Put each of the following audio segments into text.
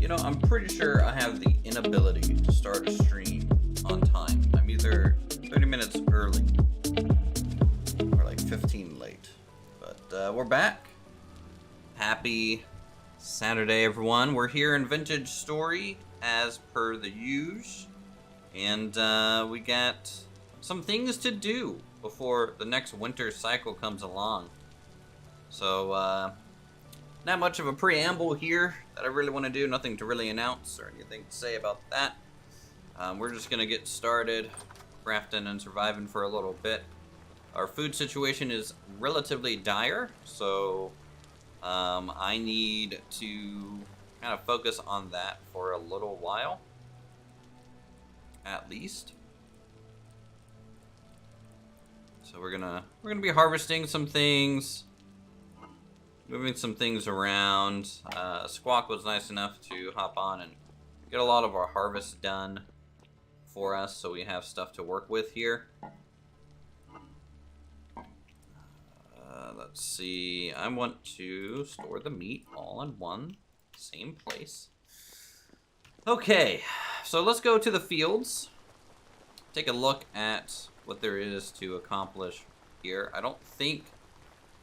You know, I'm pretty sure I have the inability to start a stream on time. I'm either 30 minutes early or like 15 late. But we're back. Happy Saturday, everyone. We're here in Vintage Story as per the usual. And we got some things to do before the next winter cycle comes along. So, not much of a preamble here that I really want to do. Nothing to really announce or anything to say about that. We're just going to get started crafting and surviving for a little bit. Our food situation is relatively dire, so I need to kind of focus on that for a little while, at least. So we're gonna be harvesting some things. Moving some things around. Squawk was nice enough to hop on and get a lot of our harvest done for us, so we have stuff to work with here. Let's see. I want to store the meat all in one same place. Okay, so let's go to the fields. Take a look at what there is to accomplish here. I don't think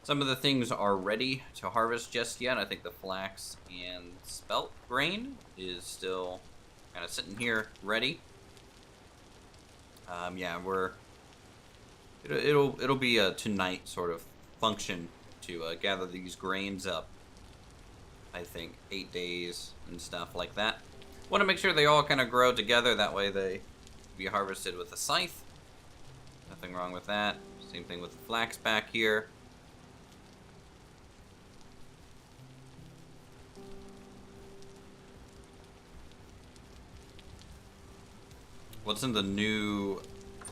some of the things are ready to harvest just yet. I think the flax and spelt grain is still kind of sitting here ready. Yeah, it'll be a tonight sort of function to gather these grains up. I think 8 days and stuff like that. Want to make sure they all kind of grow together. That way they be harvested with a scythe. Nothing wrong with that. Same thing with the flax back here. What's in the new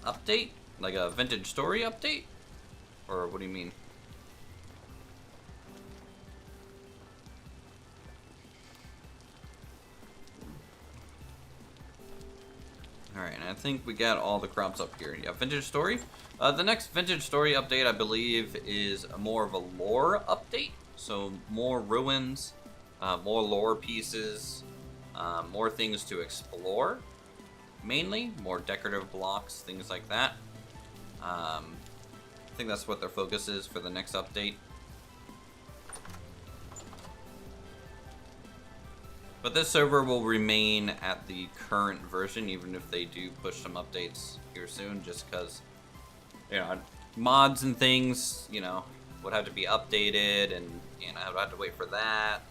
update? Like a Vintage Story update? Or what do you mean? Alright, I think we got all the crops up here. Yeah, Vintage Story. The next Vintage Story update, I believe, is more of a lore update. So more ruins, more lore pieces, more things to explore. Mainly, more decorative blocks, things like that. I think that's what their focus is for the next update. But this server will remain at the current version, even if they do push some updates here soon, just because, you know, mods and things, you know, would have to be updated, and, you know, I would have to wait for that.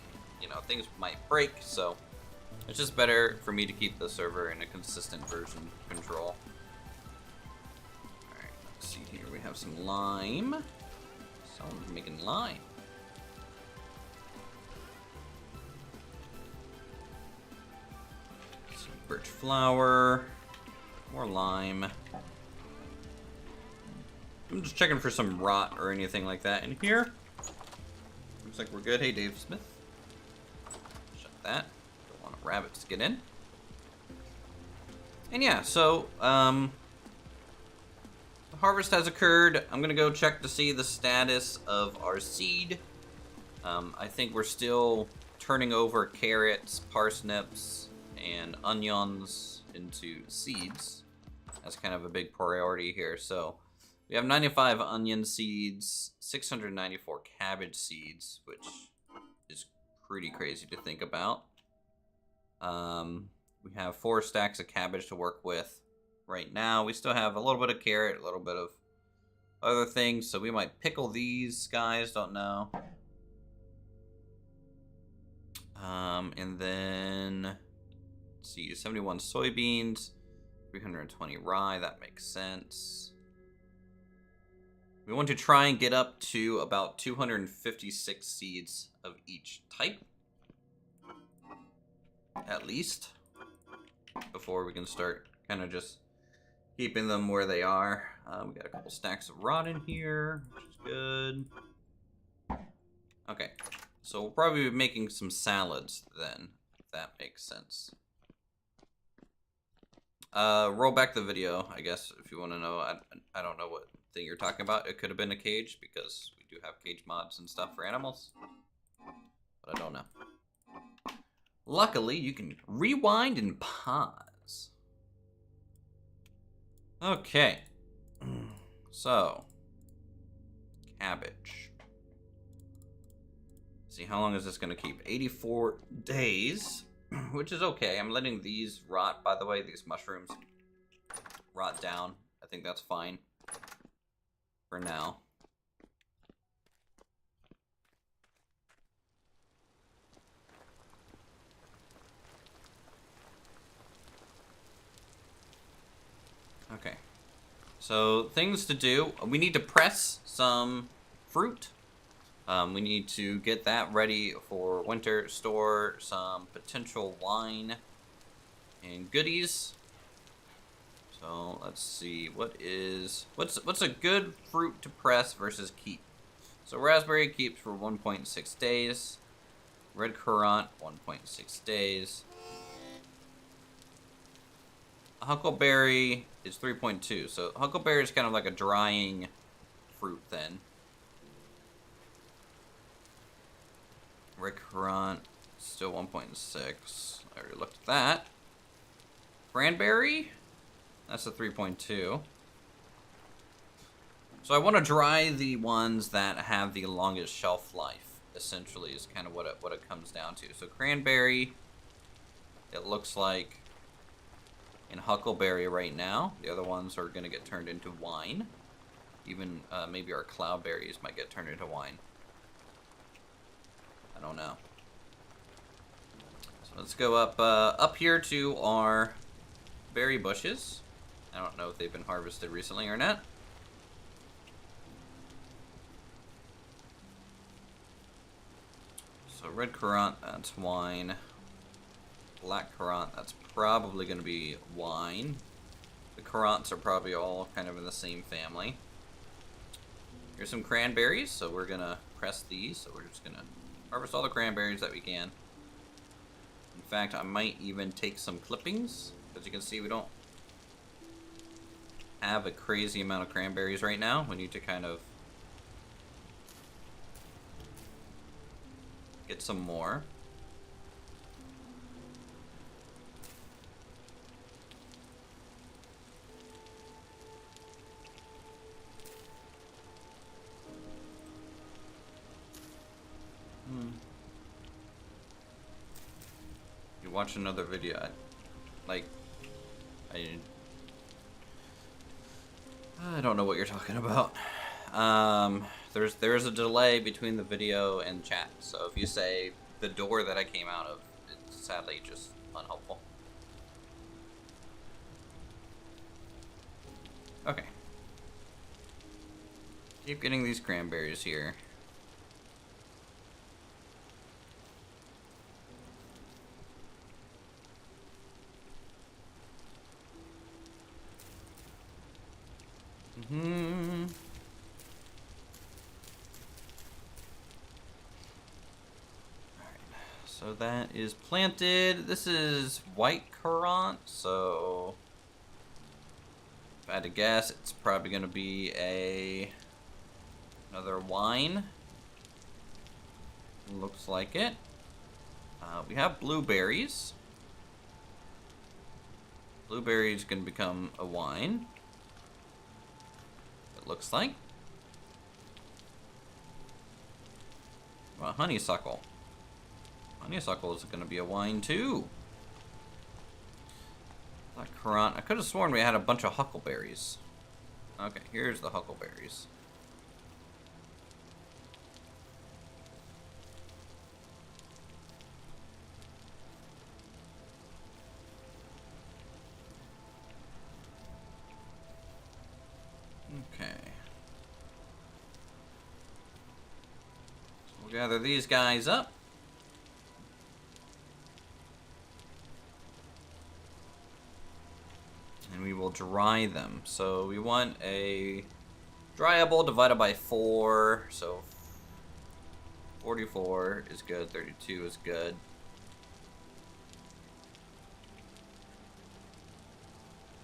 You know, things might break, so it's just better for me to keep the server in a consistent version control. Alright, let's see here. We have some lime. Someone's making lime. Some birch flower. More lime. I'm just checking for some rot or anything like that in here. Looks like we're good. Hey, Dave Smith. Shut that. Rabbits get in. And yeah, so the harvest has occurred. I'm gonna go check to see the status of our seed. I think we're still turning over carrots, parsnips, and onions into seeds. That's kind of a big priority here. So we have 95 onion seeds, 694 cabbage seeds, which is pretty crazy to think about. We have 4 stacks of cabbage to work with right now. We still have a little bit of carrot, a little bit of other things, so we might pickle these guys, don't know. And then, let's see, 71 soybeans, 320 rye, that makes sense. We want to try and get up to about 256 seeds of each type. At least, before we can start kind of just keeping them where they are. We got a couple stacks of rot in here, which is good. Okay, so we'll probably be making some salads then, if that makes sense. Roll back the video, I guess, if you want to know. I don't know what thing you're talking about. It could have been a cage, because we do have cage mods and stuff for animals. But I don't know. Luckily, you can rewind and pause. Okay. So, cabbage. See, how long is this going to keep? 84 days, which is okay. I'm letting these rot, by the way, these mushrooms rot down. I think that's fine for now. Okay. So, things to do. We need to press some fruit. We need to get that ready for winter. Store some potential wine and goodies. So, let's see. What's a good fruit to press versus keep? So, raspberry keeps for 1.6 days. Red currant, 1.6 days. Huckleberry is 3.2. So huckleberry is kind of like a drying fruit then. Red currant, still 1.6. I already looked at that. Cranberry, that's a 3.2. So I want to dry the ones that have the longest shelf life, essentially, is kind of what it comes down to. So cranberry, it looks like, in huckleberry right now. The other ones are going to get turned into wine. Even maybe our cloudberries might get turned into wine. I don't know. So let's go up here to our berry bushes. I don't know if they've been harvested recently or not. So red currant, that's wine. Black currant, that's probably going to be wine. The currants are probably all kind of in the same family. Here's some cranberries, so we're going to press these. So we're just going to harvest all the cranberries that we can. In fact, I might even take some clippings. As you can see, we don't have a crazy amount of cranberries right now. We need to kind of get some more. You watch another video, I don't know what you're talking about. There's a delay between the video and chat, so if you say the door that I came out of, it's sadly just unhelpful. Okay. Keep getting these cranberries here. Alright, so that is planted. This is white currant, so if I had to guess, it's probably going to be another wine. Looks like it. We have blueberries. Blueberries can become a wine. It looks like. Well, honeysuckle. Honeysuckle is going to be a wine too. Black currant. I could have sworn we had a bunch of huckleberries. Okay, here's the huckleberries. Okay. So we'll gather these guys up. And we will dry them. So we want a dryable divided by 4. So 44 is good, 32 is good.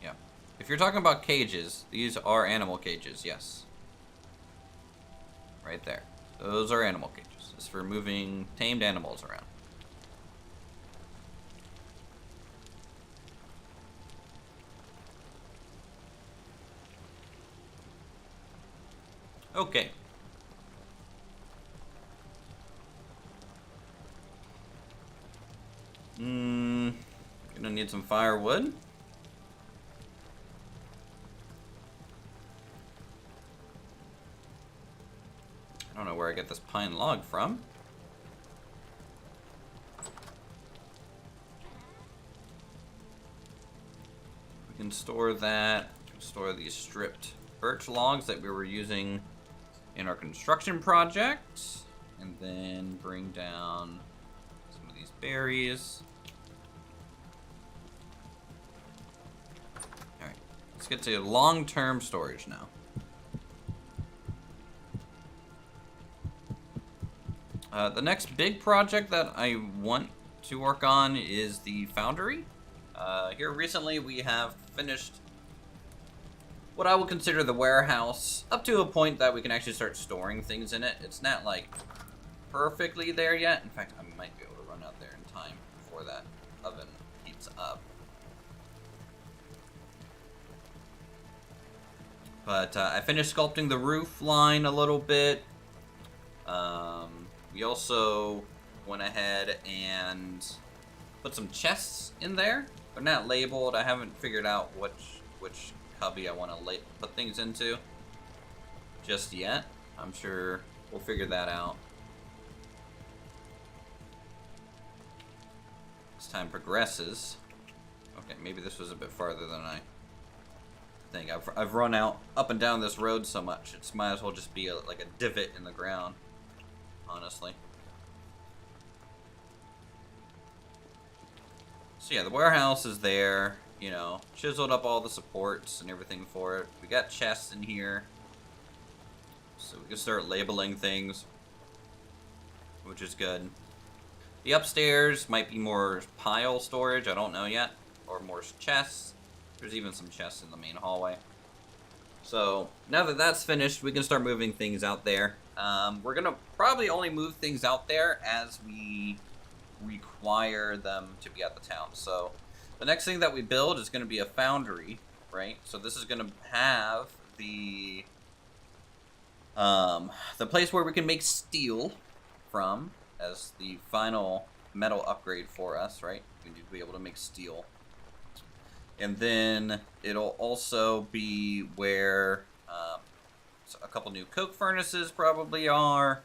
Yeah. If you're talking about cages, these are animal cages, yes. Right there. Those are animal cages. It's for moving tamed animals around. Okay. Gonna need some firewood. I don't know where I get this pine log from. We can store that. We can store these stripped birch logs that we were using in our construction project. And then bring down some of these berries. Alright, let's get to long-term storage now. The next big project that I want to work on is the Foundry. Here recently we have finished what I would consider the warehouse up to a point that we can actually start storing things in it. It's not like perfectly there yet. In fact, I might be able to run out there in time before that oven heats up. But I finished sculpting the roof line a little bit. We also went ahead and put some chests in there. They're not labeled. I haven't figured out which cubby I want to put things into just yet. I'm sure we'll figure that out as time progresses. Okay, maybe this was a bit farther than I think. I've run out up and down this road so much. It might as well just be like a divot in the ground, honestly. So yeah, the warehouse is there, you know, chiseled up all the supports and everything for it. We got chests in here, so we can start labeling things, which is good. The upstairs might be more pile storage, I don't know yet, or more chests. There's even some chests in the main hallway. So now that that's finished, we can start moving things out there. We're gonna probably only move things out there as we require them to be at the town. So the next thing that we build is going to be a foundry, right? So this is going to have the place where we can make steel from as the final metal upgrade for us, right? We need to be able to make steel. And then it'll also be where a couple new coke furnaces probably are.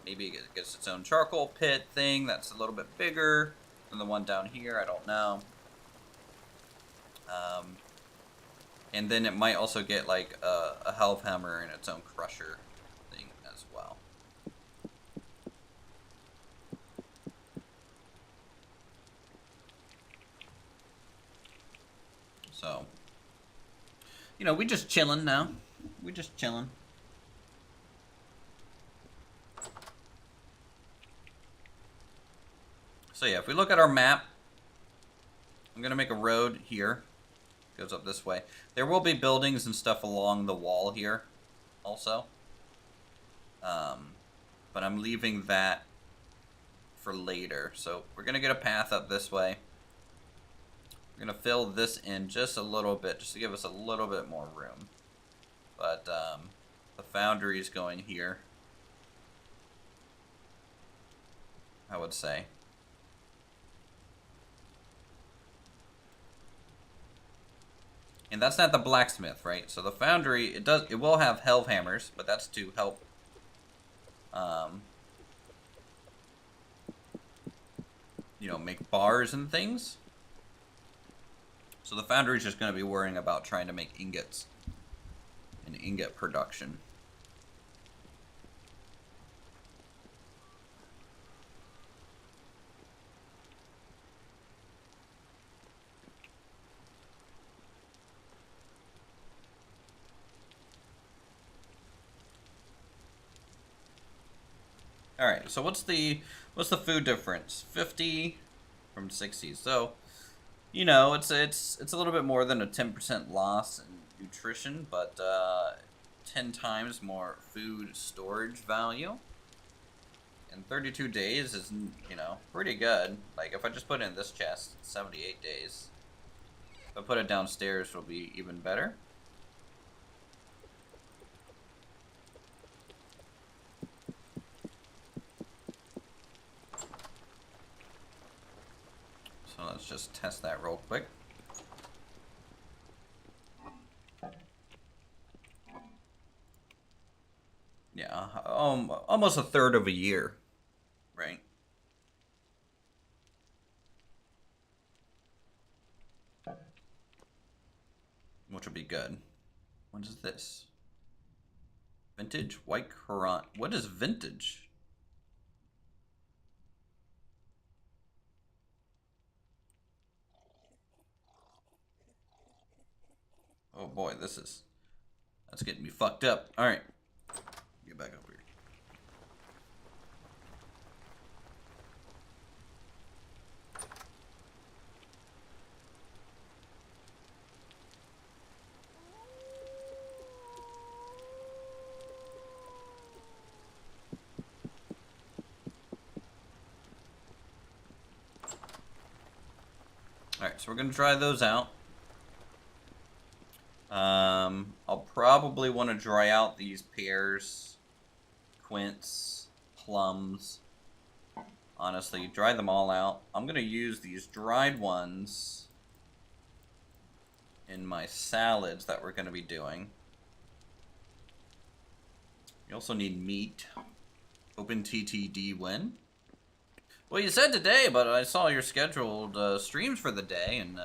Maybe it gets its own charcoal pit thing that's a little bit bigger than the one down here. I don't know. And then it might also get like a half hammer and its own crusher thing as well. So, you know, we just chilling now. We just chilling. So yeah, if we look at our map, I'm gonna make a road here. Goes up this way. There will be buildings and stuff along the wall here, also. But I'm leaving that for later. So we're gonna get a path up this way. We're gonna fill this in just a little bit, just to give us a little bit more room. But the foundry is going here, I would say. And that's not the blacksmith, right? So the foundry, it will have helve hammers, but that's to help you know, make bars and things. So the foundry is just going to be worrying about trying to make ingots and ingot production. All right, so what's the food difference? 50 from 60. So, you know, it's a little bit more than a 10% loss in nutrition, but 10 times more food storage value. And 32 days is, you know, pretty good. Like if I just put it in this chest, it's 78 days. If I put it downstairs, it'll be even better. Let's just test that real quick. Yeah, almost a third of a year, right? Which would be good. What is this? Vintage white Quran. What is vintage? Oh boy, that's getting me fucked up. All right, get back up here. All right, so we're gonna try those out. I'll probably want to dry out these pears, quince, plums. Honestly, dry them all out. I'm gonna use these dried ones in my salads that we're gonna be doing. You also need meat. Open TTD when? Well, you said today, but I saw your scheduled streams for the day, and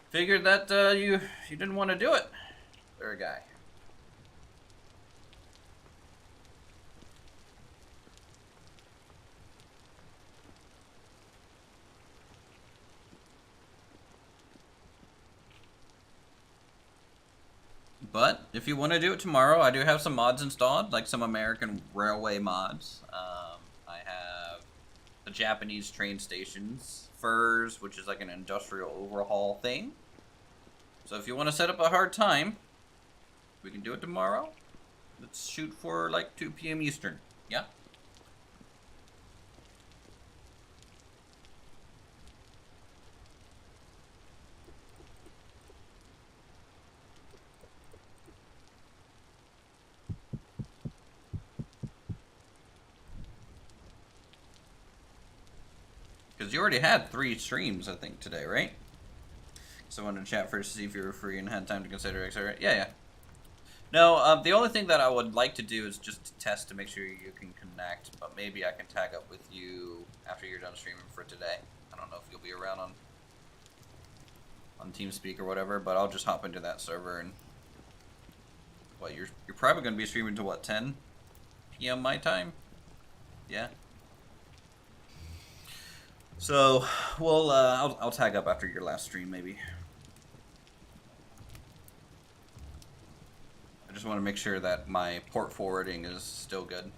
figured that you didn't want to do it. There, guy. But if you want to do it tomorrow, I do have some mods installed, like some American Railway mods. I have the Japanese train stations, FURS, which is like an industrial overhaul thing. So if you want to set up a hard time, we can do it tomorrow. Let's shoot for like 2 p.m. Eastern. Yeah? Because you already had 3 streams, I think, today, right? Someone in chat first to see if you were free and had time to consider, etc. Yeah. No, the only thing that I would like to do is just to test to make sure you can connect, but maybe I can tag up with you after you're done streaming for today. I don't know if you'll be around on TeamSpeak or whatever, but I'll just hop into that server and what you're probably going to be streaming to what, 10 p.m. my time? Yeah. So, we'll I'll tag up after your last stream maybe. I just want to make sure that my port forwarding is still good.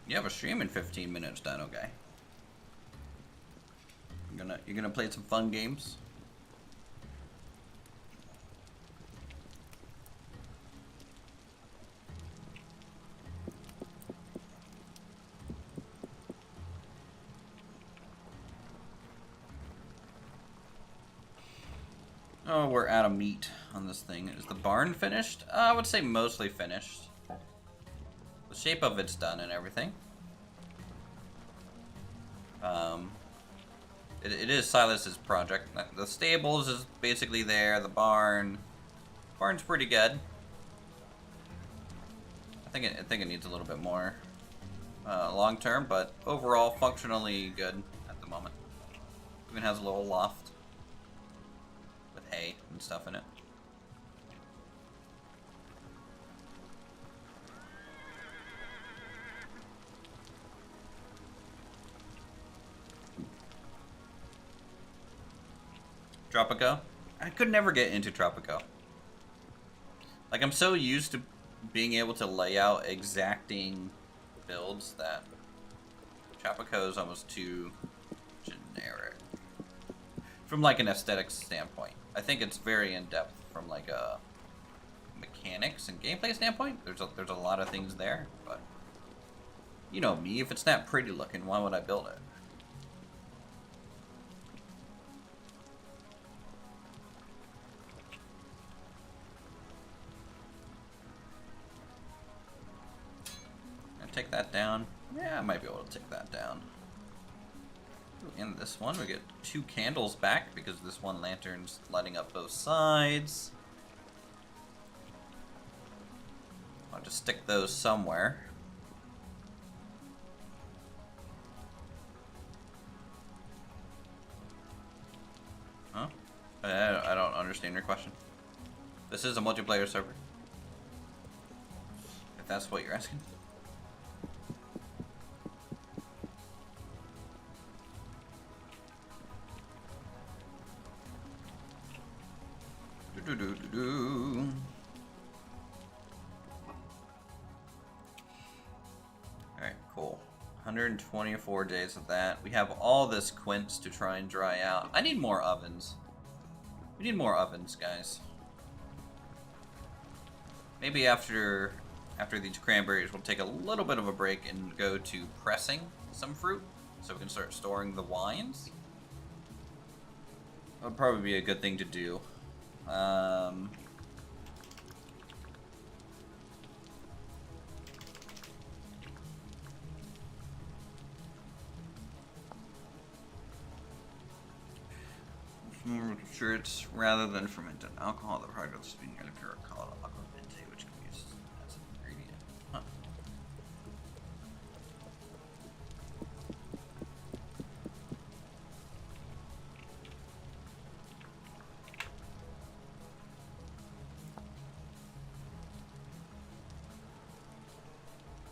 You have a stream in 15 minutes, Dino Guy. You're gonna play some fun games. Oh, we're out of meat on this thing. Is the barn finished? I would say mostly finished. The shape of it's done and everything. It is Silas's project. The stables is basically there. The barn's pretty good. I think it needs a little bit more long term, but overall functionally good at the moment. Even has a little loft with hay and stuff in it. Tropico? I could never get into Tropico. Like, I'm so used to being able to lay out exacting builds that Tropico is almost too generic. From like an aesthetics standpoint. I think it's very in-depth from like a mechanics and gameplay standpoint. There's a lot of things there, but you know me, if it's not pretty looking, why would I build it? take that down? Yeah, I might be able to take that down. In this one, we get 2 candles back because this one lantern's lighting up both sides. I'll just stick those somewhere. Huh? I don't understand your question. This is a multiplayer server. If that's what you're asking. Alright, cool. 124 days of that. We have all this quince to try and dry out. I need more ovens. We need more ovens, guys. Maybe after these cranberries, we'll take a little bit of a break and go to pressing some fruit so we can start storing the wines. That would probably be a good thing to do. Spirits rather than fermented alcohol. The product is being liquor called aquavente, which can be used as an ingredient.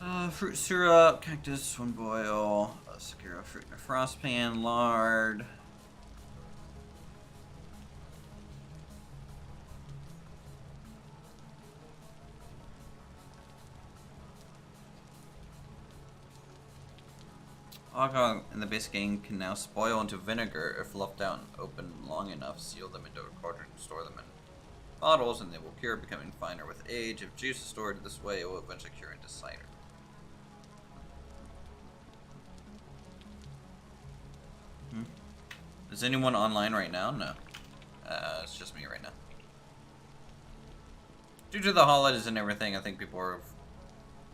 Huh. Fruit syrup, cactus, swim boil, Sakura fruit in a frost pan, lard. Alcohol in the base game can now spoil into vinegar if left out and open long enough. Seal them into a cartridge and store them in bottles, and they will cure, becoming finer with age. If juice is stored this way, it will eventually cure into cider. Is anyone online right now? No. It's just me right now. Due to the holidays and everything, I think people have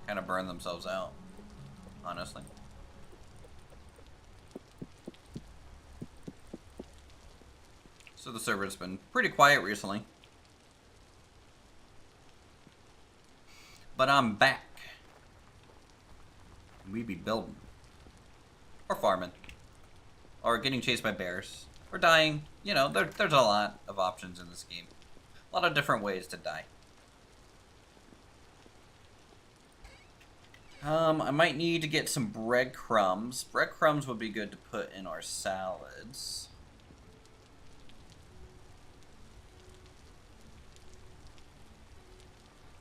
kind of burned themselves out, honestly. So the server's been pretty quiet recently. But I'm back. We be building. Or farming. Or getting chased by bears. Or dying. You know, there's a lot of options in this game. A lot of different ways to die. I might need to get some breadcrumbs. Breadcrumbs would be good to put in our salads.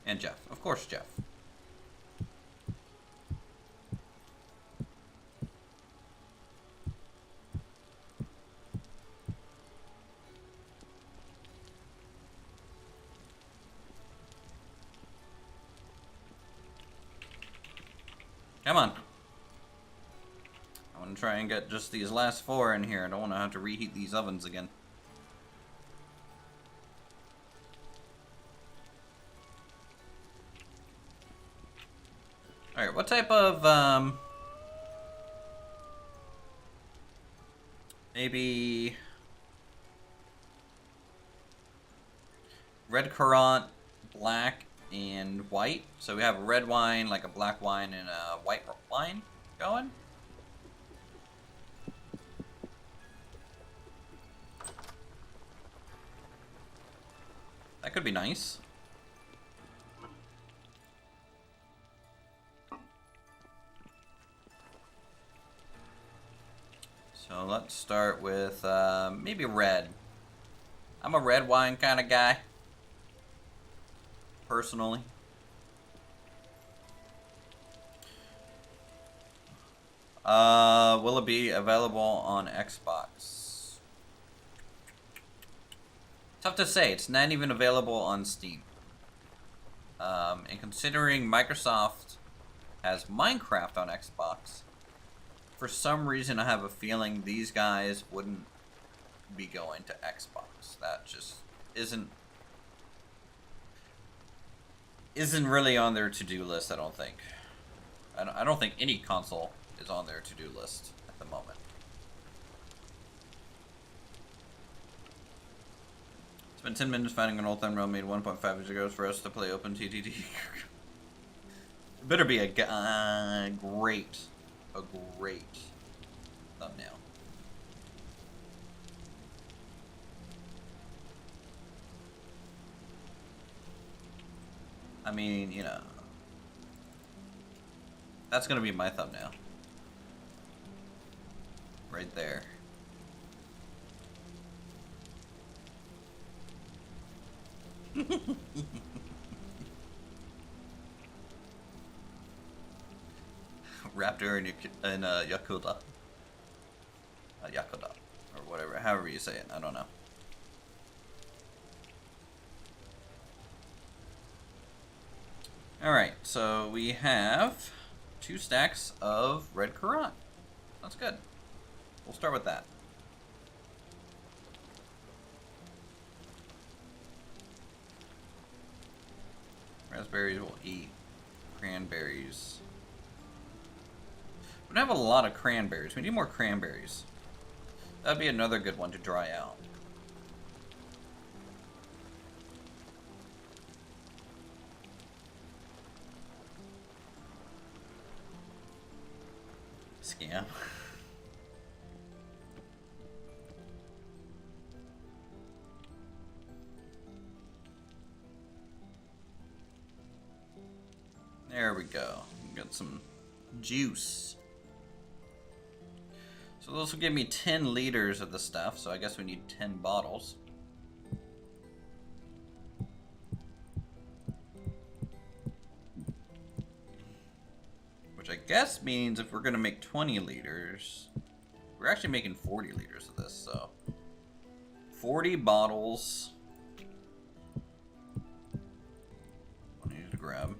And Jeff. Of course, Jeff. Come on. I want to try and get just these last 4 in here. I don't want to have to reheat these ovens again. Alright, what type of, maybe red currant, black, and white. So we have a red wine, like a black wine, and a white wine going. That could be nice. So let's start with maybe red. I'm a red wine kind of guy, personally. Will it be available on Xbox? Tough to say. It's not even available on Steam. And considering Microsoft has Minecraft on Xbox, for some reason I have a feeling these guys wouldn't be going to Xbox. That just isn't really on their to-do list, I don't think. I don't think any console is on their to-do list at the moment. It's been 10 minutes finding an old thumbnail made 1.5 years ago for us to play open TTT. It better be a great thumbnail. I mean, you know, that's gonna be my thumbnail. Right there. Raptor and Yakuda. Yakuda. Or whatever, however you say it, I don't know. Alright, so we have 2 stacks of red currant. That's good. We'll start with that. Raspberries we'll eat. Cranberries. We don't have a lot of cranberries. We need more cranberries. That'd be another good one to dry out. Scam. There we go. Got some juice. So those will give me 10 liters of the stuff, so I guess we need 10 bottles. Which I guess means if we're gonna make 20 liters, we're actually making 40 liters of this, so 40 bottles. I need to grab.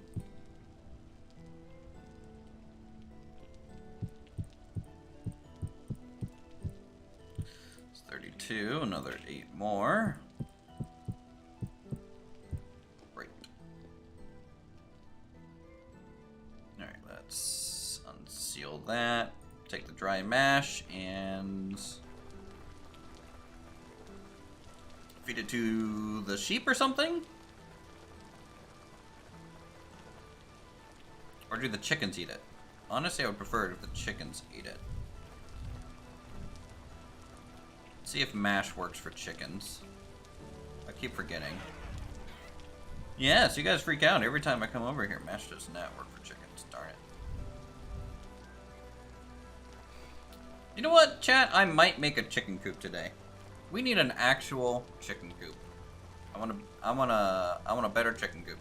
It's 32, another 8 more. Great. Alright, let's unseal that. Take the dry mash and feed it to the sheep or something? Or do the chickens eat it? Honestly, I would prefer it if the chickens eat it. Let's see if mash works for chickens. I keep forgetting. Yes, you guys freak out every time I come over here. Mash does not work for chickens. Darn it. You know what, chat? I might make a chicken coop today. We need an actual chicken coop. I want a better chicken coop.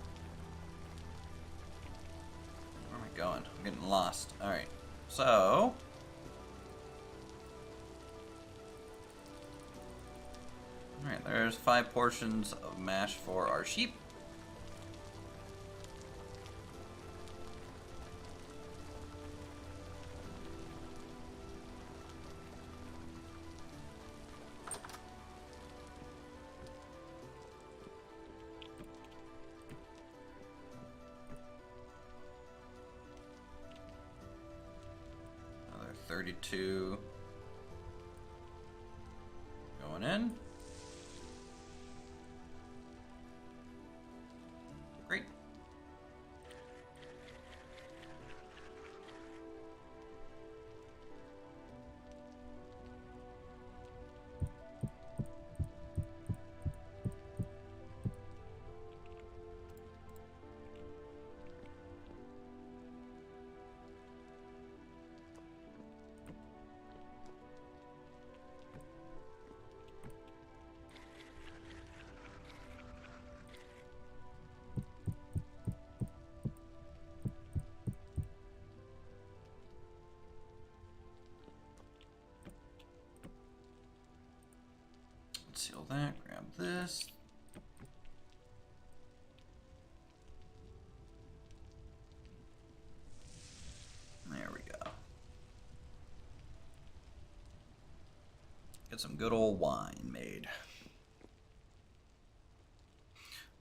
Where am I going? I'm getting lost. All right. So, all right, there's 5 portions of mash for our sheep. Another 32 going in. Great. Seal that, grab this. There we go. Get some good old wine made.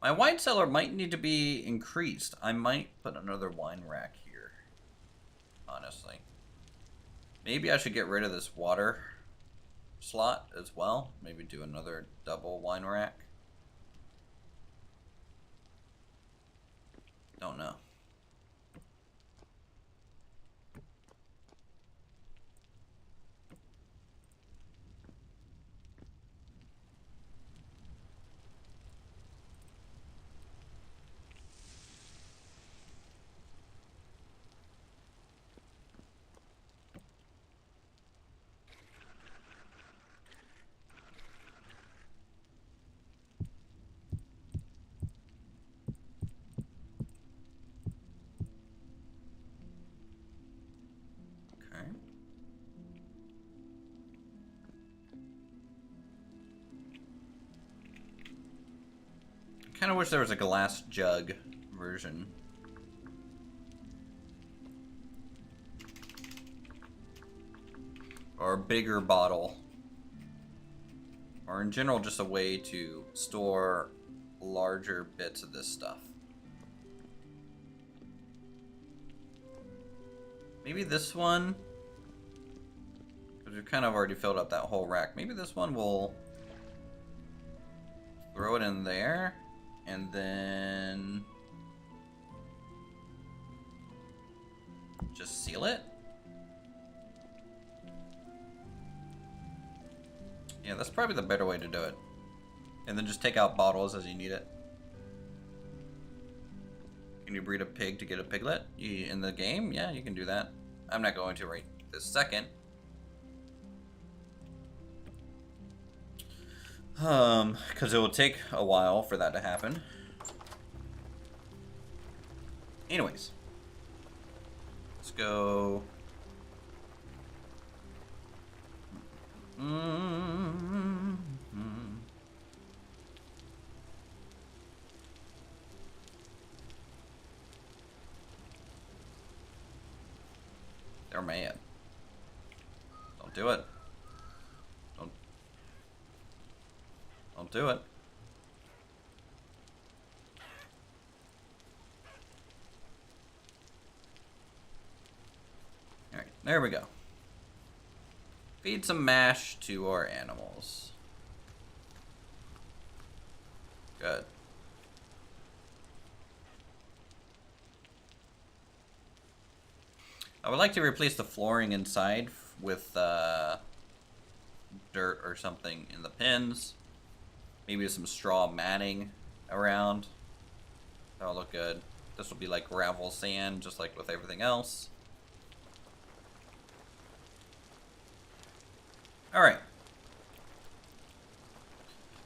My wine cellar might need to be increased. I might put another wine rack here. honestly. Maybe I should get rid of this water slot as well. Maybe do another double wine rack. Don't know. Okay. I kind of wish there was a glass jug version. Or a bigger bottle. Or in general, just a way to store larger bits of this stuff. Maybe this one, because we've kind of already filled up that whole rack. Maybe this one will throw it in there, and then just seal it. Yeah, that's probably the better way to do it. And then just take out bottles as you need it. Can you breed a pig to get a piglet in the game? Yeah, you can do that. I'm not going to right this second. Because it will take a while for that to happen. Anyways. Let's go. They're mad. Don't do it. Don't do it. Alright, there we go. Feed some mash to our animals. Good. I would like to replace the flooring inside with dirt or something in the pins. Maybe some straw matting around. That'll look good. This will be like gravel sand, just like with everything else. Alright.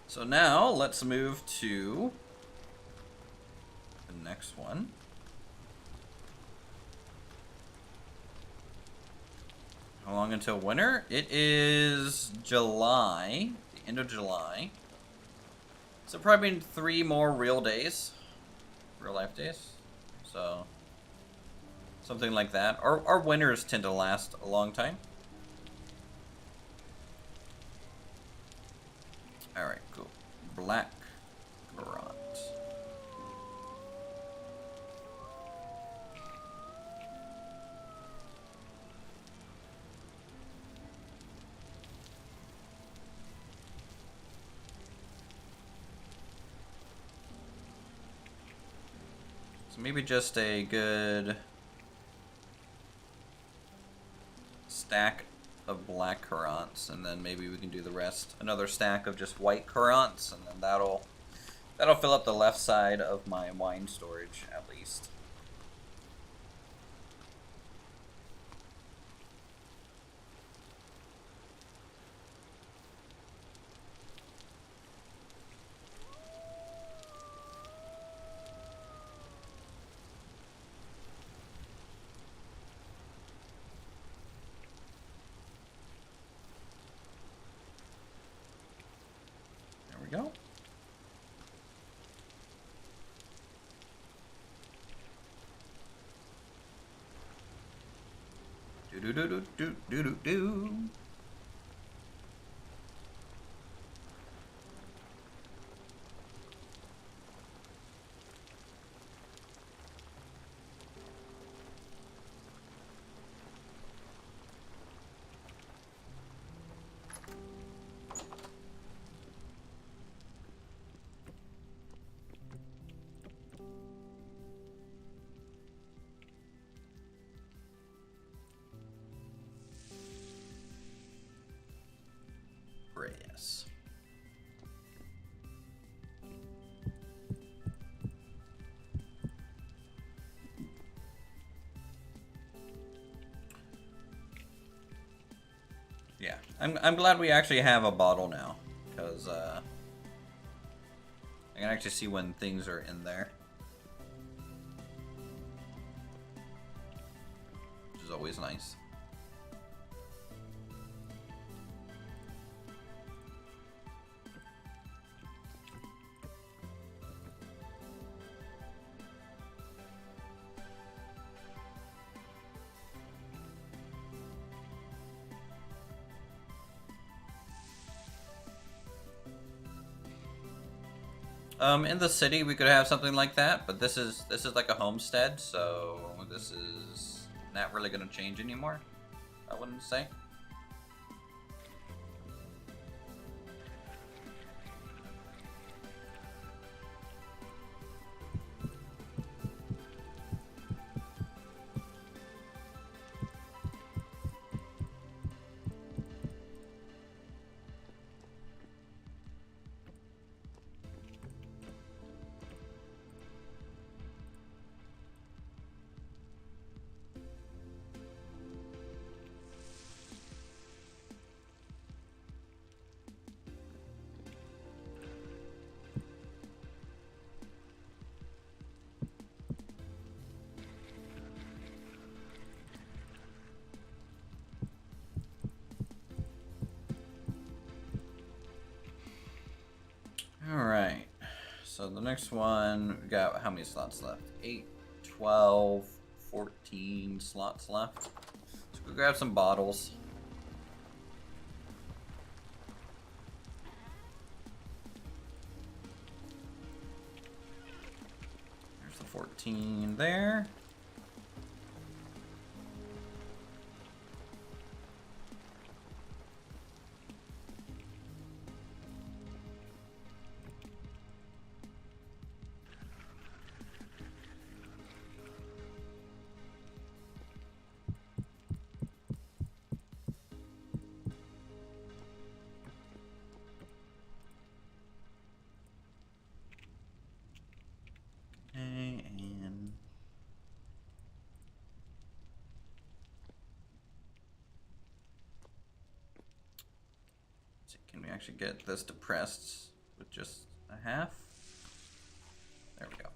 So now let's move to the next one. How long until winter? It is July, the end of July. So probably 3 more real days, real life days. So something like that. Our winters tend to last a long time. All right, cool. Black Garant. So maybe just a good stack of black currants, and then maybe we can do the rest. Another stack of just white currants, and then that'll fill up the left side of my wine storage at least. Go. Do do do do do do do do. Uthris. Yeah, I'm glad we actually have a bottle now, because I can actually see when things are in there, which is always nice. In the city we could have something like that, but this is like a homestead, so this is not really gonna change anymore, I wouldn't say. Alright, so the next one, we got how many slots left? 8, 12, 14 slots left. So we'll grab some bottles. There's the 14 there. And so can we actually get this depressed with just a half? There we go.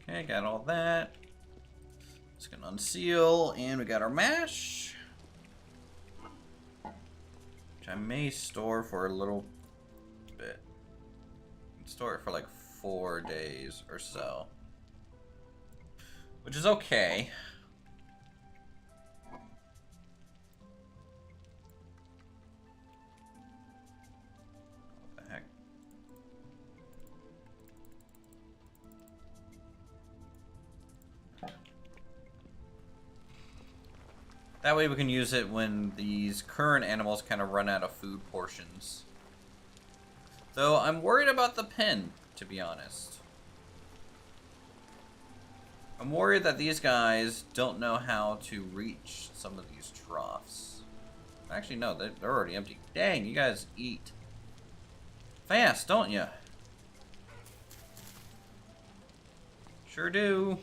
Okay, got all that. Just gonna unseal, and we got our mash, which I may store for a little bit. Store it for like 4 days or so, which is okay. That way we can use it when these current animals kind of run out of food portions. Though I'm worried about the pen, to be honest. I'm worried that these guys don't know how to reach some of these troughs. Actually, no, they're already empty. Dang, you guys eat fast, don't you? Sure do.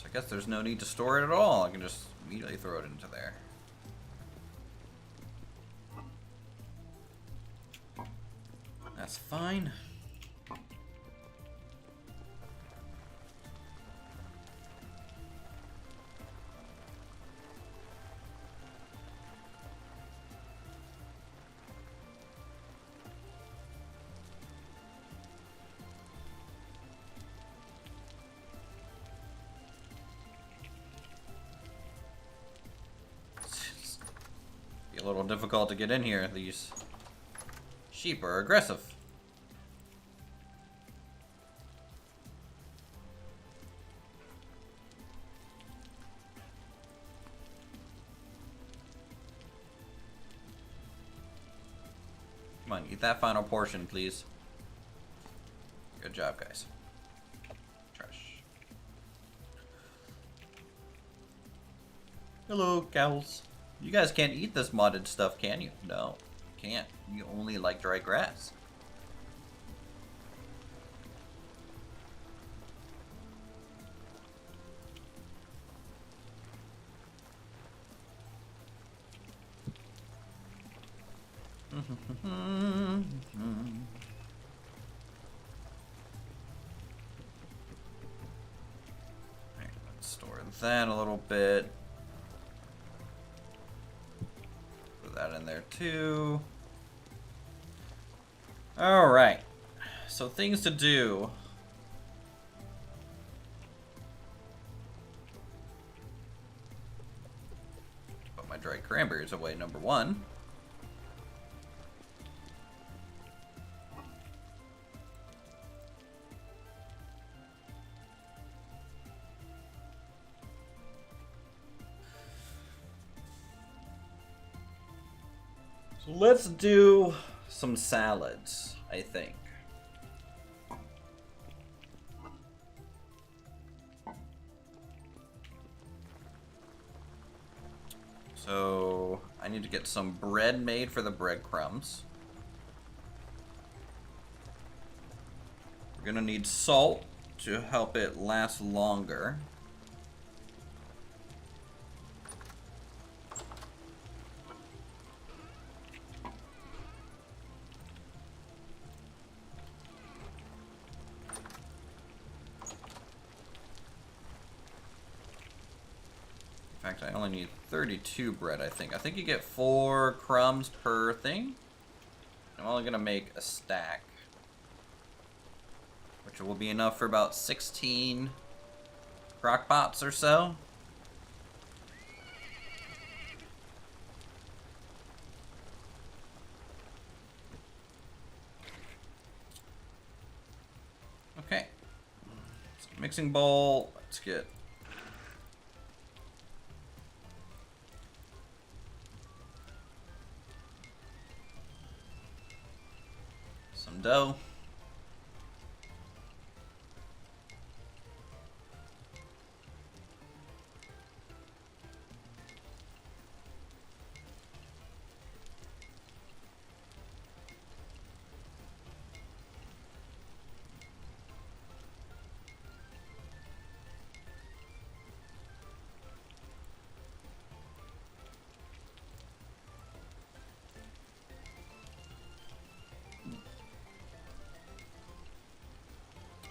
I guess there's no need to store it at all. I can just immediately throw it into there. That's fine. difficult to get in here. These sheep are aggressive. Come on, eat that final portion, please. Good job, guys. Trash. Hello, cows. You guys can't eat this modded stuff, can you? No, can't. You only like dry grass. Alright, let's store that a little bit. Put that in there too. Alright, so things to do. Put my dried cranberries away, number one. So let's do some salads, I think. So I need to get some bread made for the breadcrumbs. We're gonna need salt to help it last longer. In fact, I only need 32 bread, I think. I think you get 4 crumbs per thing. I'm only gonna make a stack, which will be enough for about 16 crock pots or so. Okay. Mixing bowl. Let's get some dough.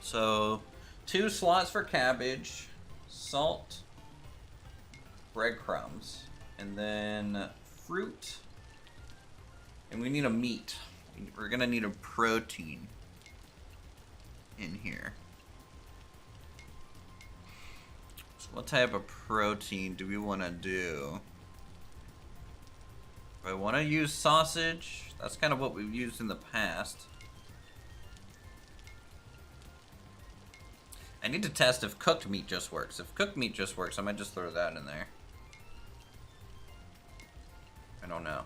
So 2 slots for cabbage, salt, breadcrumbs, and then fruit. And we need a meat. We're gonna need a protein in here. So what type of protein do we want to do? Do I want to use sausage? That's kind of what we've used in the past. I need to test if cooked meat just works. If cooked meat just works, I might just throw that in there. I don't know.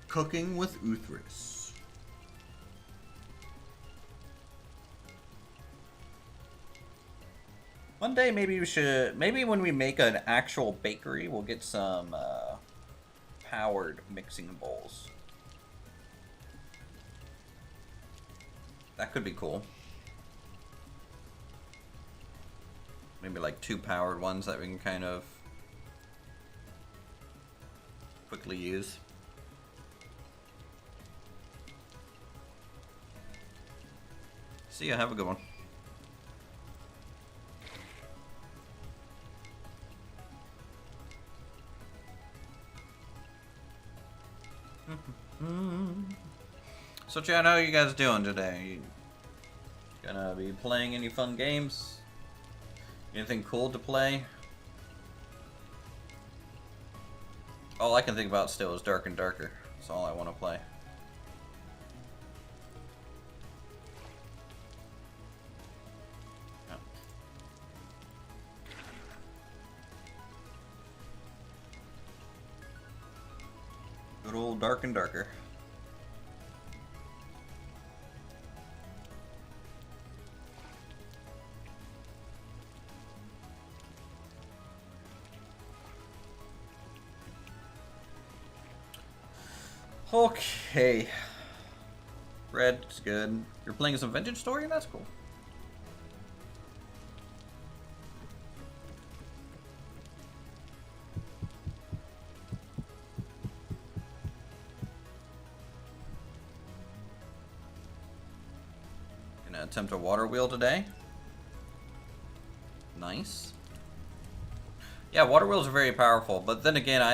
Cooking with Uthris. One day maybe we should, maybe when we make an actual bakery, we'll get some powered mixing bowls. That could be cool. Maybe like 2 powered ones that we can kind of quickly use. See ya, have a good one. So Chad, how are you guys doing today? You gonna be playing any fun games? Anything cool to play? All I can think about still is Dark and Darker. That's all I want to play. Yeah. Good old Dark and Darker. Okay. Red's good. You're playing some vintage story? That's cool. Gonna attempt a water wheel today. Nice. Yeah, water wheels are very powerful, but then again, I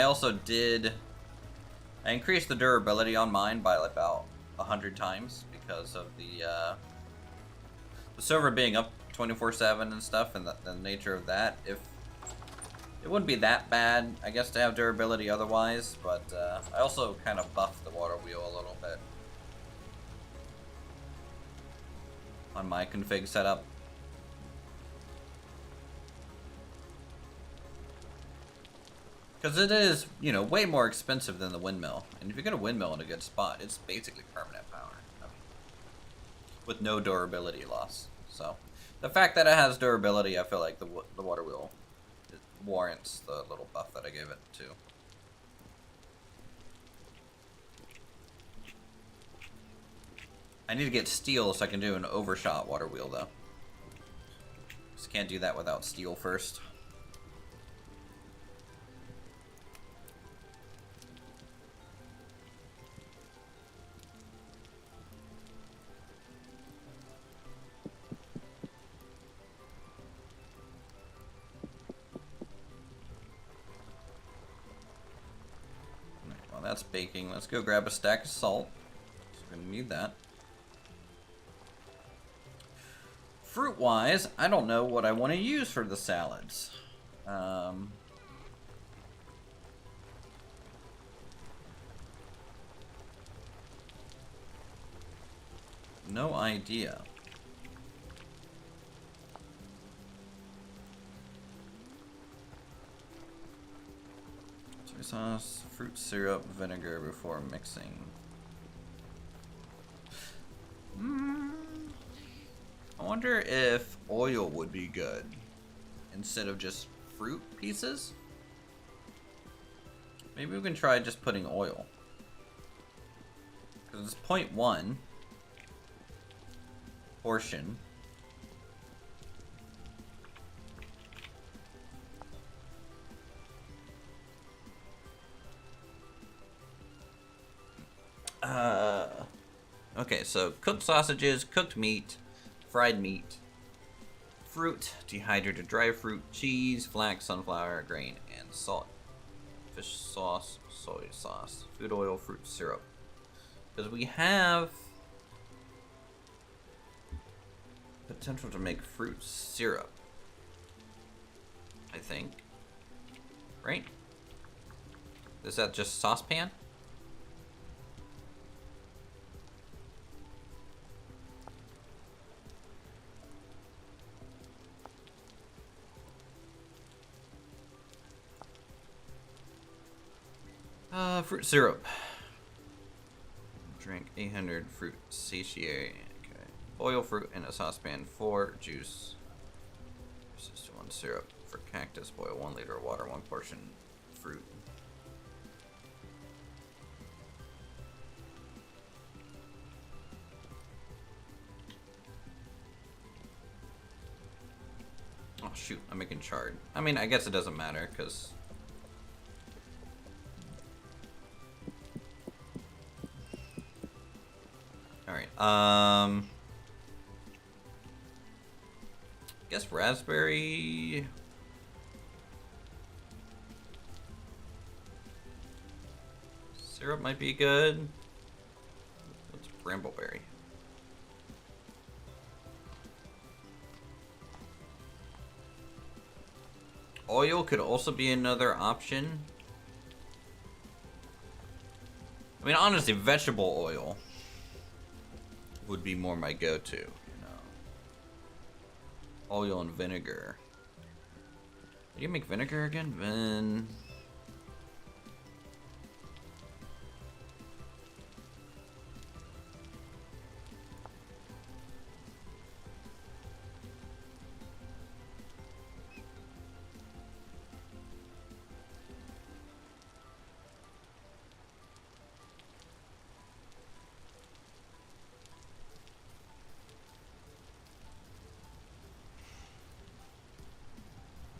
increased the durability on mine by about 100 times because of the server being up 24/7 and stuff, and the nature of that. If it wouldn't be that bad, I guess, to have durability otherwise, but I also kind of buffed the water wheel a little bit on my config setup. Because it is, you know, way more expensive than the windmill. And if you get a windmill in a good spot, it's basically permanent power. I mean, with no durability loss. So, the fact that it has durability, I feel like the water wheel warrants the little buff that I gave it to. I need to get steel so I can do an overshot water wheel, though. Just can't do that without steel first. That's baking. Let's go grab a stack of salt. We're gonna need that. Fruit-wise, I don't know what I want to use for the salads. No idea. Soy sauce, fruit syrup, vinegar before mixing. I wonder if oil would be good instead of just fruit pieces. Maybe we can try just putting oil. Because it's 0.1 portion. Okay, so cooked sausages, cooked meat, fried meat, fruit, dehydrated dry fruit, cheese, flax, sunflower, grain, and salt. Fish sauce, soy sauce, food oil, fruit syrup. Because we have potential to make fruit syrup, I think. Right? Is that just saucepan? Fruit syrup. Drink 800 fruit satiate. Okay. Boil fruit in a saucepan. 4 juice. Versus 1 syrup. For cactus, boil 1 liter of water, 1 portion fruit. Oh shoot, I'm making chard. I mean, I guess it doesn't matter, because alright, I guess raspberry Syrup might be good. What's brambleberry? Oil could also be another option. I mean, honestly, vegetable oil would be more my go-to, you know. Oil and vinegar. Do you make vinegar again?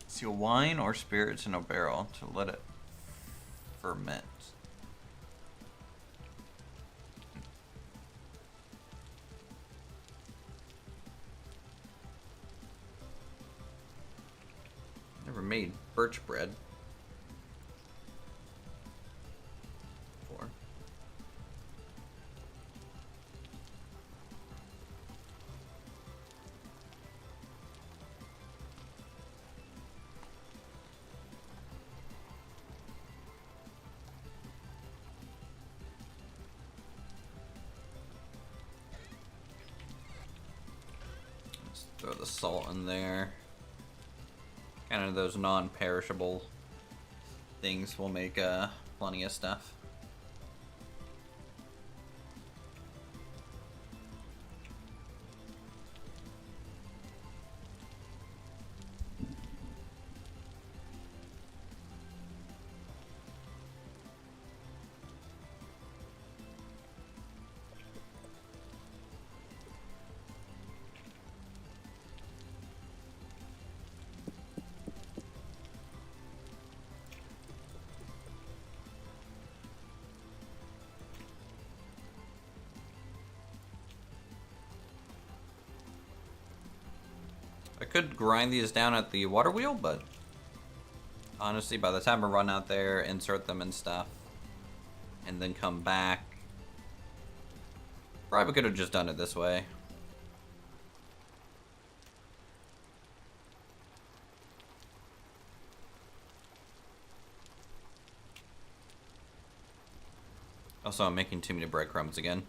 Seal wine or spirits in a barrel to let it ferment. Never made birch bread. Throw the salt in there. Kind of those non-perishable things will make plenty of stuff. I could grind these down at the water wheel, but honestly, by the time I run out there, insert them and stuff, and then come back, probably could have just done it this way. Also, I'm making too many breadcrumbs again.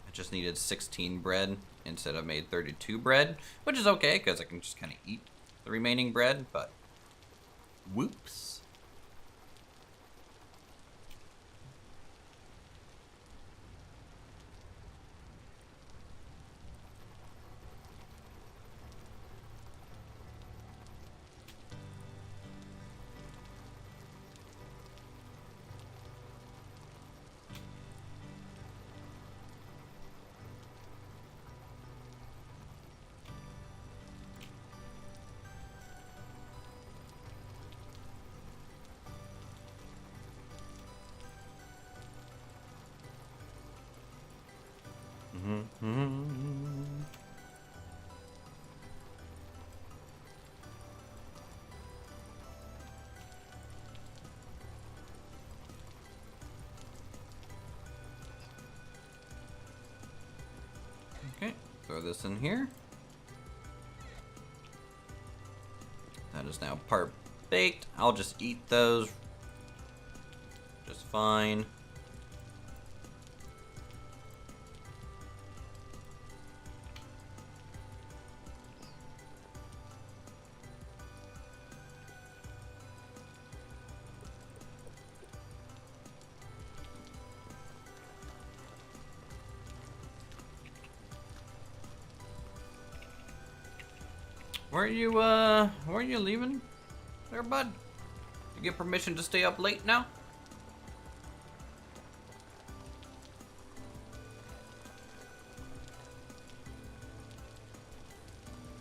I just needed 16 bread instead of made 32 bread, which is okay because I can just kind of eat the remaining bread, but whoops. Okay, throw this in here. That is now part baked. I'll just eat those just fine. Weren't you leaving there, bud? You get permission to stay up late now?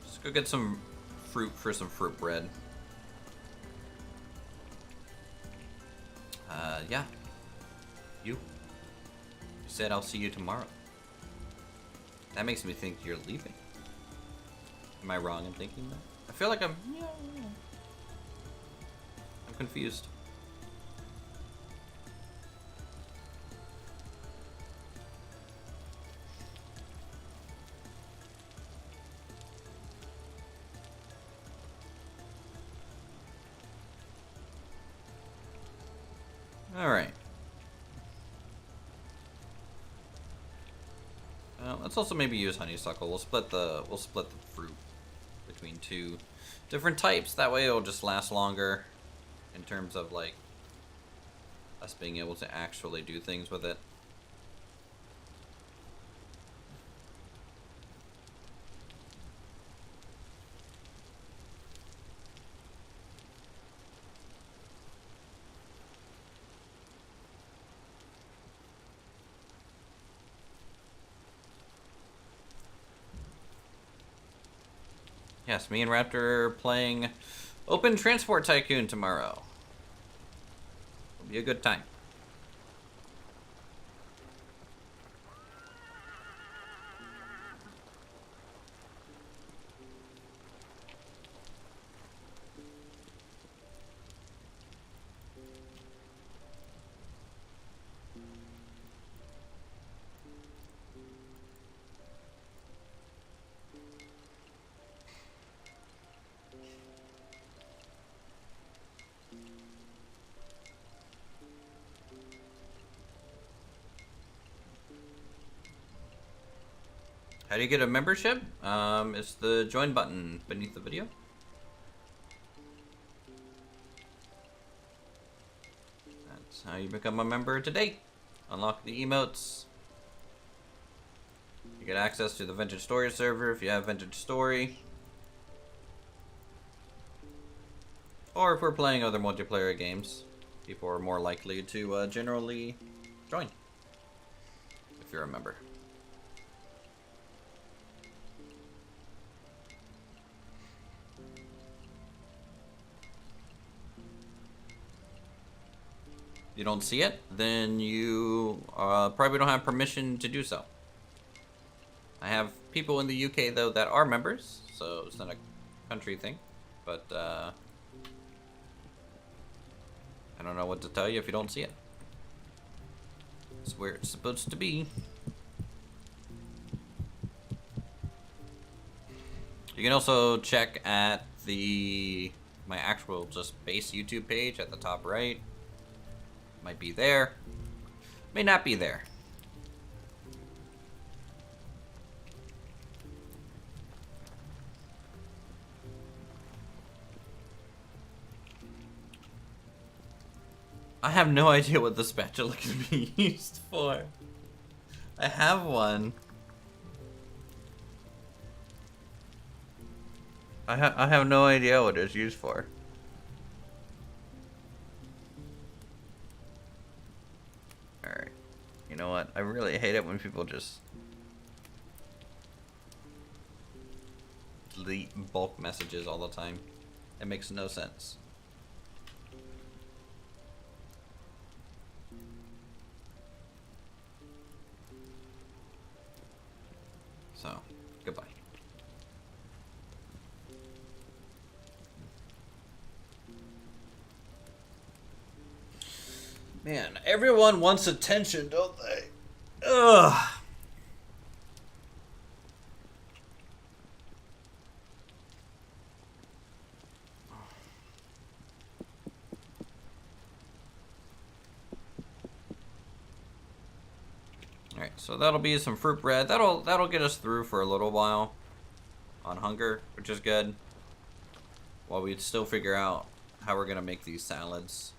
Just go get some fruit for some fruit bread. Yeah. You said I'll see you tomorrow. That makes me think you're leaving. Am I wrong in thinking that? I feel like I'm confused. All right. Let's also maybe use honeysuckle. We'll split the fruit between two different types. That way it'll just last longer in terms of like us being able to actually do things with it. Yes, me and Raptor are playing Open Transport Tycoon tomorrow. It'll be a good time. How do you get a membership? It's the join button beneath the video. That's how you become a member today. Unlock the emotes. You get access to the Vintage Story server if you have Vintage Story. Or if we're playing other multiplayer games, people are more likely to generally join if you're a member. You don't see it, then you probably don't have permission to do so. I have people in the UK though that are members, so it's not a country thing, but I don't know what to tell you if you don't see it. It's where it's supposed to be. You can also check at my actual just base YouTube page at the top right. Might be there, may not be there. I have no idea what the spatula can be used for. I have one. I have no idea what it's used for. Alright. You know what? I really hate it when people just delete bulk messages all the time. It makes no sense. So, goodbye. Man, everyone wants attention, don't they? Ugh. Alright, so that'll be some fruit bread. That'll get us through for a little while on hunger, which is good. While we still figure out how we're gonna make these salads.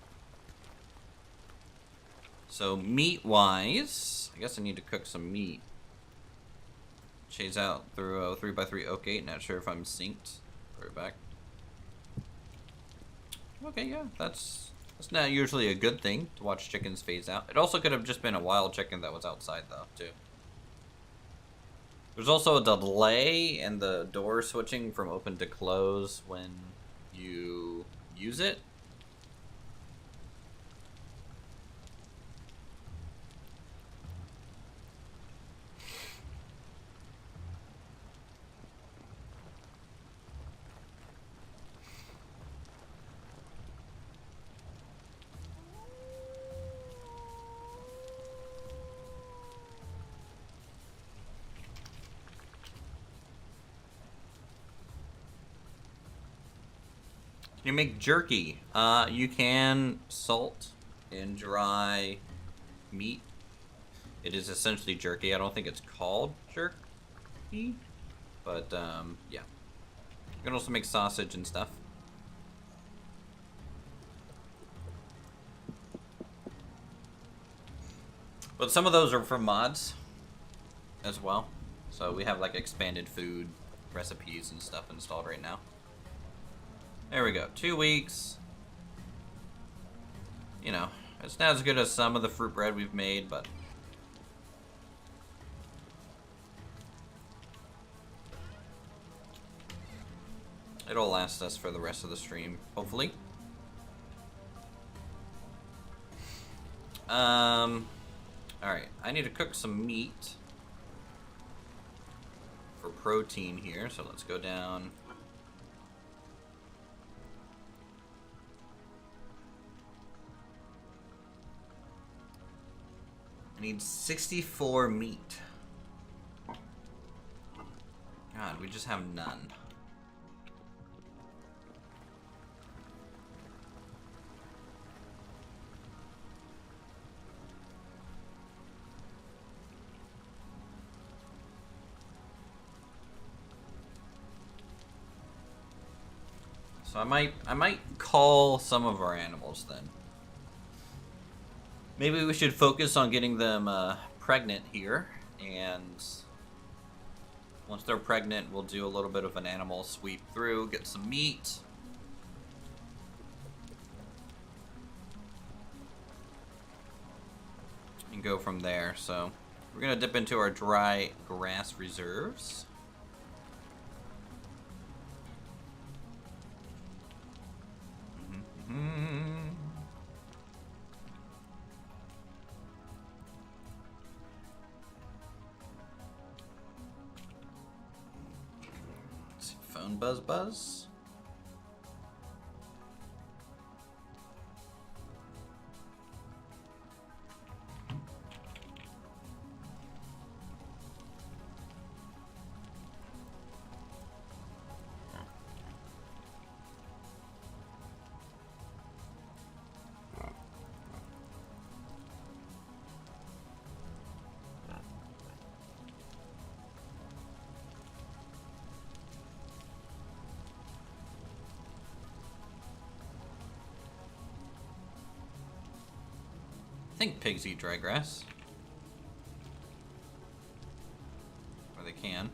So meat-wise, I guess I need to cook some meat. Chase out through a 3x3 oak gate. Not sure if I'm synced. Right back. Okay, yeah, that's not usually a good thing to watch chickens phase out. It also could have just been a wild chicken that was outside though, too. There's also a delay in the door switching from open to close when you use it. You make jerky. You can salt in dry meat. It is essentially jerky. I don't think it's called jerky, but yeah. You can also make sausage and stuff. But some of those are from mods as well. So we have like expanded food recipes and stuff installed right now. There we go. 2 weeks. You know, it's not as good as some of the fruit bread we've made, but it'll last us for the rest of the stream, hopefully. Alright, I need to cook some meat for protein here, so let's go down. I need 64 meat. God, we just have none. So I might call some of our animals then. Maybe we should focus on getting them pregnant here, and once they're pregnant, we'll do a little bit of an animal sweep through, get some meat. And go from there. So we're gonna dip into our dry grass reserves. Let's see, phone buzz. I think pigs eat dry grass. Or they can.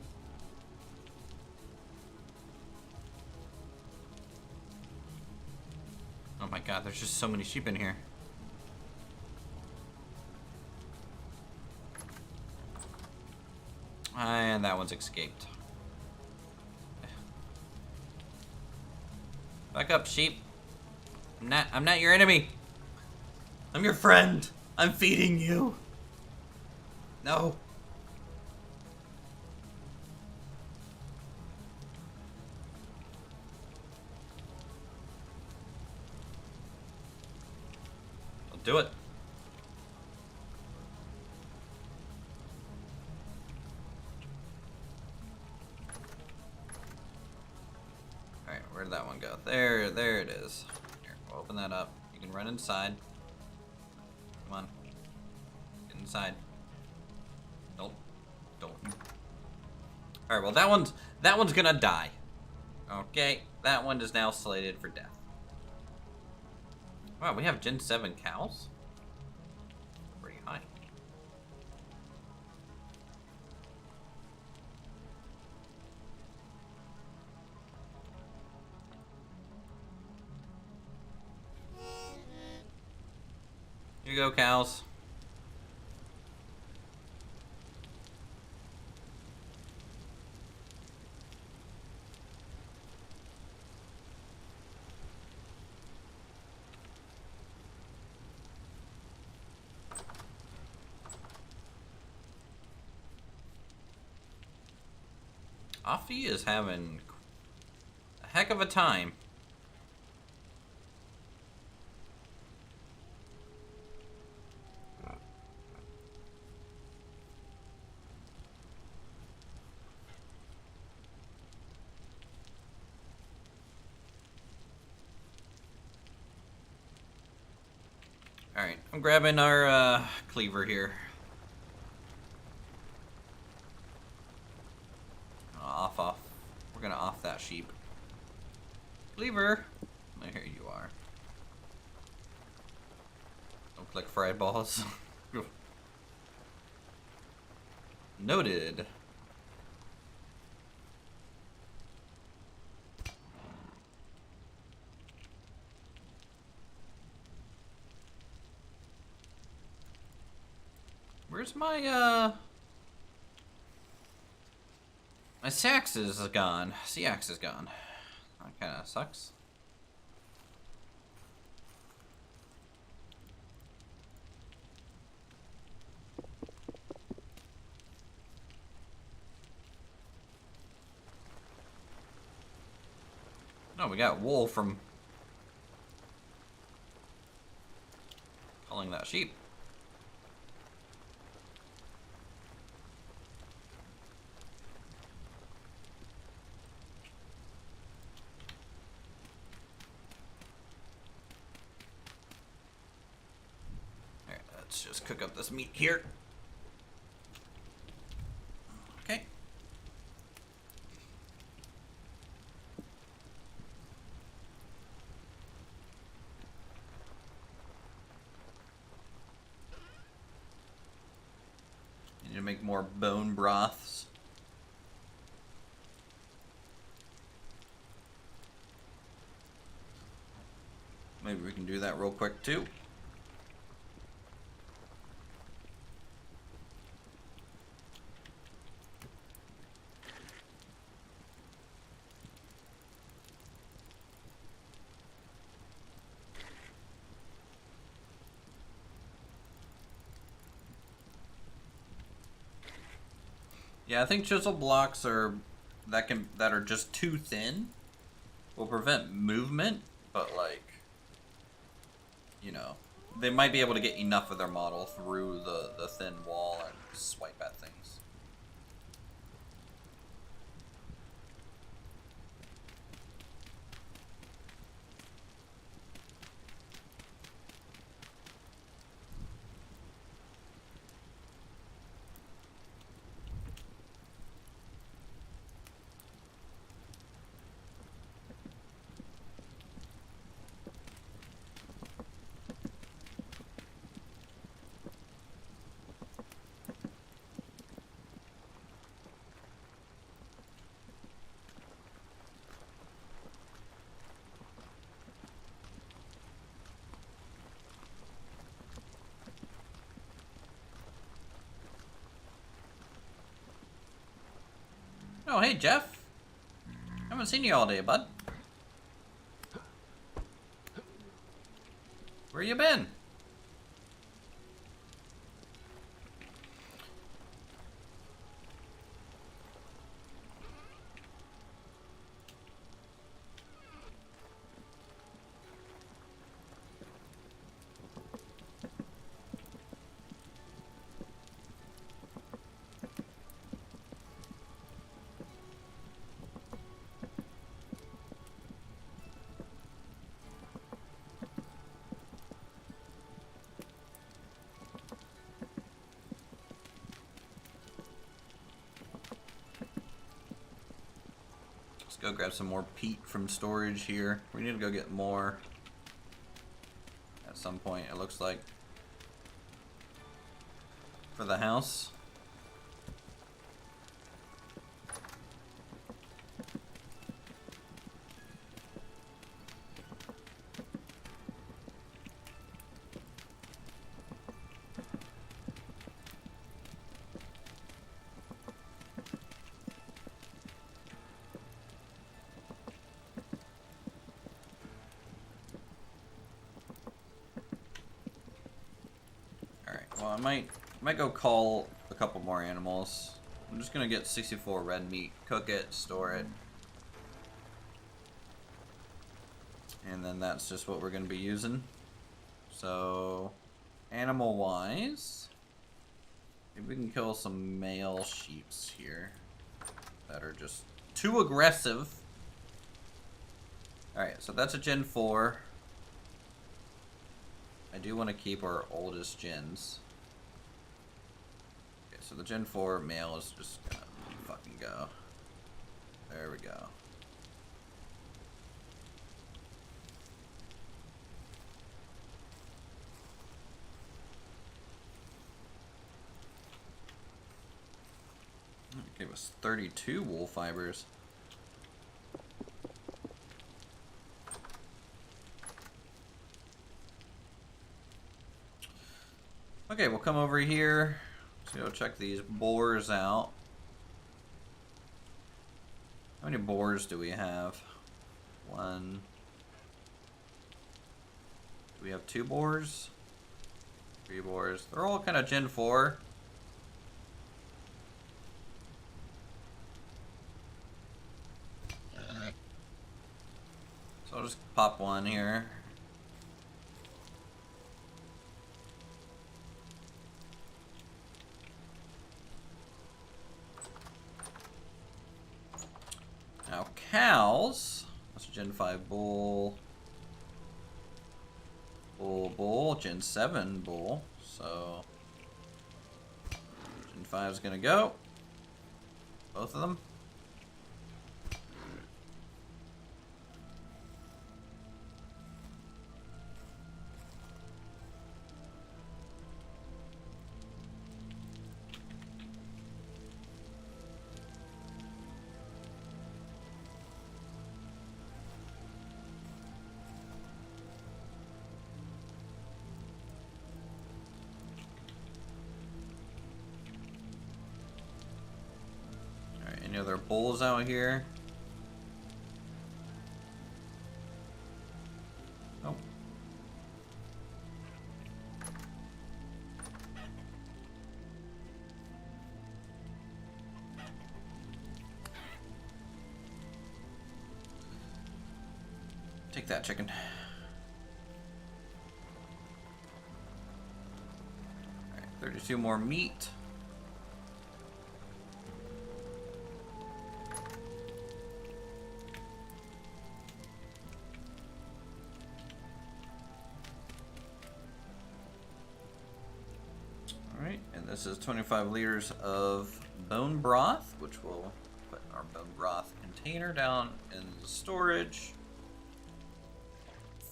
Oh my god, there's just so many sheep in here. And that one's escaped. Back up, sheep. I'm not your enemy. I'm your friend. I'm feeding you. No. I'll do it. Alright, where'd that one go? There it is. Here, we'll open that up. You can run inside. Come on. Get inside. Don't. Alright, well that one's gonna die. Okay, that one is now slated for death. Wow, we have Gen 7 cows? Pretty high. Here you go, cows. Offie is having a heck of a time. Alright, I'm grabbing our cleaver here. Off. We're gonna off that sheep. Cleaver! There you are. Don't click fried balls. Noted. Where's my my sax is gone. Seax is gone. That kinda sucks. No, we got wool from culling that sheep. Alright, let's just cook up this meat here. Okay. Need to make more bone broths. Maybe we can do that real quick too. Yeah, I think chisel blocks are that are just too thin will prevent movement, but like, you know, they might be able to get enough of their model through the thin wall and swipe at things. Oh, hey, Jeff. Haven't seen you all day, bud. Where you been? Let's go grab some more peat from storage here. We need to go get more at some point, it looks like, for the house. Well, I might go call a couple more animals. I'm just gonna get 64 red meat, cook it, store it. And then that's just what we're gonna be using. So, animal-wise, maybe we can kill some male sheeps here that are just too aggressive. Alright, so that's a Gen 4. I do want to keep our oldest gens. Okay, so the Gen 4 male is just gonna fucking go. There we go. It gave us 32 wool fibers. Okay, we'll come over here. So go check these boars out. How many boars do we have? One. Do we have 2 boars? 3 boars. They're all kind of Gen 4. So I'll just pop one here. Now cows. That's a Gen 5 bull. Bull. Gen 7 bull. So Gen 5 is gonna go. Both of them. Any other bulls out here? Nope. Take that, chicken. Alright, 32 more meat. This is 25 liters of bone broth, which we'll put in our bone broth container down in the storage.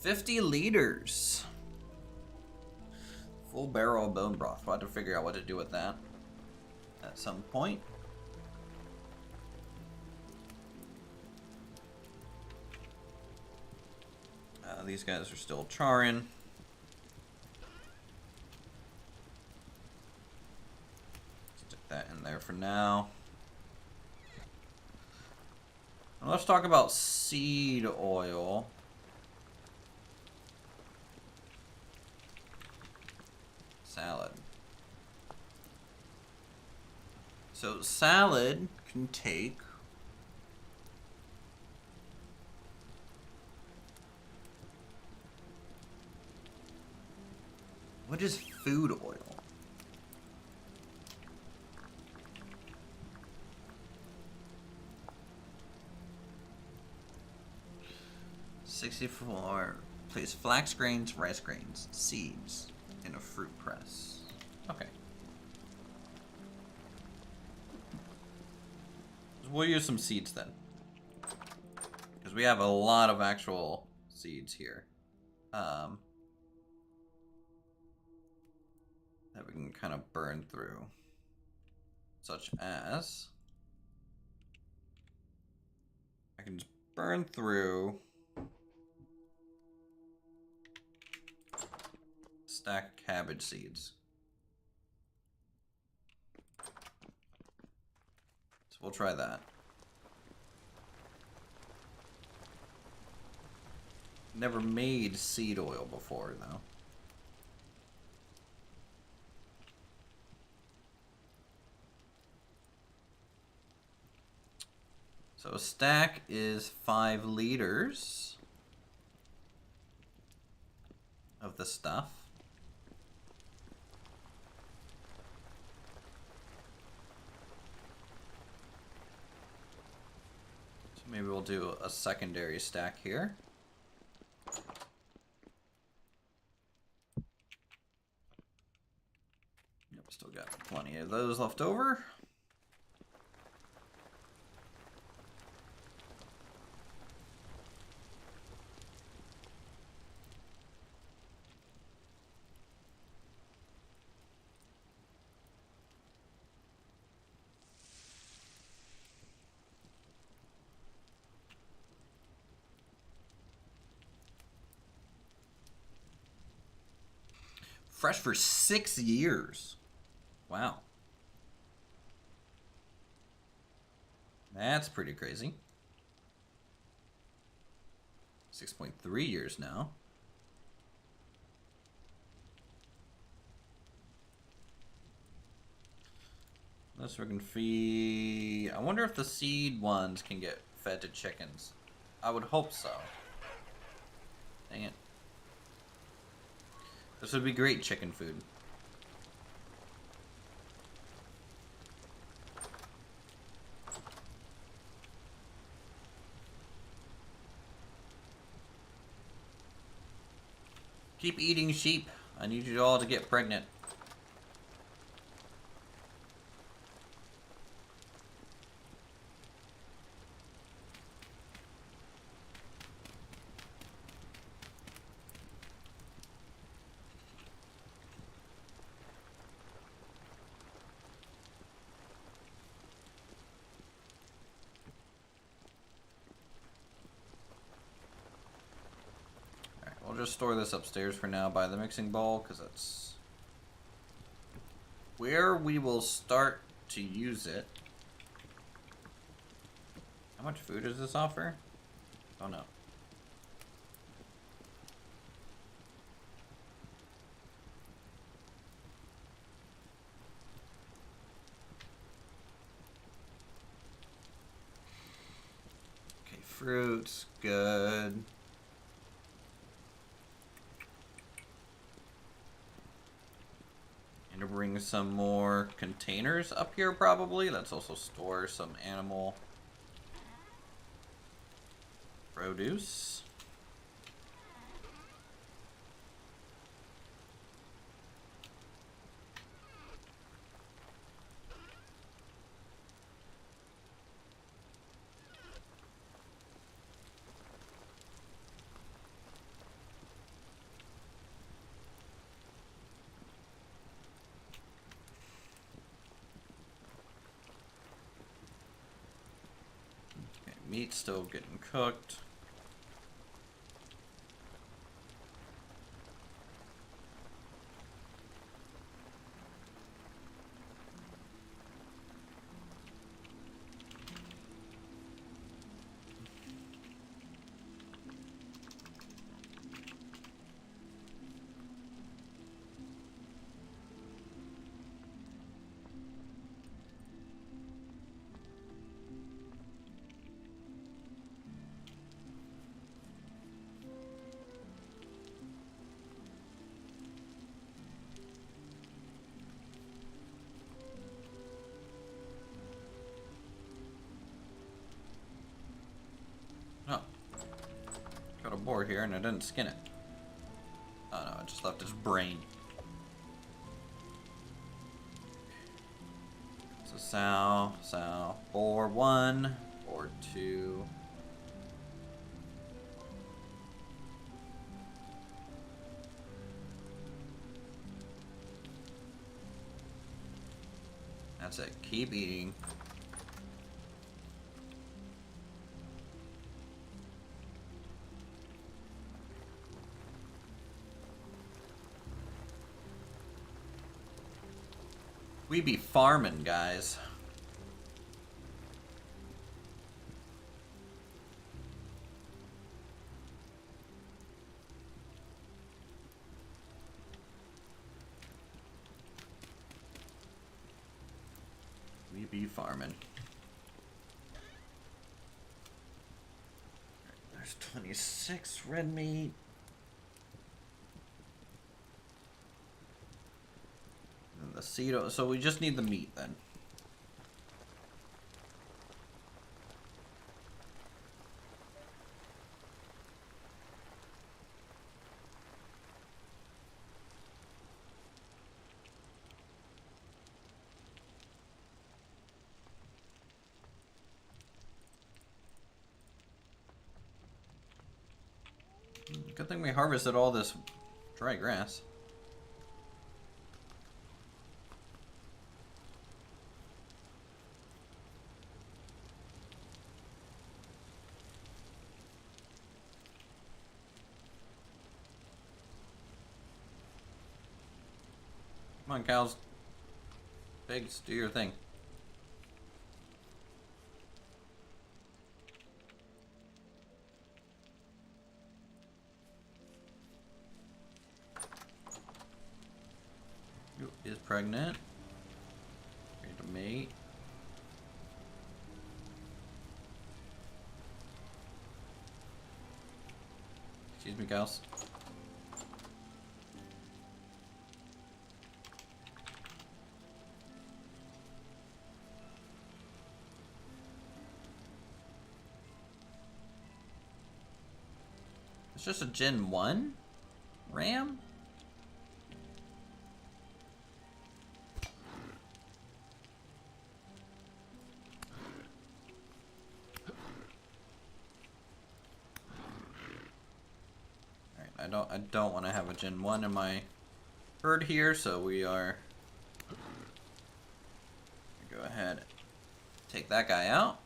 50 liters. Full barrel of bone broth. We'll have to figure out what to do with that at some point. These guys are still charring. That in there for now. Now let's talk about seed oil. Salad. So salad can take what is food oil? Place flax grains, rice grains, seeds in a fruit press. Okay. We'll use some seeds then. Because we have a lot of actual seeds here. That we can kind of burn through. Such as... I can just burn through... stack of cabbage seeds. So we'll try that. Never made seed oil before though. So a stack is 5 liters of the stuff. Maybe we'll do a secondary stack here. Still got plenty of those left over. Fresh for 6 years. Wow. That's pretty crazy. 6.3 years now. Unless we can feed... I wonder if the seed ones can get fed to chickens. I would hope so. Dang it. This would be great chicken food. Keep eating sheep. I need you all to get pregnant. We'll just store this upstairs for now by the mixing bowl, because that's where we will start to use it. How much food does this offer? Oh no. Okay, fruits, good. And to bring some more containers up here, probably. Let's also store some animal produce. Meat's still getting cooked. Oh. Got a boar here and I didn't skin it. Oh no, I just left its brain. So sow, boar 1, boar 2. That's it, keep eating. We be farming, guys. We be farming. There's 26 red meat. The seed, so we just need the meat then. Good thing we harvested all this dry grass. Come on, cows. Pigs, do your thing. You is pregnant. Ready to mate. Excuse me, cows. It's just a Gen 1 RAM? Alright, I don't want to have a Gen 1 in my herd here, so we are go ahead and take that guy out.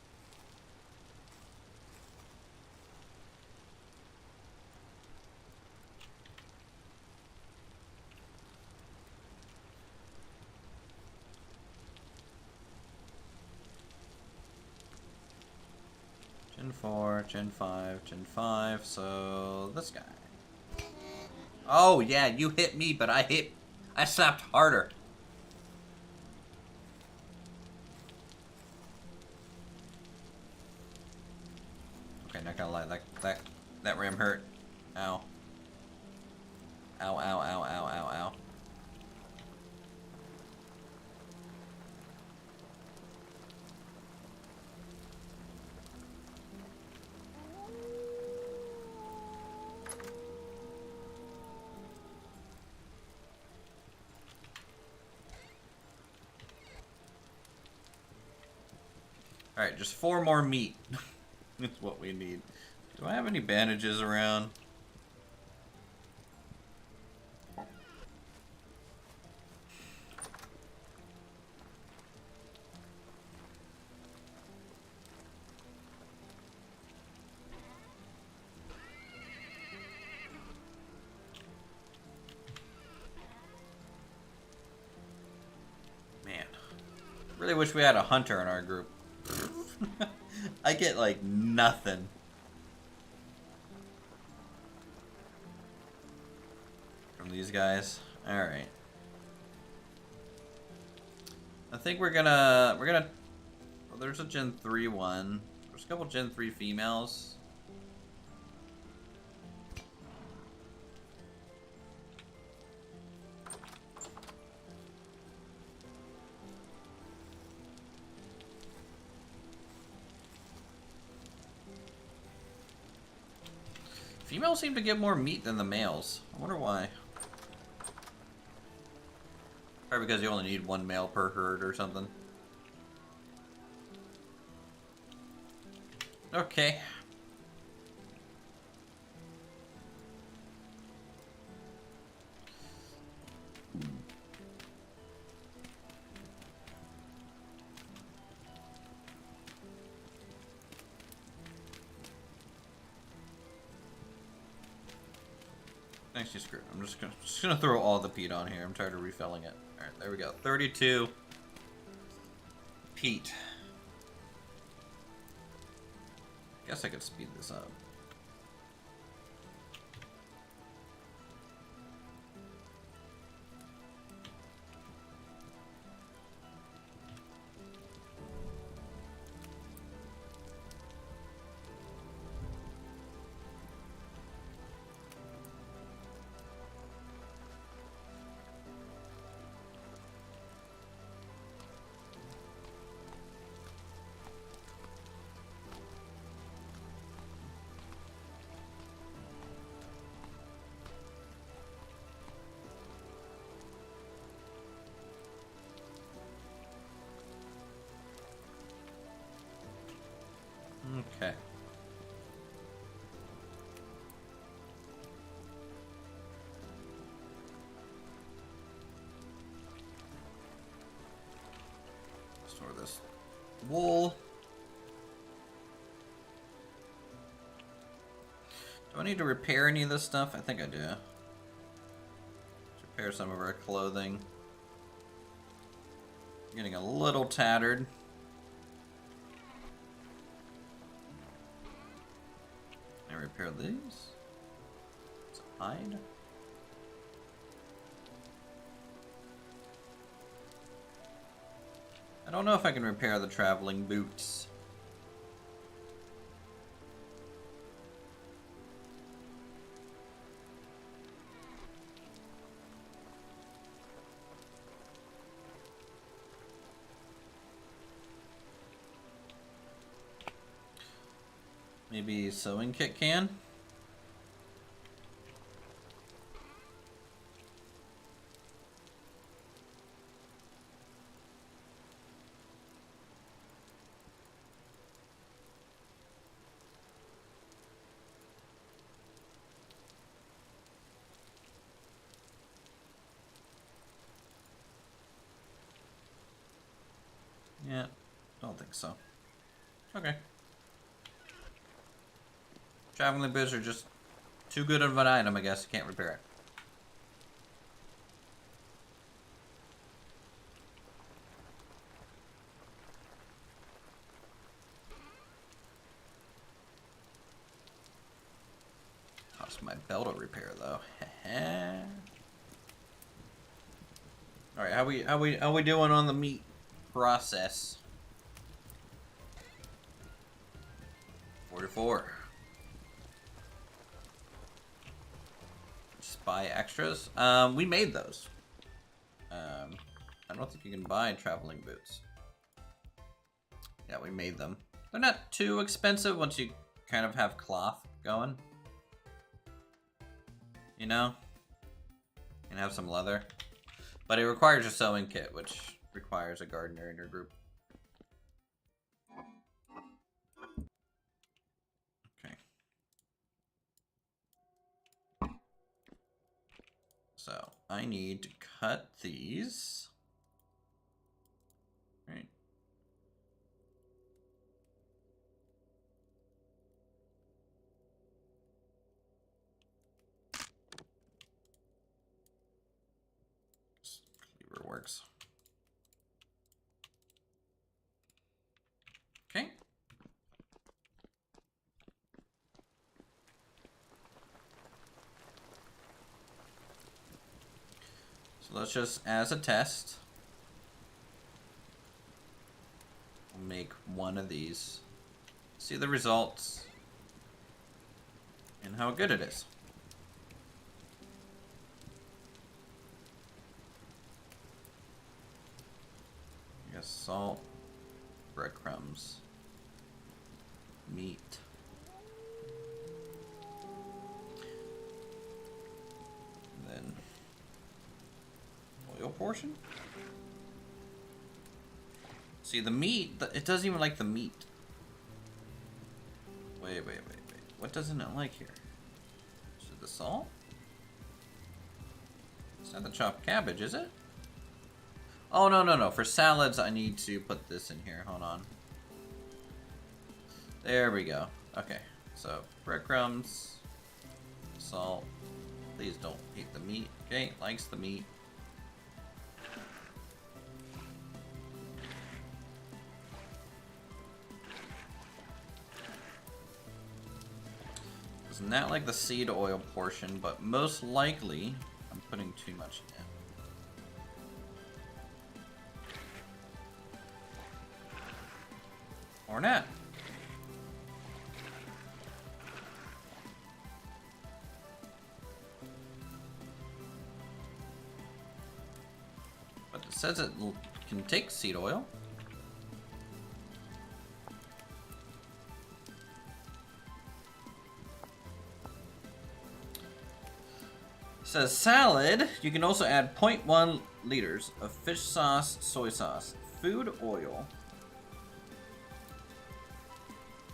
Gen 4, Gen 5, Gen 5, so this guy. Oh yeah, you hit me, but I slapped harder. Okay, not gonna lie, that ram hurt. Ow. Ow, ow, ow, ow, ow, ow. Alright, just 4 more meat. That's what we need. Do I have any bandages around? Man, really wish we had a hunter in our group. I get like nothing. From these guys. Alright. I think we're gonna well, there's a Gen 3 one. There's a couple Gen 3 females. Females seem to get more meat than the males. I wonder why. Probably because you only need 1 male per herd or something. Okay. Actually, screw it. I'm just gonna throw all the peat on here. I'm tired of refilling it. Alright, there we go. 32 peat. Guess I could speed this up. this wool. Do I need to repair any of this stuff? I think I do. Let's repair some of our clothing. Getting a little tattered. Can I repair these? Let's hide. I don't know if I can repair the traveling boots. Maybe sewing kit can? Yeah, don't think so. Okay. Traveling boots are just too good of an item, I guess. You can't repair it. Cost my belt to repair though. All right, how we doing on the meat process? 44. Just buy extras. We made those. I don't think you can buy traveling boots. Yeah, we made them. They're not too expensive once you kind of have cloth going. You know? And have some leather. But it requires a sewing kit, which requires a gardener in your group. Okay. So, I need to cut these. Right. Cleaver works. Okay. So let's just, as a test, we'll make one of these. See the results and how good it is. I guess salt, breadcrumbs, meat. And then oil portion. See the meat, it doesn't even like the meat. Wait. What doesn't it like here? Is it the salt? It's not the chopped cabbage, is it? Oh, no. For salads, I need to put this in here. Hold on. There we go. Okay. So, breadcrumbs, salt. Please don't eat the meat. Okay, likes the meat. Does not like the seed oil portion, but most likely I'm putting too much in. Or not. But it says it can take seed oil. It says salad, you can also add 0.1 liters of fish sauce, soy sauce, food oil,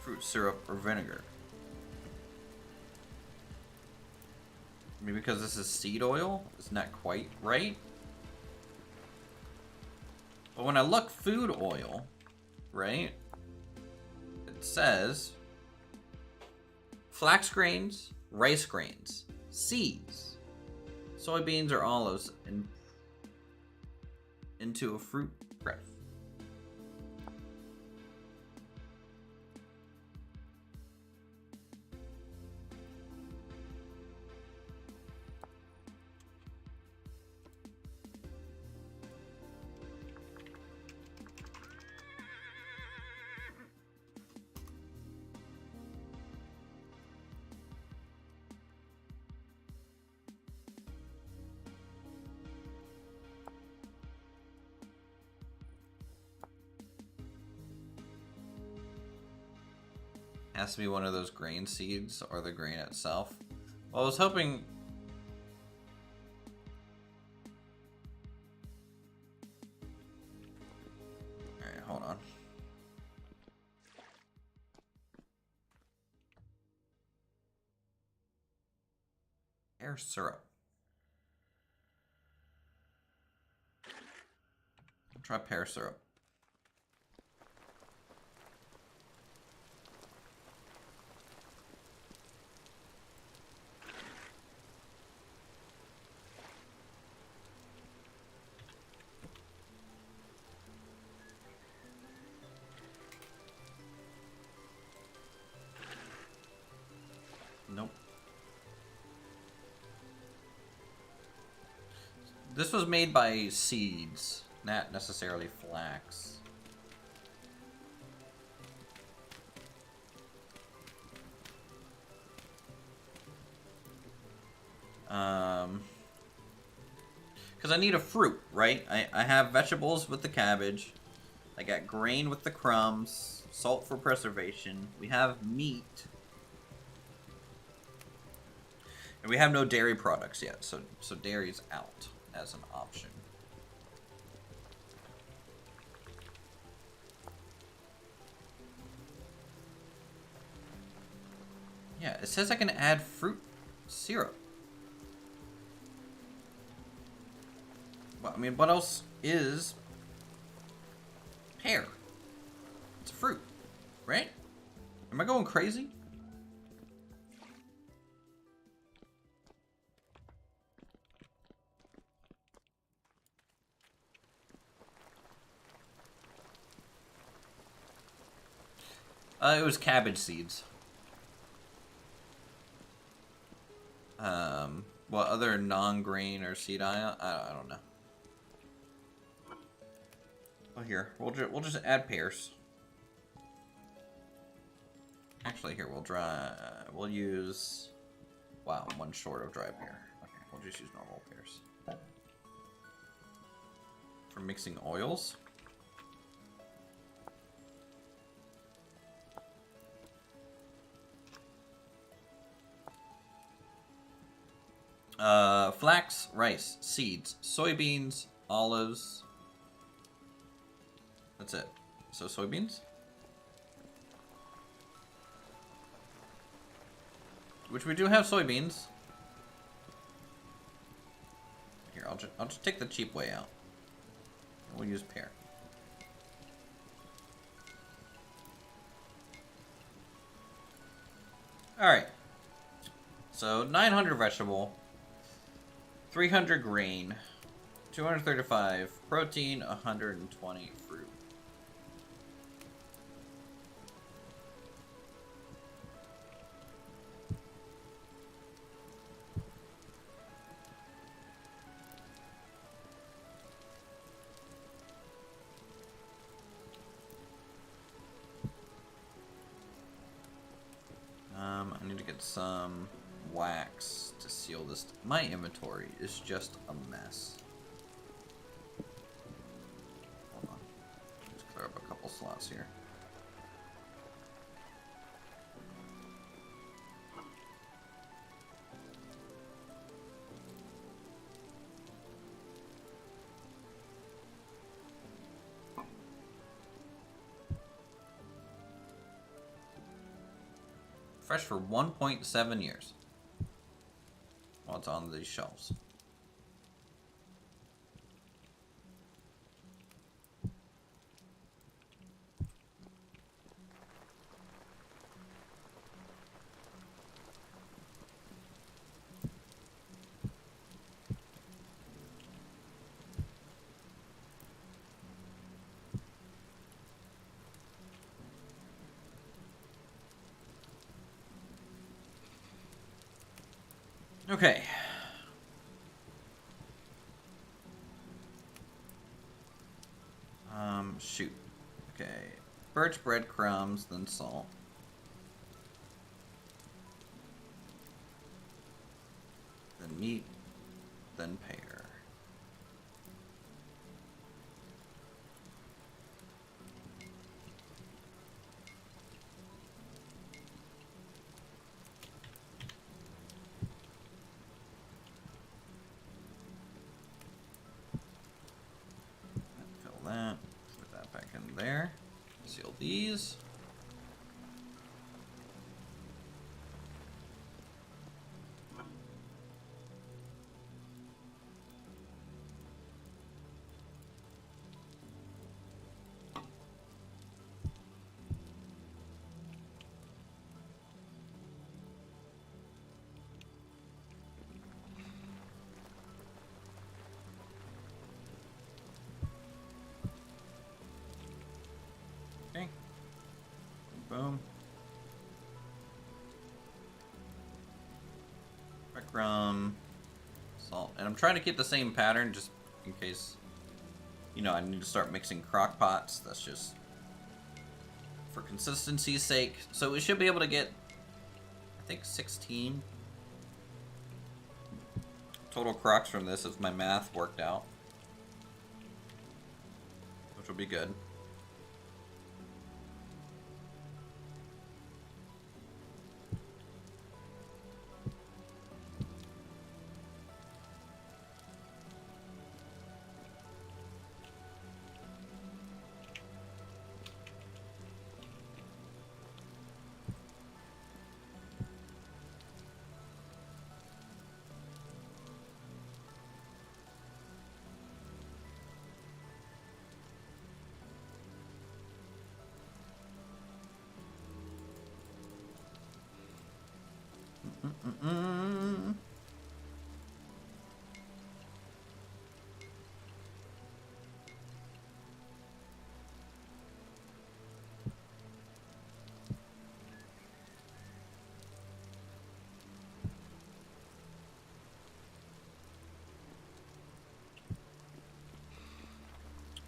fruit syrup, or vinegar. Maybe because this is seed oil, it's not quite right. But when I look food oil, right? It says flax grains, rice grains, seeds, soybeans or olives into a fruit breath. Has to be one of those grain seeds or the grain itself. Well, I was hoping... Alright, hold on. Pear syrup. I'll try pear syrup. Nope. This was made by seeds, not necessarily flax. Because I need a fruit, right? I have vegetables with the cabbage. I got grain with the crumbs, salt for preservation. We have meat. And we have no dairy products yet, so dairy's out as an option. Yeah, it says I can add fruit syrup. Well, I mean, what else is pear? It's a fruit, right? Am I going crazy? It was cabbage seeds. What other non-grain or seed I don't know. Oh, here we'll just add pears. Actually, here we'll use. Wow, one short of dry pear. Okay, we'll just use normal pears for mixing oils. Flax, rice, seeds, soybeans, olives. That's it. So soybeans? Which we do have soybeans. Here, I'll just take the cheap way out. We'll use pear. Alright. So 900 vegetable. 300 grain, 235 protein, 120 fruit. I need to get some wax to seal this. My inventory is just a mess. Hold on. Let's clear up a couple slots here. Fresh for 1.7 years. While it's on these shelves. Okay. Shoot. Okay. Birch breadcrumbs, then salt. Then meat, then pear. Fill that. Put that back in there. Seal these. Okay. Boom. Breadcrumb. Salt. And I'm trying to keep the same pattern just in case, you know, I need to start mixing crock pots. That's just for consistency's sake. So we should be able to get, I think, 16 total crocks from this if my math worked out. Which will be good.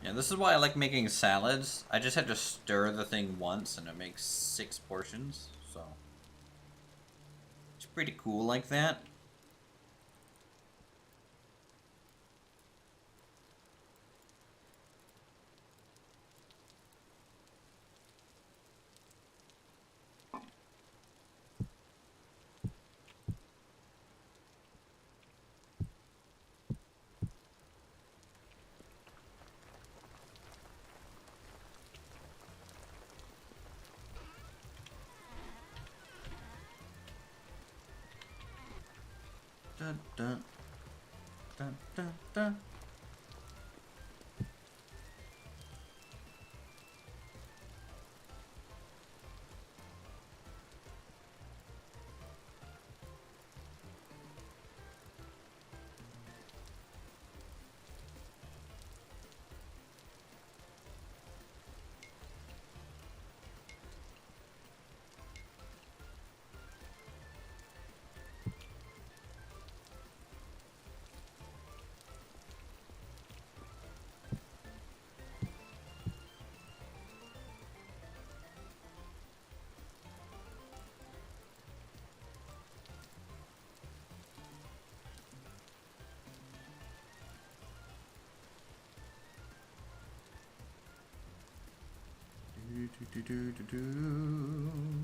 Yeah, this is why I like making salads. I just have to stir the thing once and it makes 6 portions, so it's pretty cool like that. Dun, dun, dun, dun, dun. Do, do, do, do, do.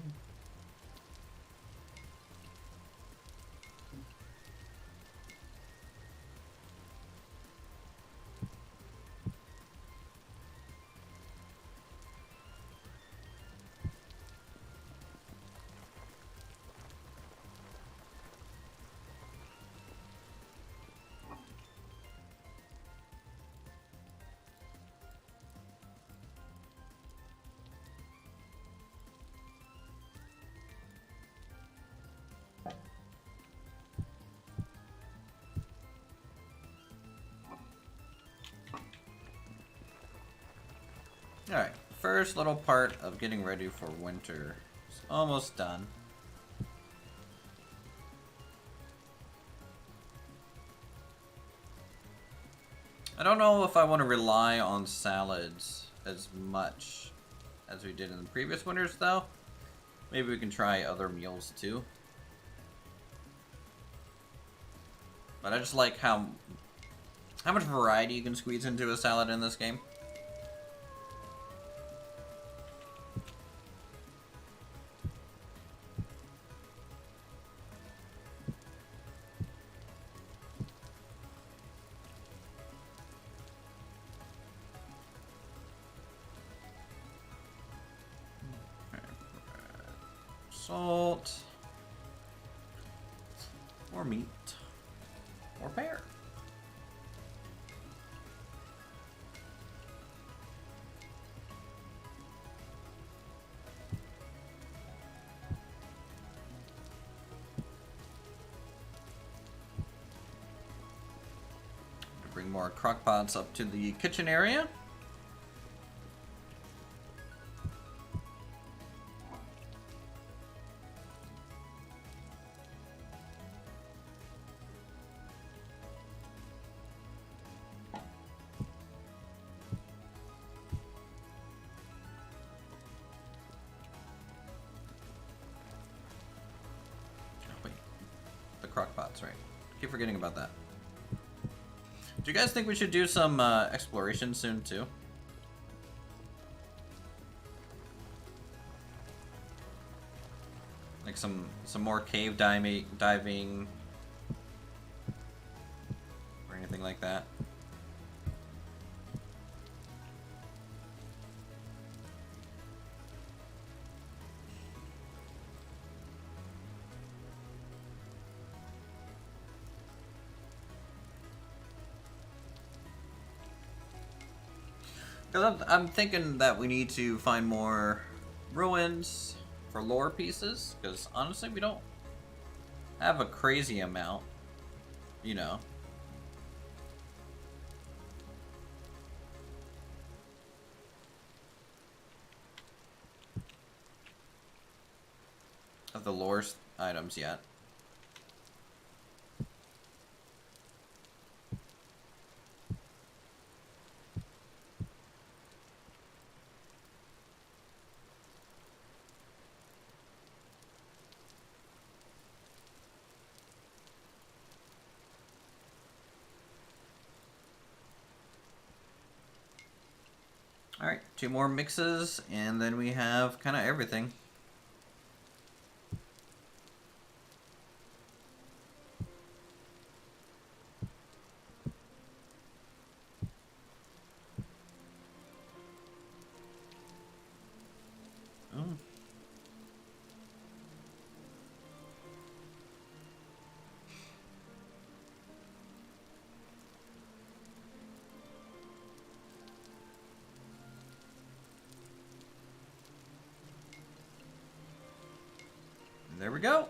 Alright, first little part of getting ready for winter is almost done. I don't know if I want to rely on salads as much as we did in the previous winters, though. Maybe we can try other meals, too. But I just like how much variety you can squeeze into a salad in this game. Salt. More meat. More pear. Bring more crock pots up to the kitchen area. Crock pots, right? Keep forgetting about that. Do you guys think we should do some exploration soon too? Like some more cave diving or anything like that? Because I'm thinking that we need to find more ruins for lore pieces, because honestly we don't have a crazy amount, you know. Of the lore items yet. Alright, 2 more mixes, and then we have kind of everything. Oh. There we go.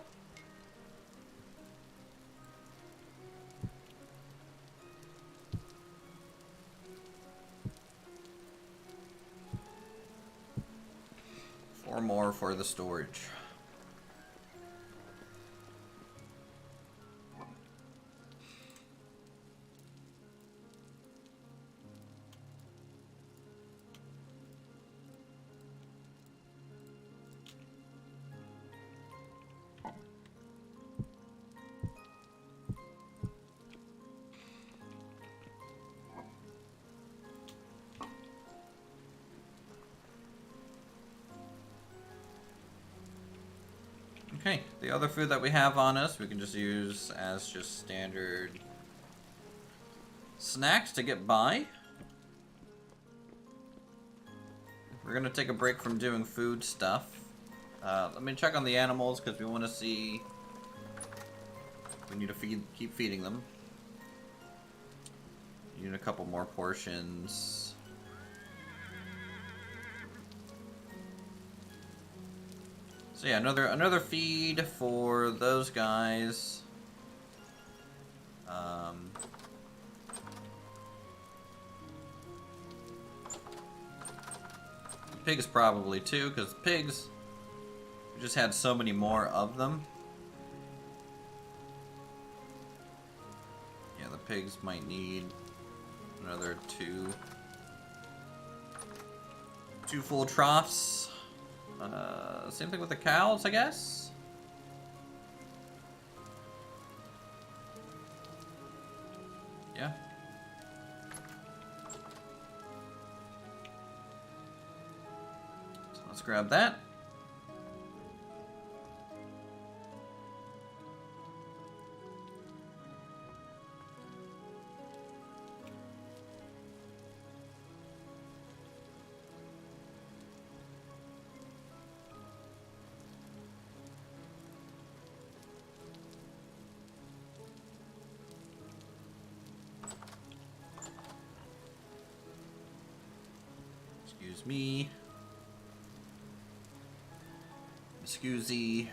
Four more for the storage. Okay, the other food that we have on us, we can just use as just standard snacks to get by. We're gonna take a break from doing food stuff. Let me check on the animals because we want to see. We need to keep feeding them. Need a couple more portions. So yeah, another feed for those guys. Pigs probably too, because pigs, we just had so many more of them. Yeah, the pigs might need Another two full troughs. Same thing with the cows, I guess. Yeah. So let's grab that. Excuse me. Excusey.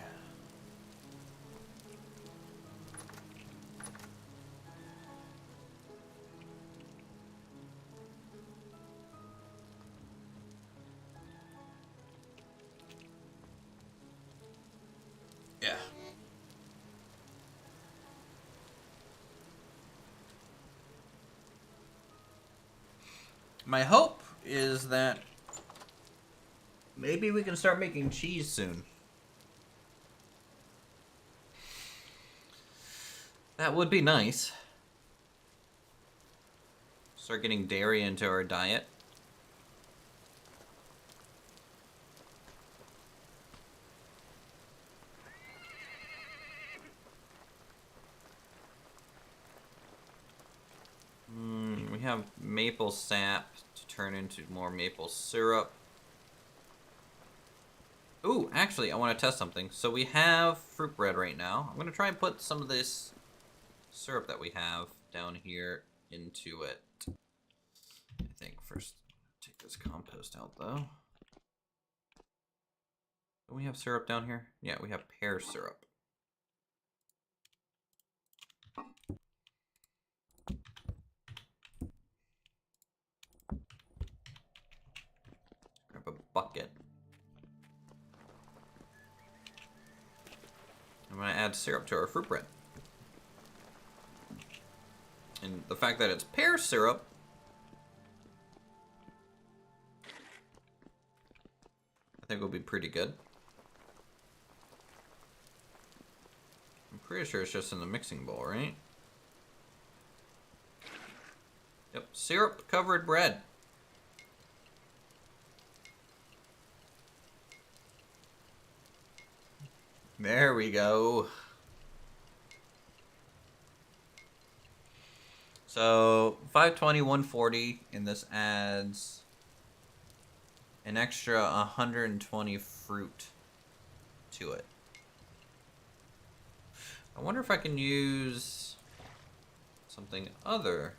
Yeah. My hope is that maybe we can start making cheese soon. That would be nice. Start getting dairy into our diet. We have maple sap to turn into more maple syrup. Ooh, actually, I want to test something. So we have fruit bread right now. I'm going to try and put some of this syrup that we have down here into it. I think first, take this compost out, though. Do we have syrup down here? Yeah, we have pear syrup. Grab a bucket. I'm going to add syrup to our fruit bread. And the fact that it's pear syrup, I think will be pretty good. I'm pretty sure it's just in the mixing bowl, right? Yep, syrup covered bread. There we go. So 520, 140, and this adds an extra 120 fruit to it. I wonder if I can use something other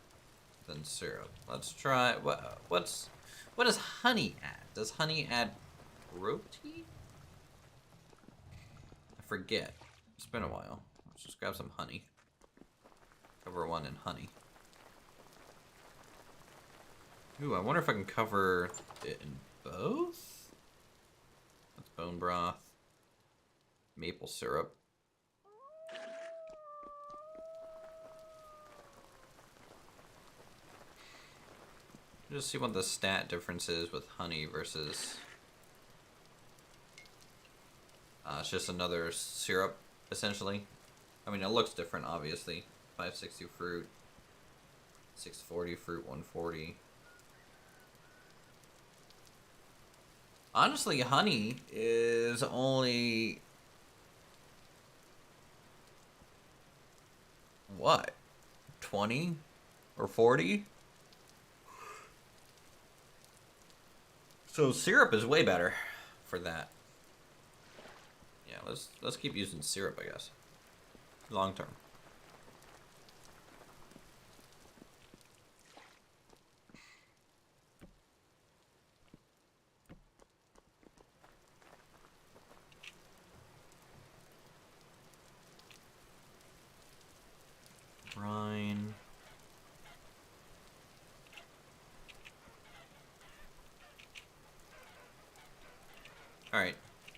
than syrup. Let's try. What does honey add? Does honey add protein? I forget. It's been a while. Let's just grab some honey. Cover one in honey. Ooh, I wonder if I can cover it in both? That's bone broth. Maple syrup. Just see what the stat difference is with honey versus... it's just another syrup, essentially. I mean, it looks different, obviously. 560 fruit. 640 fruit, 140. Honestly, honey is only... what? 20? Or 40? So syrup is way better for that. Yeah, let's keep using syrup, I guess. Long term. Brine. Alright.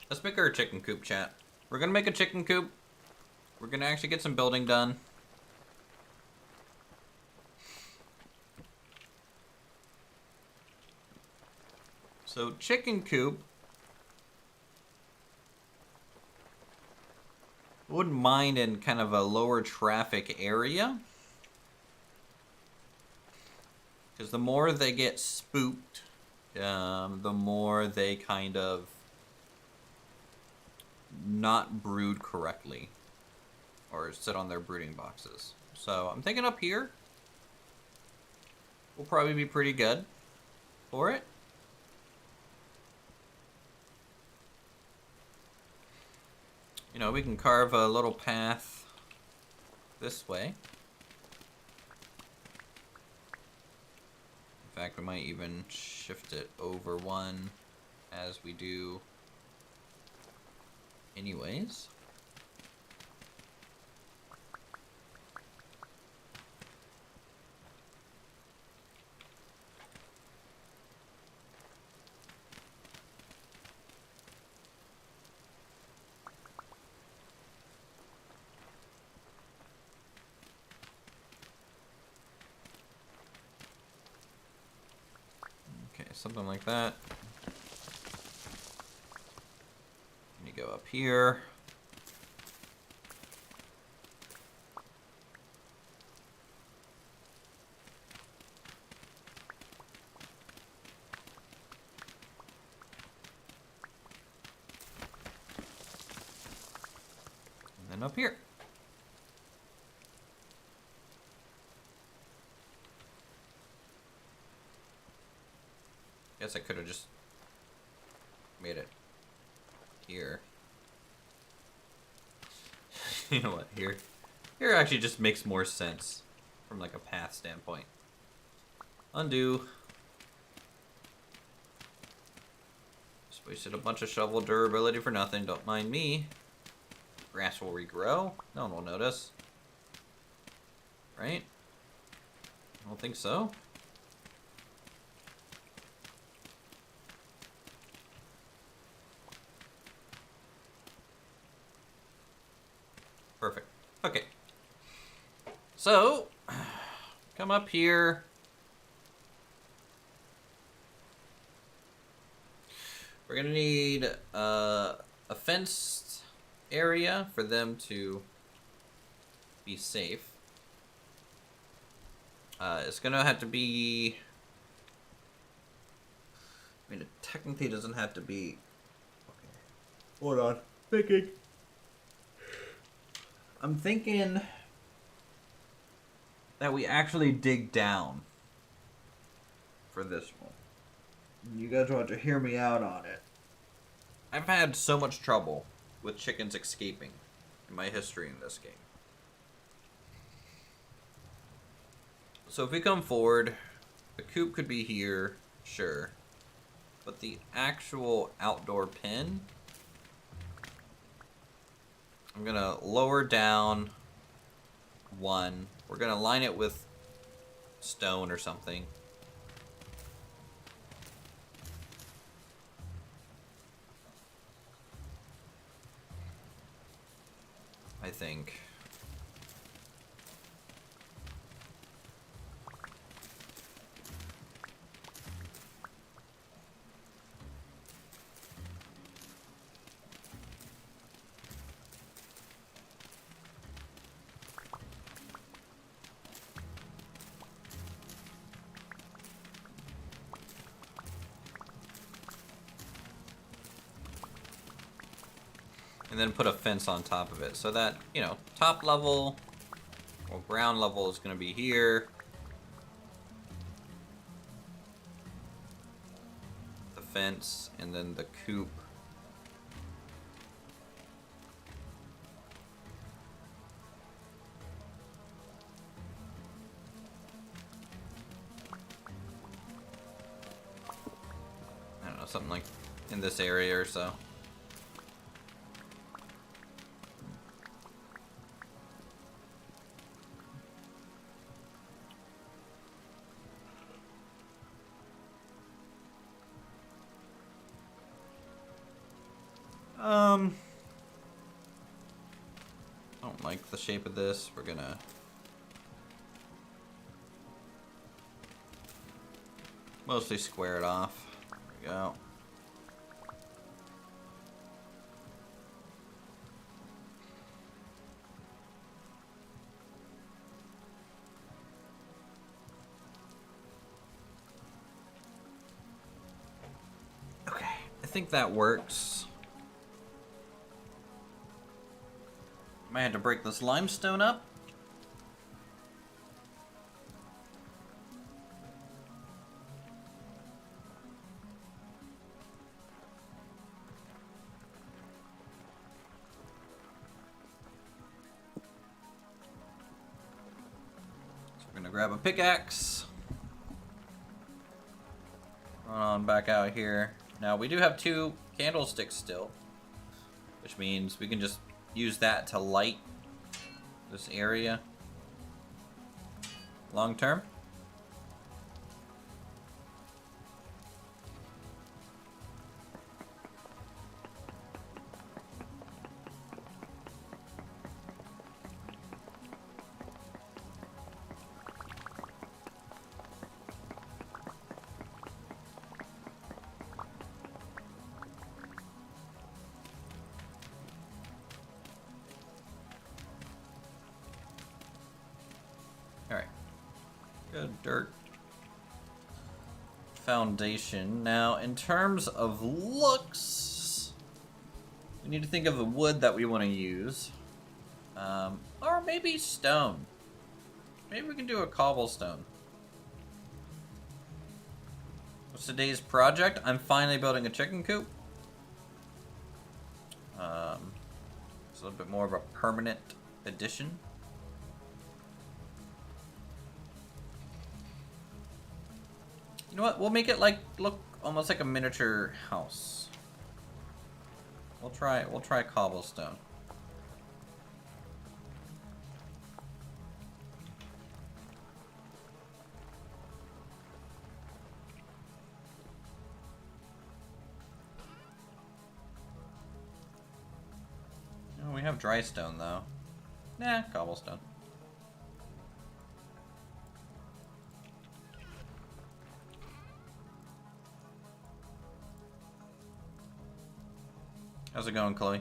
Let's make our chicken coop, chat. We're gonna make a chicken coop. We're gonna actually get some building done. So chicken coop. Wouldn't mind in kind of a lower traffic area. Because the more they get spooked, the more they kind of not brood correctly. Or sit on their brooding boxes. So I'm thinking up here will probably be pretty good for it. You know, we can carve a little path this way. In fact, we might even shift it over one as we do anyways. Okay, something like that. Let me go up here. And then up here. Guess I could have just made it here. You know what? Here actually just makes more sense from like a path standpoint. Undo. Just wasted a bunch of shovel durability for nothing. Don't mind me. Grass will regrow. No one will notice. Right? I don't think so. Perfect. Okay. So, come up here. We're gonna need a fenced area for them to be safe. It's gonna have to be... I mean, it technically doesn't have to be... Okay. Hold on. Thinking. I'm thinking that we actually dig down for this one. You guys want to hear me out on it. I've had so much trouble with chickens escaping in my history in this game. So if we come forward, the coop could be here, sure. But the actual outdoor pen, I'm gonna lower down one. We're gonna line it with stone or something. I think. And then put a fence on top of it so that, you know, top level or ground level is going to be here. The fence and then the coop. I don't know, something like in this area or so. I don't like the shape of this. We're gonna mostly square it off. There we go. think that works. Might have to break this limestone up. So we're gonna grab a pickaxe. Run on back out here. Now we do have 2 candlesticks still, which means we can just use that to light this area long term. Alright. Good dirt foundation. Now, in terms of looks, we need to think of the wood that we want to use. Or maybe stone. Maybe we can do a cobblestone. What's today's project? I'm finally building a chicken coop. It's a little bit more of a permanent addition. You know what? We'll make it like look almost like a miniature house. We'll try cobblestone. Oh, we have dry stone though. Nah, cobblestone. How's it going, Chloe?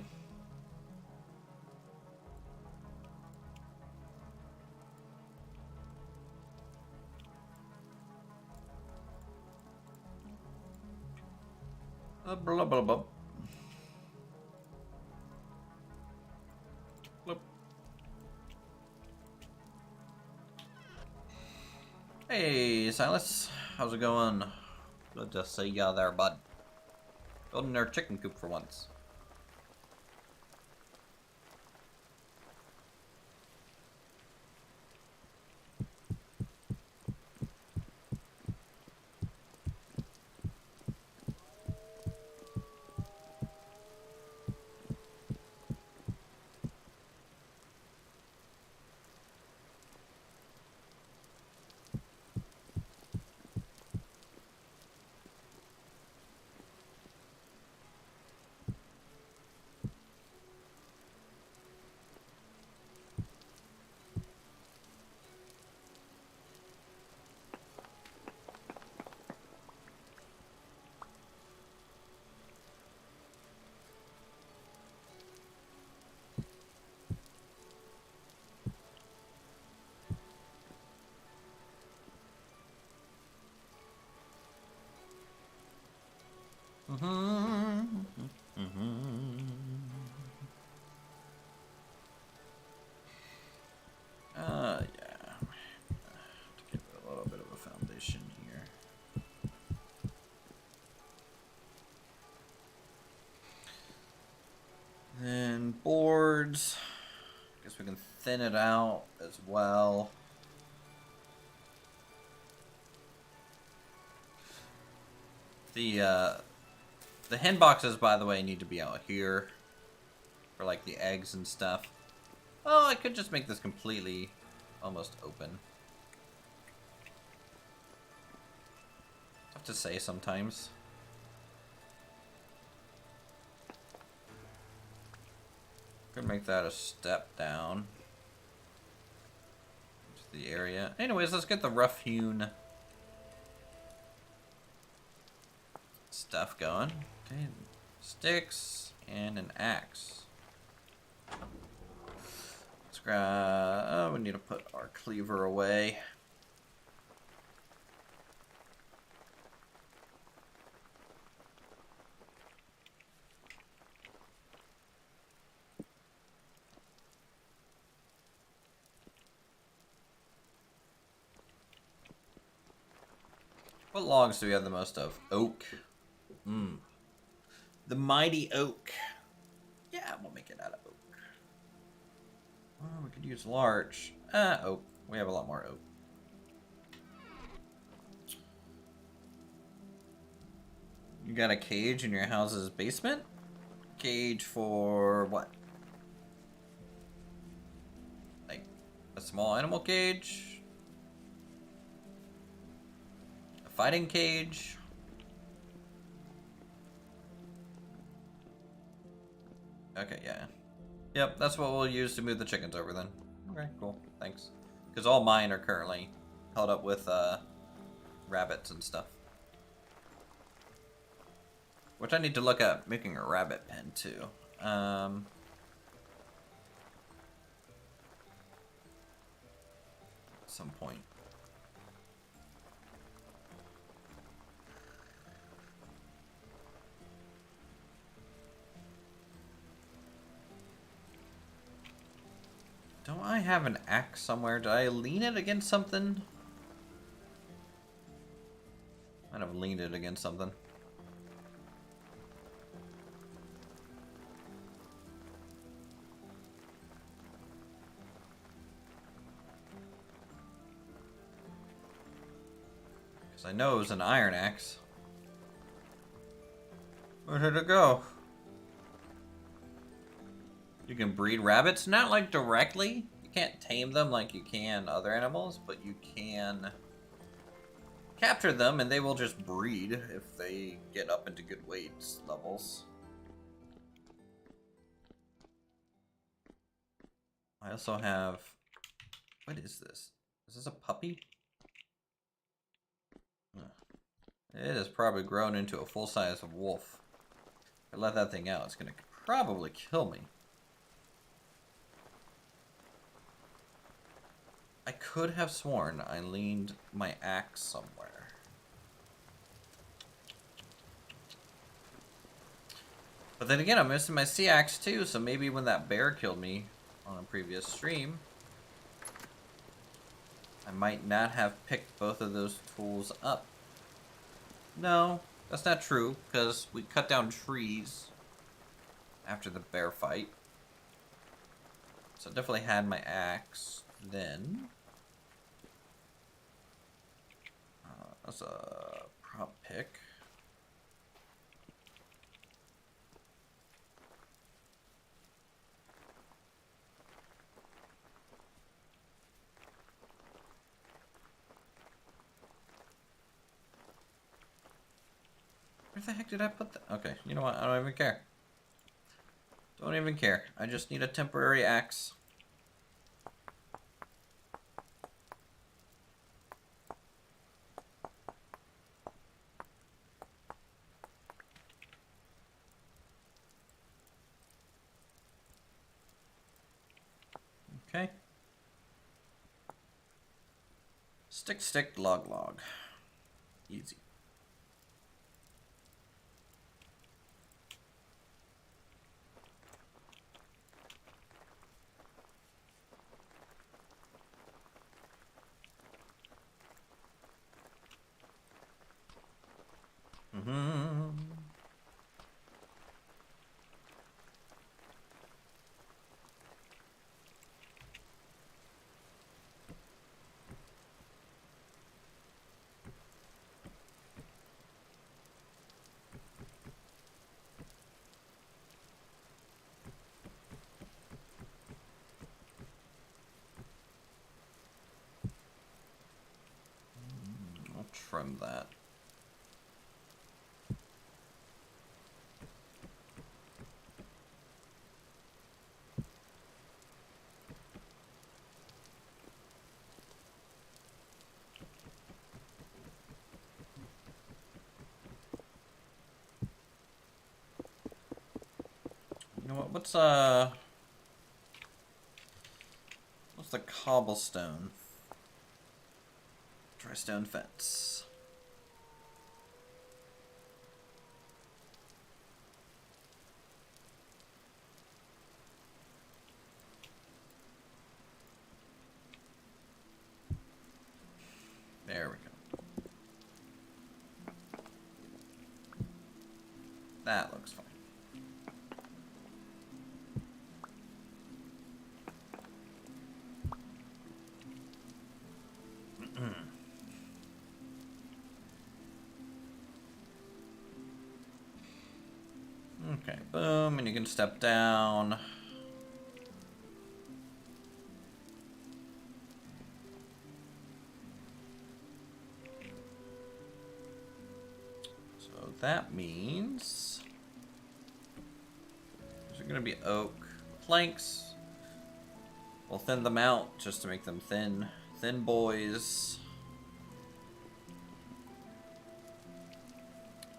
Blah, blah, blah. Bloop. Hey, Silas. How's it going? Good to see ya there, bud. Building our chicken coop for once. Yeah. To give it a little bit of a foundation here. Then boards. Guess we can thin it out as well. The hen boxes, by the way, need to be out here for like the eggs and stuff. Oh, I could just make this completely almost open. Tough to say sometimes. Could make that a step down into the area. Anyways, let's get the rough-hewn stuff going. Okay, sticks and an axe. Let's grab. Oh, we need to put our cleaver away. What logs do we have the most of? Oak. Hmm. The mighty oak. Yeah, we'll make it out of oak. Oh, we could use large. Oak. We have a lot more oak. You got a cage in your house's basement? Cage for what? Like a small animal cage? A fighting cage? Okay, yeah. Yep, that's what we'll use to move the chickens over then. Okay, cool. Thanks. Because all mine are currently held up with rabbits and stuff. Which I need to look at making a rabbit pen too. At some point. Don't I have an axe somewhere? Did I lean it against something? Might have leaned it against something. Because I know it was an iron axe. Where did it go? You can breed rabbits, not like directly. You can't tame them like you can other animals, but you can capture them and they will just breed if they get up into good weight levels. I also have... What is this? Is this a puppy? It has probably grown into a full-size wolf. If I let that thing out, it's going to probably kill me. I could have sworn I leaned my axe somewhere. But then again, I'm missing my sea axe too, so maybe when that bear killed me on a previous stream, I might not have picked both of those tools up. No, that's not true, because we cut down trees after the bear fight. So I definitely had my axe then. That's a prop pick. Where the heck did I put that? Okay, you know what? I don't even care. Don't even care. I just need a temporary axe. Okay. Stick, stick, log, log. Easy. I'll trim that. You know what? What's the cobblestone? Dry stone fence. There we go. That looks fine. Okay, boom, and you can step down. So that means there's going to be oak planks. We'll thin them out just to make them thin. Thin boys.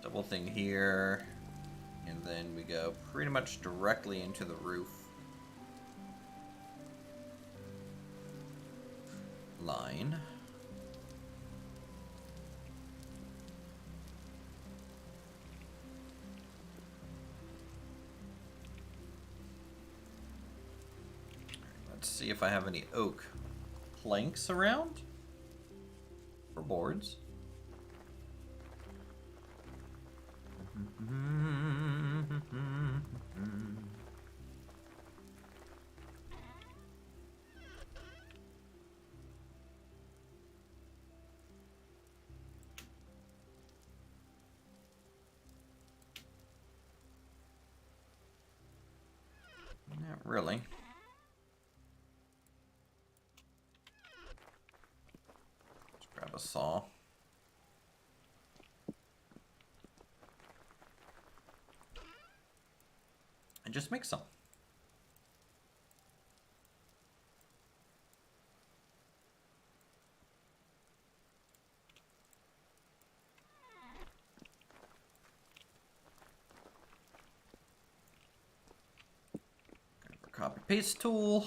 Double thing here. And then we go pretty much directly into the roof line. Let's see if I have any oak planks around for boards. Not really. Let's grab a saw. And just make some. Grab our copy paste tool.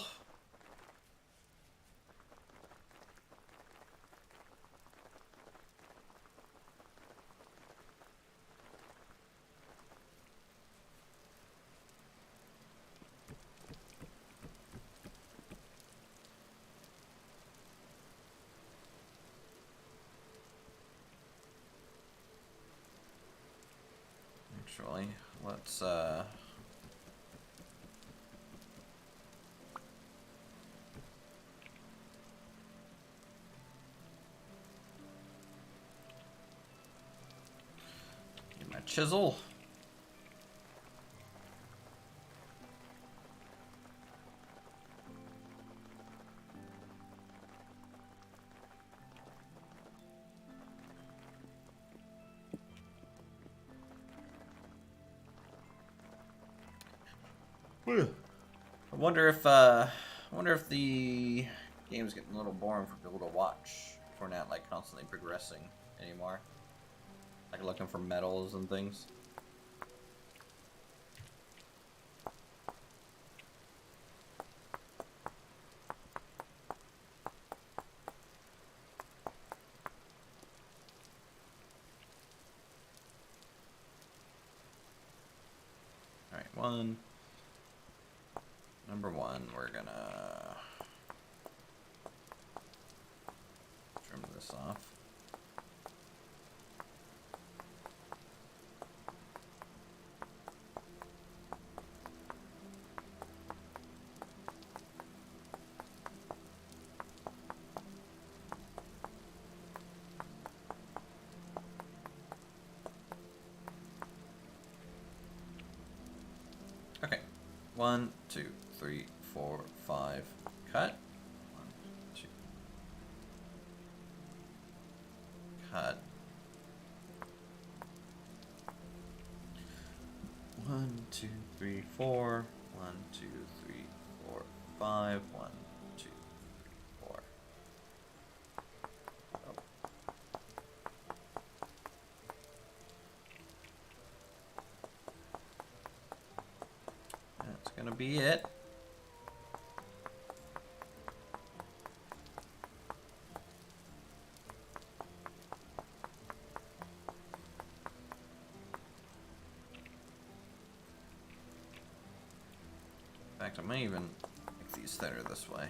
Actually, let's get my chisel. I wonder if the game's getting a little boring for people to watch. If we're not like constantly progressing anymore, like looking for metals and things. All right, number one, we're gonna trim this off. Okay, 1, 2, 3, 4, 5, cut. 1, 2, cut. 1, 2, 3, 4. 1, 2, 3, 4, 5. 1, 2, 3, 4. Oh. That's gonna be it. In fact, I might even make these thinner this way.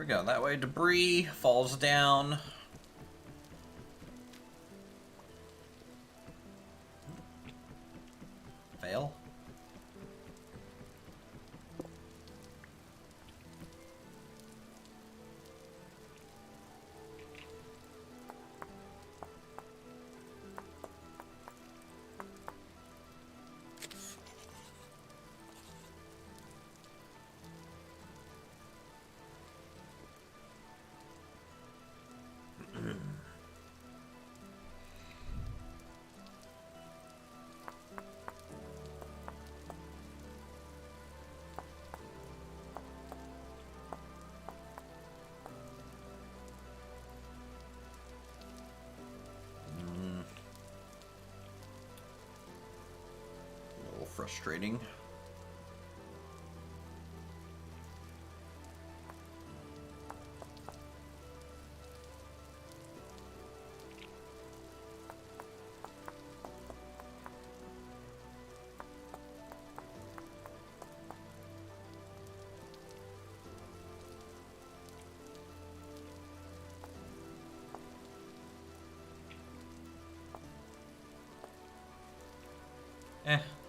we go. That way debris falls down. Fail. Frustrating.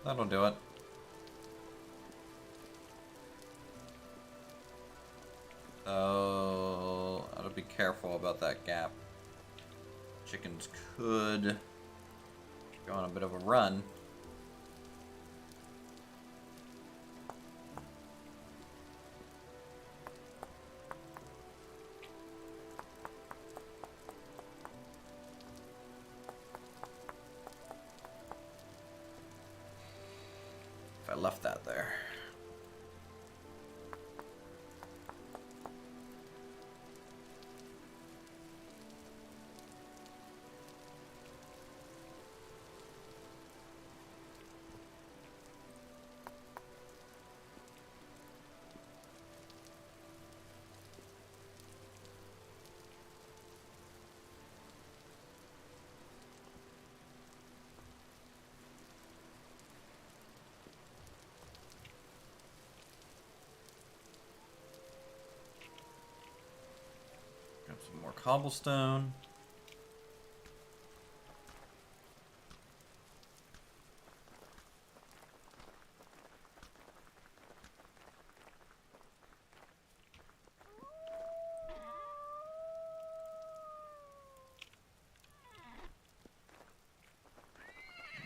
That'll do it. Oh, I gotta be careful about that gap. Chickens could go on a bit of a run. If I left that there. Some more cobblestone.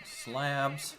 Slabs.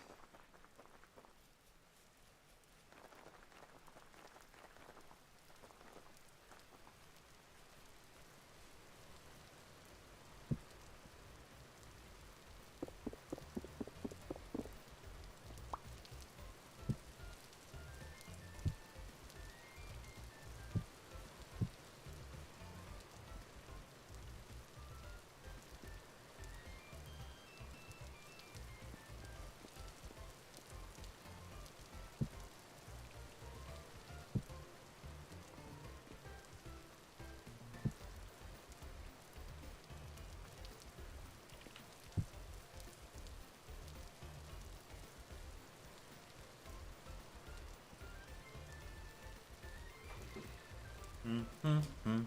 Mm-hmm.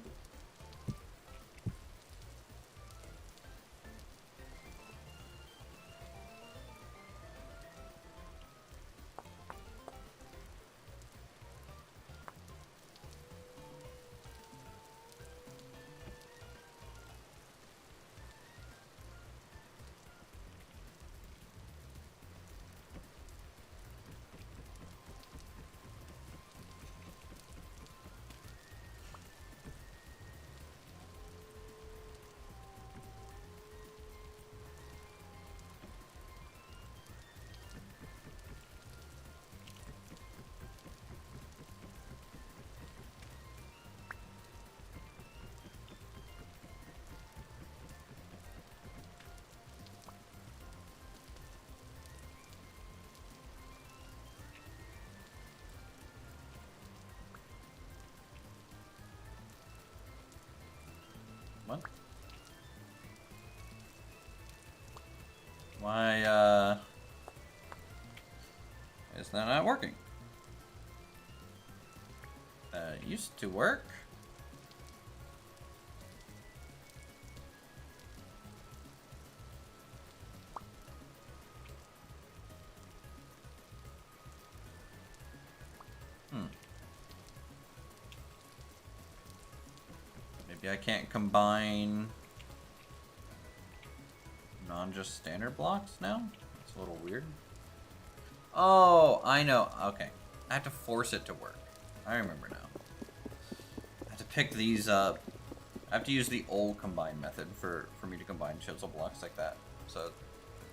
What? Why, is that not working? It used to work. Yeah, I can't combine non-just standard blocks now? It's a little weird. Oh, I know. Okay. I have to force it to work. I remember now. I have to pick these up. I have to use the old combine method for me to combine chisel blocks like that. So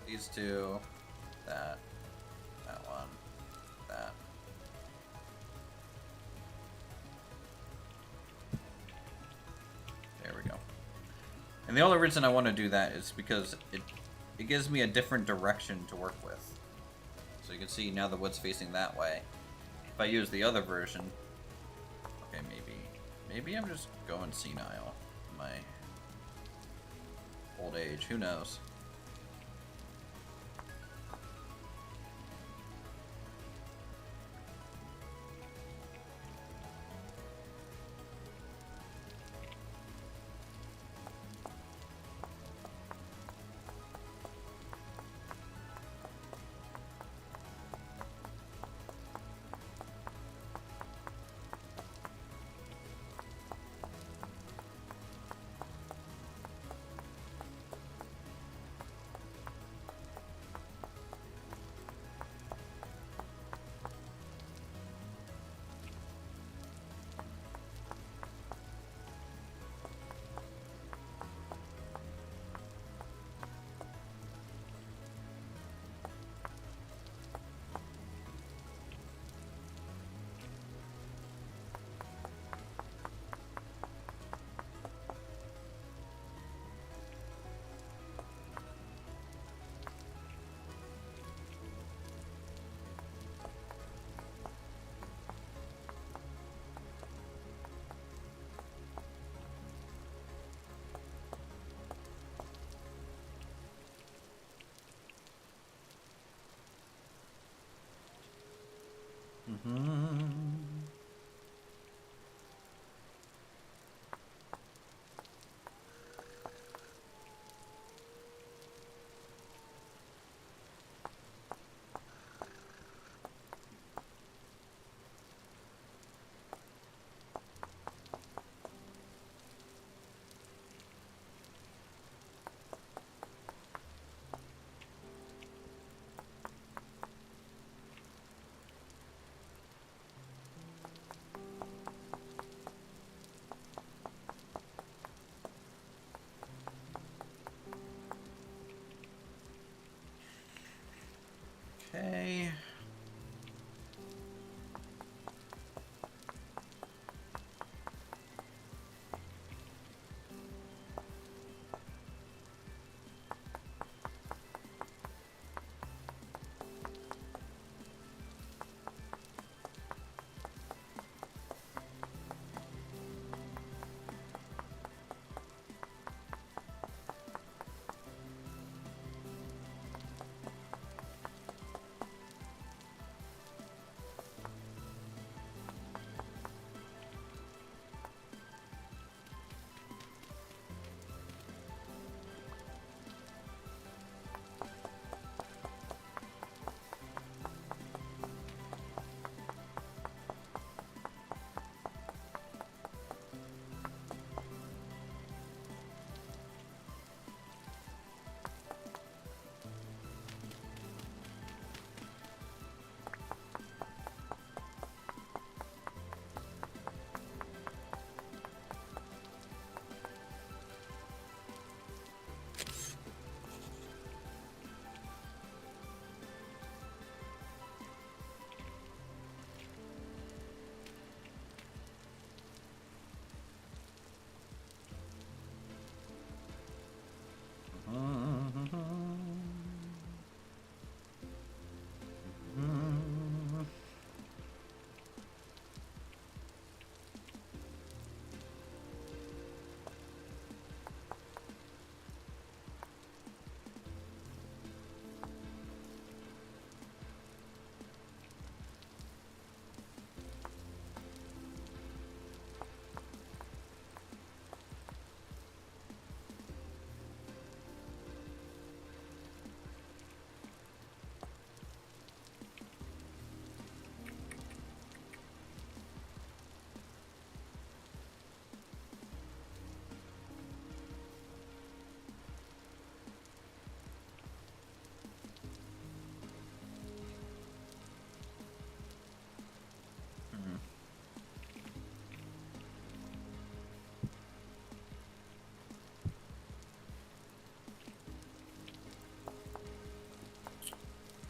these two, that one, that. There we go. And the only reason I want to do that is because it gives me a different direction to work with. So you can see now the wood's facing that way. If I use the other version, okay, maybe I'm just going senile in my old age. Who knows? Okay.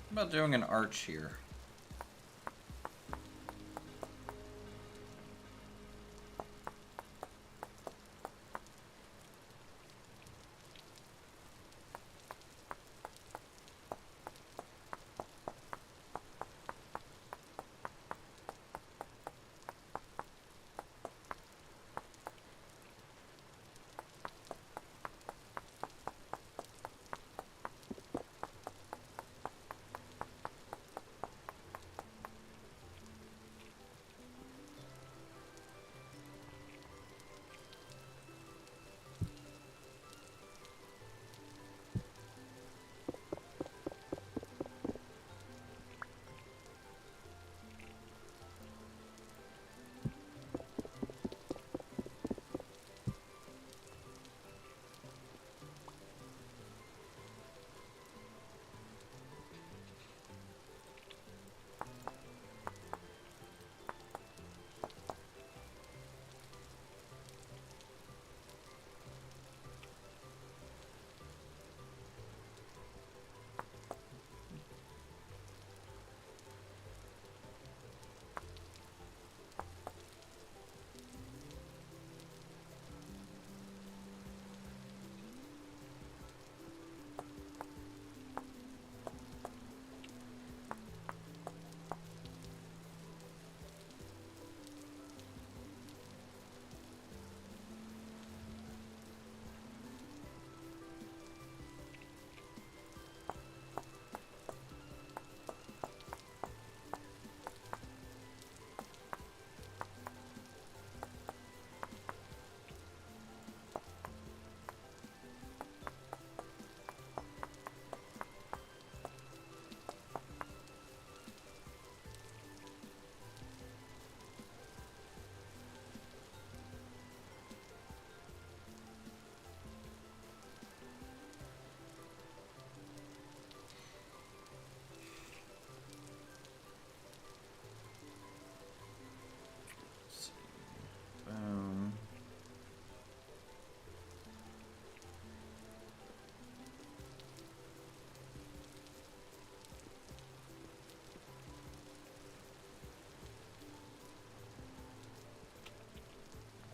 How about doing an arch here?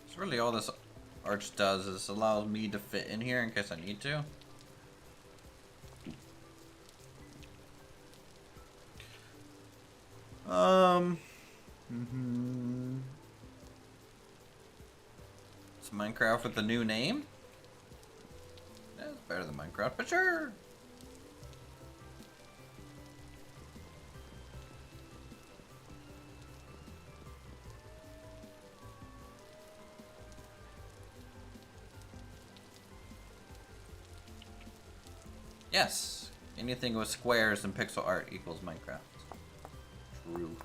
So really all this arch does is allow me to fit in here in case I need to. It's Minecraft with a new name? Yeah, it's better than Minecraft, but sure. Yes, anything with squares and pixel art equals Minecraft. True.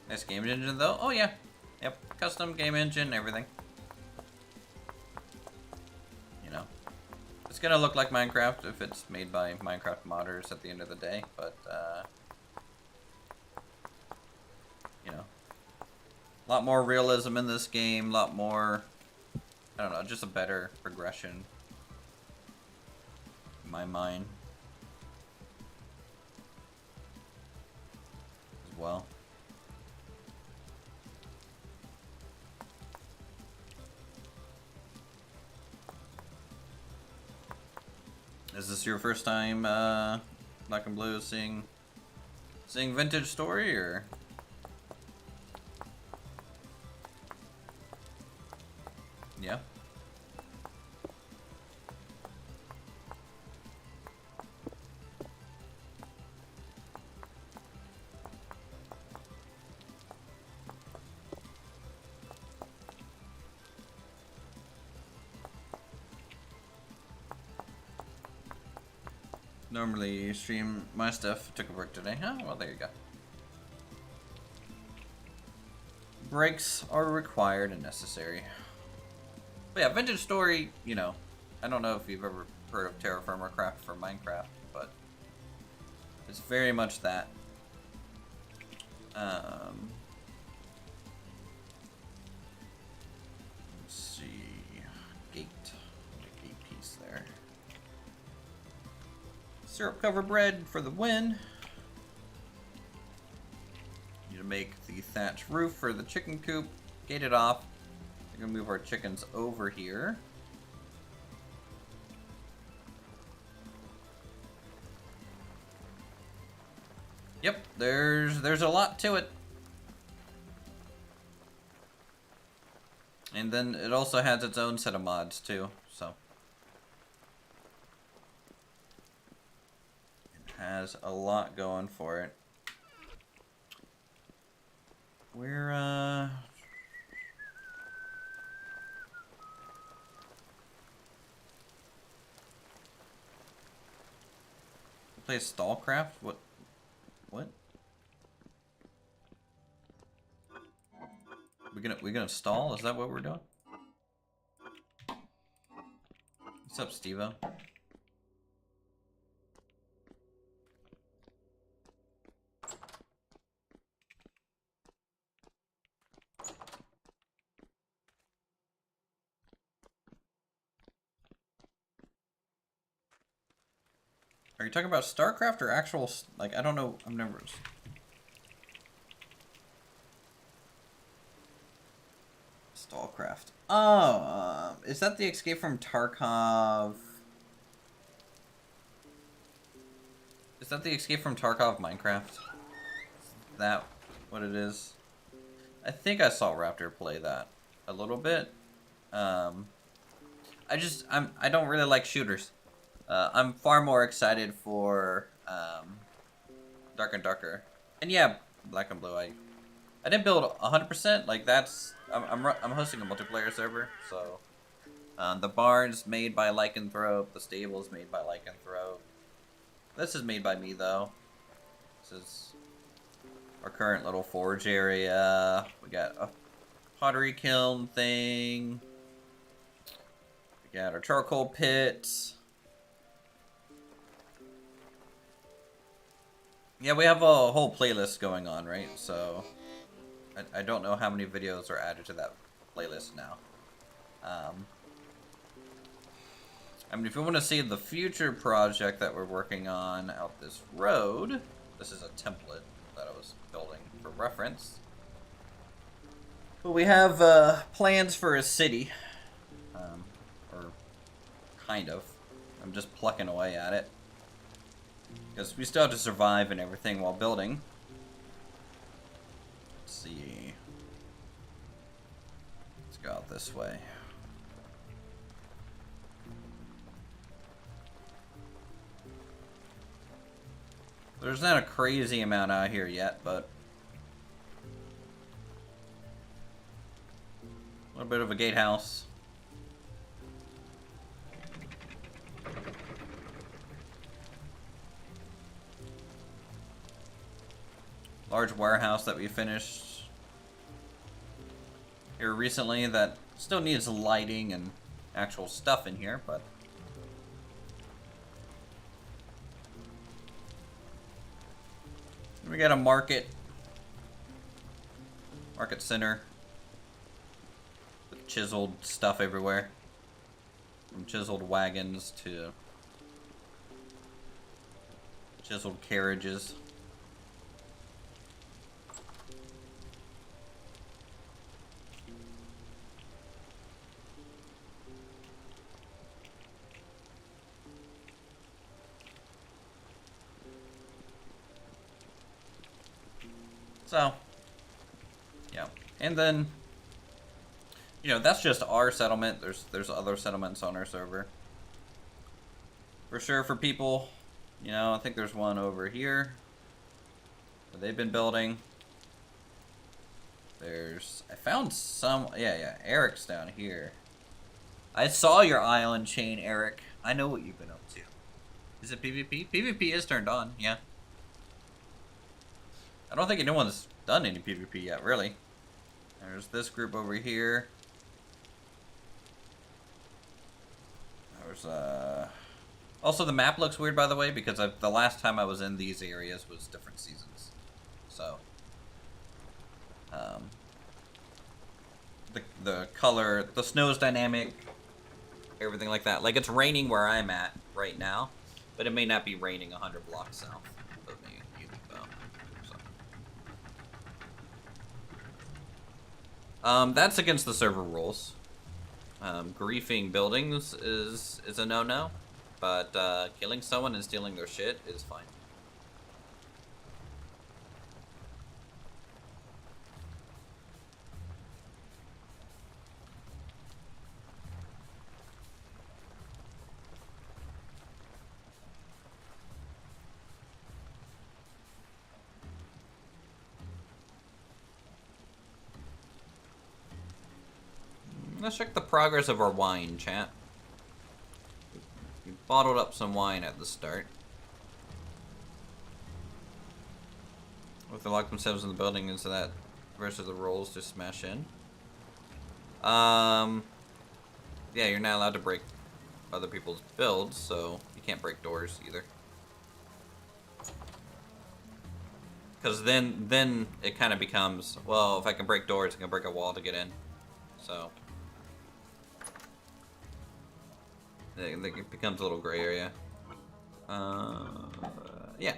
Nice game engine though. Oh yeah. Yep. Custom game engine, everything. You know. It's gonna look like Minecraft if it's made by Minecraft modders at the end of the day, but you know. A lot more realism in this game, a lot more, I don't know, just a better progression in my mind as well. Is this your first time, Black and Blue, seeing Vintage Story, or? Yeah. normally stream my stuff. Took a break today. Huh? Well, there you go. Breaks are required and necessary. But yeah, Vintage Story, you know, I don't know if you've ever heard of Terraform or Craft for Minecraft, but it's very much that. Let's see. Gate. Gate piece there. Syrup covered bread for the win. Need to make the thatch roof for the chicken coop. Gate it off. We're gonna move our chickens over here. Yep, there's a lot to it. And then it also has its own set of mods too, so. It has a lot going for it. We're, play Stallcraft? What? What? We gonna stall? Is that what we're doing? What's up, Steve-O? Are you talking about StarCraft or actual, like, I don't know, I've never... Stallcraft. Oh, is that the Escape from Tarkov? Is that the Escape from Tarkov Minecraft? Is that what it is? I think I saw Raptor play that a little bit. I don't really like shooters. I'm far more excited for Dark and Darker, and yeah, Black and Blue. I didn't build 100%. Like that's I'm hosting a multiplayer server, so the barn's made by Lycanthrope, the stable's made by Lycanthrope. This is made by me though. This is our current little forge area. We got a pottery kiln thing. We got our charcoal pit. Yeah, we have a whole playlist going on, right? So, I don't know how many videos are added to that playlist now. I mean, if you want to see the future project that we're working on out this road, this is a template that I was building for reference. But we have plans for a city. Or kind of. I'm just plucking away at it. Because we still have to survive and everything while building. Let's see. Let's go out this way. There's not a crazy amount out here yet, but a little bit of a gatehouse. Large warehouse that we finished here recently that still needs lighting and actual stuff in here, but we got a market center with chiseled stuff everywhere, from chiseled wagons to chiseled carriages. So, yeah, and then, you know, that's just our settlement. There's other settlements on our server. For sure, for people, you know, I think there's one over here that they've been building. I found some, yeah, Eric's down here. I saw your island chain, Eric. I know what you've been up to. Is it PvP? PvP is turned on, yeah. I don't think anyone's done any PvP yet, really. There's this group over here. There's, Also, the map looks weird, by the way, because the last time I was in these areas was different seasons. So, the color, the snow's dynamic, everything like that. Like, it's raining where I'm at right now, but it may not be raining 100 blocks south of me either, so. That's against the server rules. Griefing buildings is a no-no, but killing someone and stealing their shit is fine. Let's check the progress of our wine, chat. We bottled up some wine at the start. If they lock themselves in the building, and so that versus the rolls to smash in. Yeah, you're not allowed to break other people's builds, so you can't break doors either. Because then it kind of becomes, well, if I can break doors, I can break a wall to get in. So it becomes a little gray area. Yeah.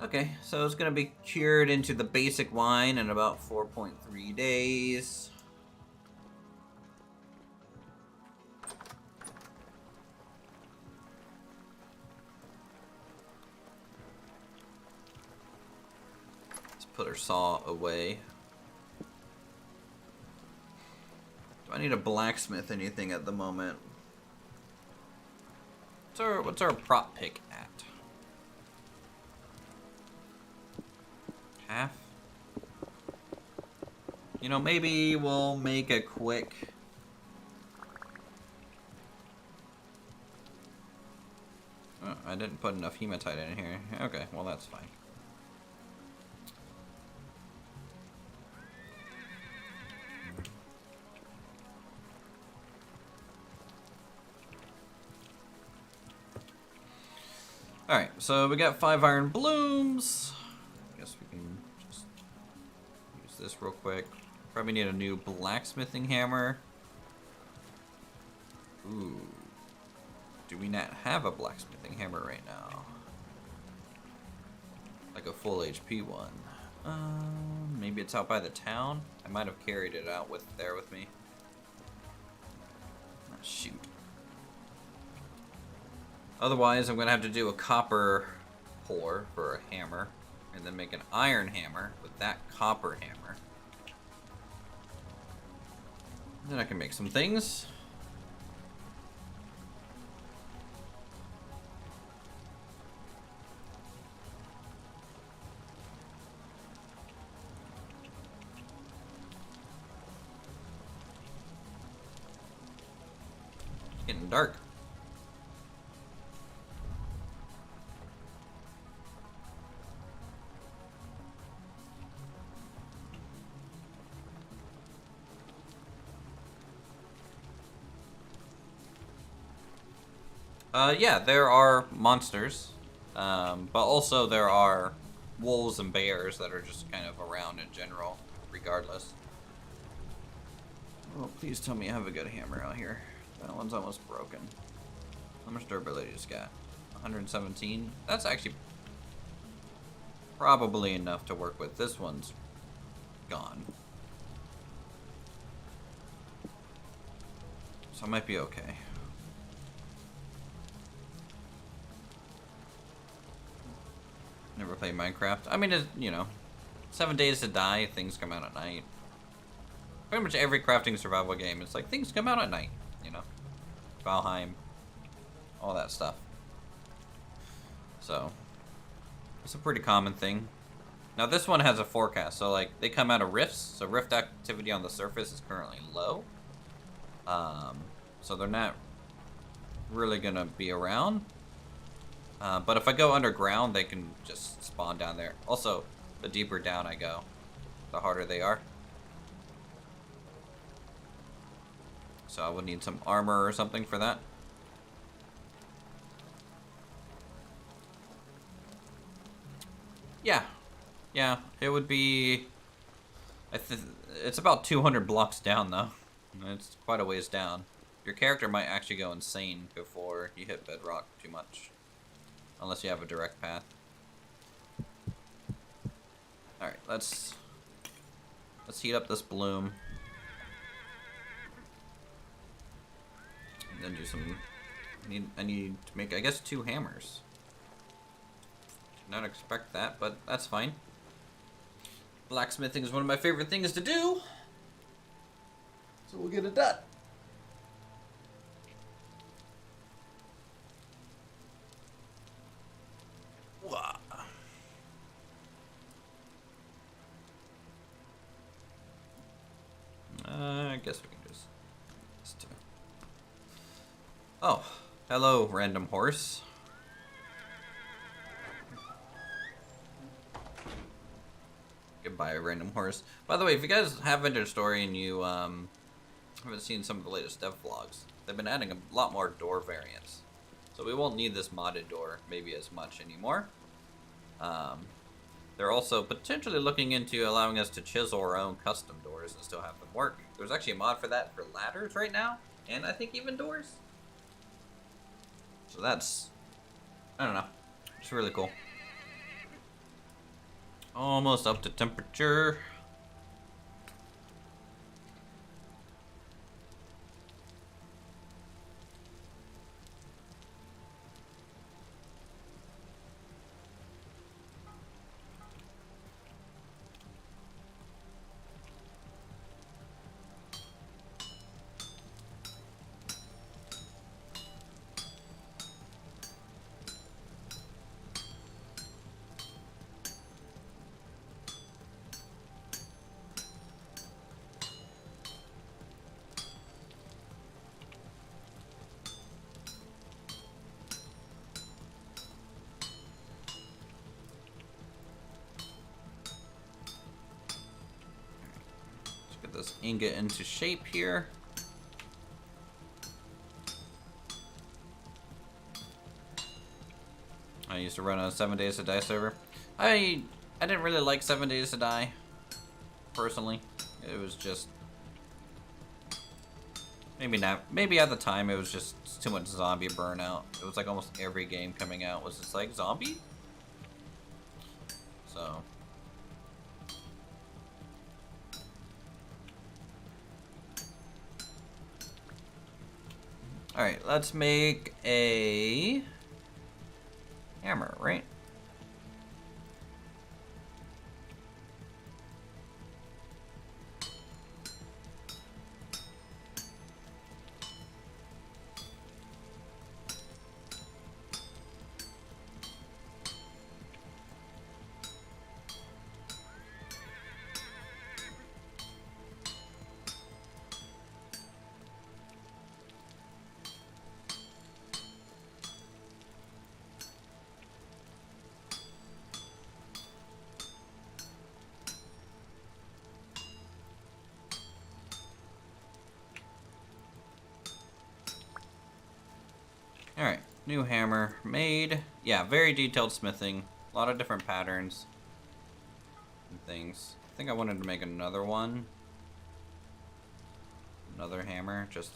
Okay, so it's gonna be cured into the basic wine in about 4.3 days. Let's put our saw away. Do I need a blacksmith anything at the moment? What's our prop pick at? Half? You know, maybe we'll make a quick... Oh, I didn't put enough hematite in here. Okay, well that's fine. Alright, so we got 5 iron blooms. I guess we can just use this real quick. Probably need a new blacksmithing hammer. Ooh. Do we not have a blacksmithing hammer right now? Like a full HP one. Maybe it's out by the town? I might have carried it out there with me. Oh, shoot. Otherwise, I'm going to have to do a copper pour for a hammer, and then make an iron hammer with that copper hammer. And then I can make some things. It's getting dark. Yeah, there are monsters, but also there are wolves and bears that are just kind of around in general, regardless. Oh, please tell me I have a good hammer out here. That one's almost broken. How much durability just got? 117? That's actually probably enough to work with. This one's gone. So I might be okay. Never played Minecraft. I mean, you know, 7 days to die, things come out at night. Pretty much every crafting survival game, it's like things come out at night, you know? Valheim, all that stuff. So, it's a pretty common thing. Now this one has a forecast, so like, they come out of rifts, so rift activity on the surface is currently low. So they're not really gonna be around. But if I go underground, they can just spawn down there. Also, the deeper down I go, the harder they are. So I would need some armor or something for that. Yeah, it would be... it's about 200 blocks down, though. It's quite a ways down. Your character might actually go insane before you hit bedrock too much. Unless you have a direct path. Alright, let's heat up this bloom. And then do some... I need to make, I guess, 2 hammers. Did not expect that, but that's fine. Blacksmithing is one of my favorite things to do. So we'll get it done. I guess we can just do. Oh, hello, random horse. Goodbye, random horse. By the way, if you guys have entered story and you haven't seen some of the latest dev vlogs, they've been adding a lot more door variants. So we won't need this modded door maybe as much anymore. They're also potentially looking into allowing us to chisel our own custom doors and still have them work. There's actually a mod for that for ladders right now, and I think even doors. So that's, I don't know, it's really cool. Almost up to temperature. This ingot into shape here. I used to run on 7 Days to Die server. I didn't really like 7 Days to Die, personally. It was just maybe not. Maybe at the time it was just too much zombie burnout. It was like almost every game coming out was just like zombie. So. Alright, let's make a hammer, right? Alright, new hammer made. Yeah, very detailed smithing. A lot of different patterns and things. I think I wanted to make another one. Another hammer, just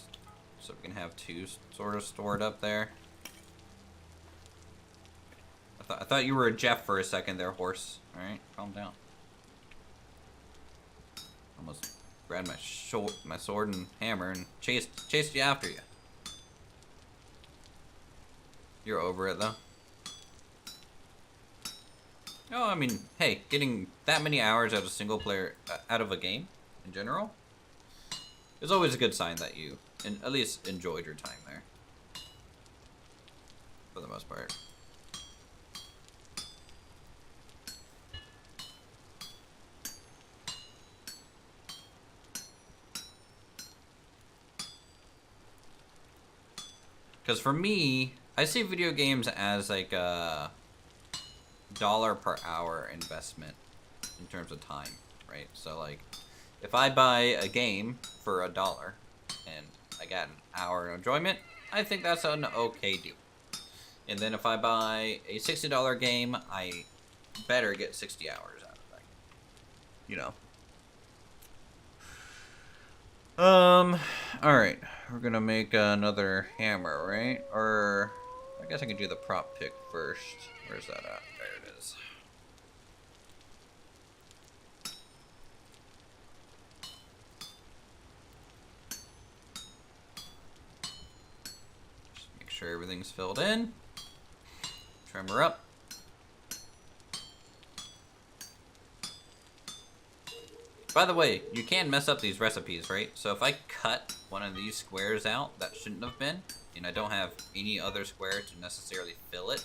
so we can have 2 sort of stored up there. I thought you were a Jeff for a second there, horse. Alright, calm down. Almost grabbed my sword and hammer and chased you after you. You're over it, though. Oh, I mean, hey, getting that many hours out of single player, out of a game, in general, is always a good sign that you, at least, enjoyed your time there. For the most part. Because for me, I see video games as like a dollar per hour investment in terms of time, right? So like, if I buy a game for $1 and I got an hour of enjoyment, I think that's an okay deal. And then if I buy a $60 game, I better get 60 hours out of that game. You know. Alright. We're gonna make another hammer, right? Or, I guess I can do the prop pick first. Where's that at? There it is. Just make sure everything's filled in. Trimmer up. By the way, you can mess up these recipes, right? So if I cut one of these squares out that shouldn't have been, and I don't have any other square to necessarily fill it,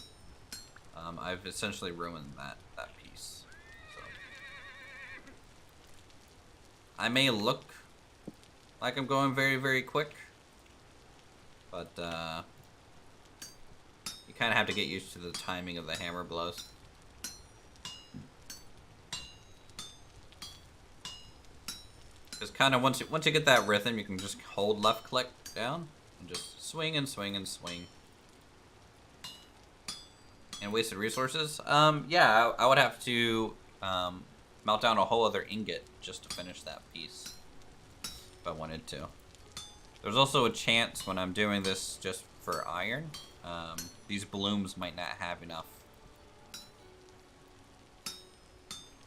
I've essentially ruined that piece. So I may look like I'm going very, very quick, but you kind of have to get used to the timing of the hammer blows. Because kind of once you get that rhythm, you can just hold left click down and just swing and swing and swing. And wasted resources? Yeah, I would have to melt down a whole other ingot just to finish that piece if I wanted to. There's also a chance when I'm doing this just for iron, these blooms might not have enough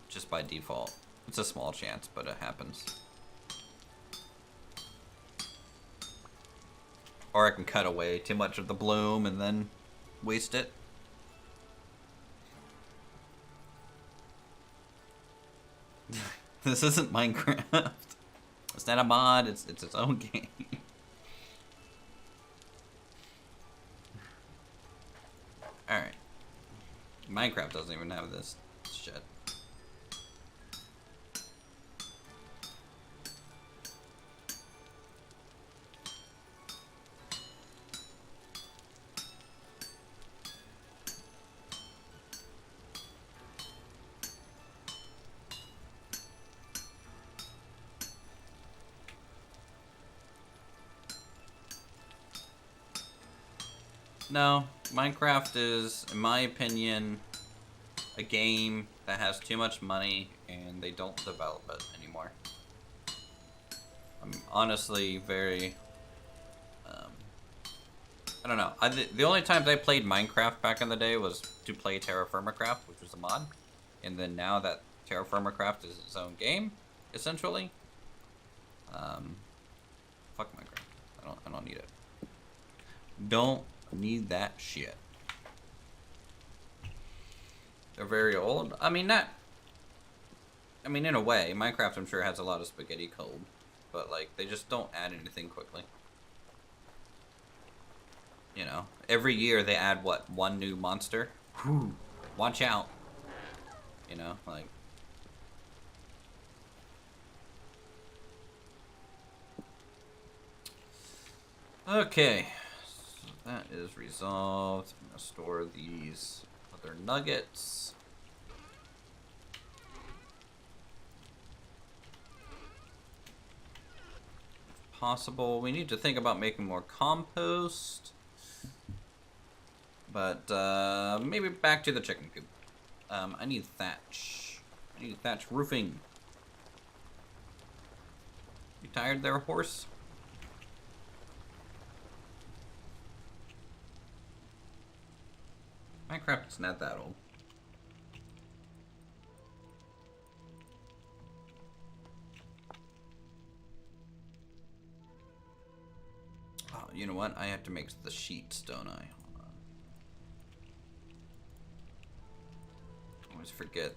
just by default. It's a small chance, but it happens. Or I can cut away too much of the bloom and then waste it. This isn't Minecraft. It's not a mod, it's its own game. Alright. Minecraft doesn't even have this shit. No, Minecraft is, in my opinion, a game that has too much money and they don't develop it anymore. I'm honestly very, I don't know. The only times I played Minecraft back in the day was to play Terraformacraft, which was a mod. And then now that Terraformacraft is its own game, essentially, fuck Minecraft. I don't need it. Don't need that shit. They're very old. I mean, in a way, Minecraft I'm sure has a lot of spaghetti code, but like they just don't add anything quickly. You know, every year they add what, one new monster? Whew. Watch out. You know, like. Okay. That is resolved. I'm gonna store these other nuggets. If possible, we need to think about making more compost. But maybe back to the chicken coop. I need thatch. I need thatch roofing. You tired there, horse? Minecraft is not that old. Oh, you know what? I have to make the sheets, don't I? Hold on. I always forget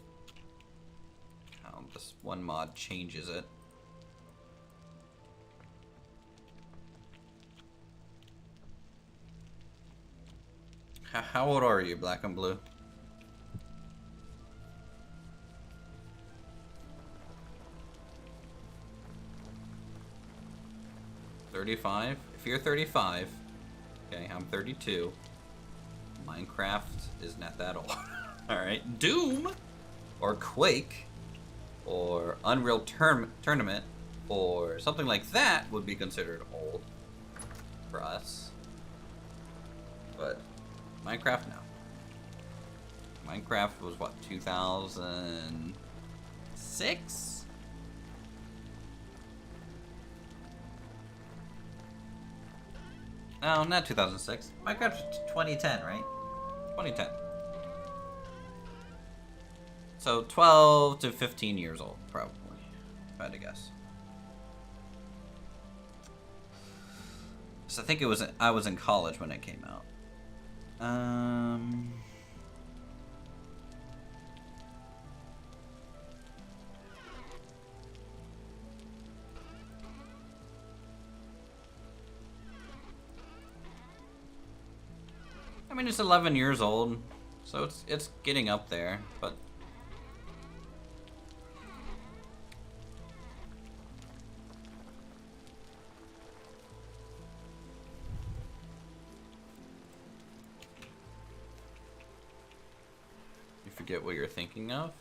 how this one mod changes it. How old are you, Black and Blue? $35? If you're 35, Okay, I'm 32. Minecraft is not that old. Alright. Doom! Or Quake. Or Unreal Tournament. Or something like that would be considered old. For us. But Minecraft, no. Minecraft was what, 2006? No, not 2006. Minecraft 2010, right? 2010. So 12 to 15 years old, probably, if I had to guess. So I think I was in college when it came out. I mean, it's 11 years old, so it's getting up there, but you forget what you're thinking of.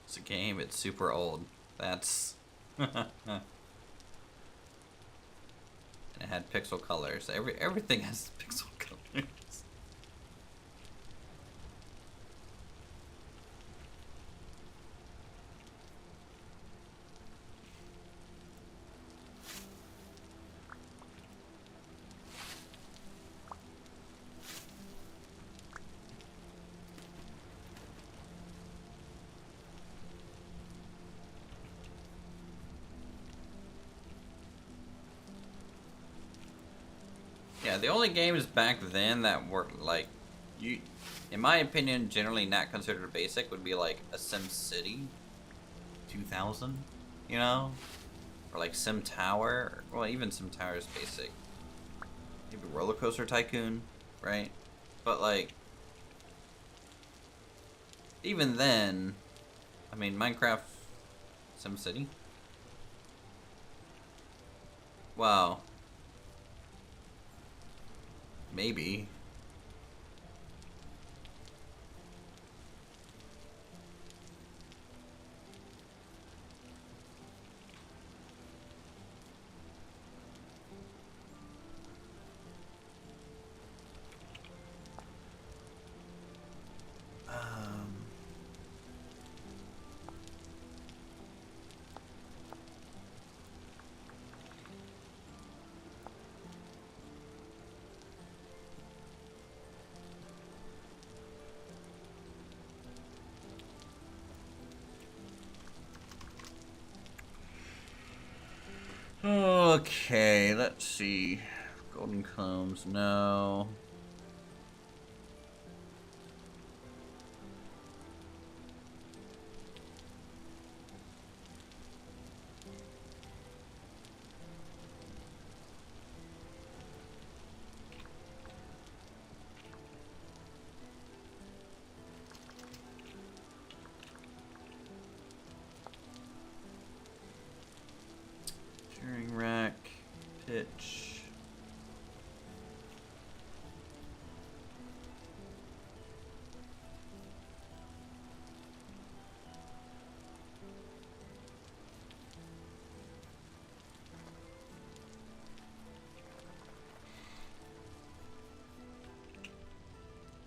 It's a game, it's super old. That's and it had pixel colors. Everything has pixel colors. Yeah, the only games back then that were like, in my opinion, generally not considered basic would be like a Sim City 2000, you know? Or like Sim Tower. Well, even Sim Tower is basic. Maybe Roller Coaster Tycoon, right? But like, even then, I mean, Minecraft, Sim City. Wow. Maybe. Okay, let's see. Golden combs, no. Shearing rack, pitch.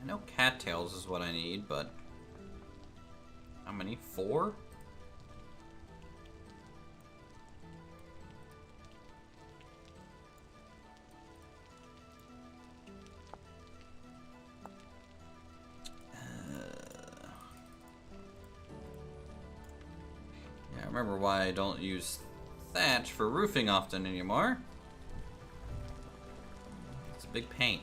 I know cattails is what I need, but how many? 4? Yeah, I remember why I don't use thatch for roofing often anymore. It's a big pain.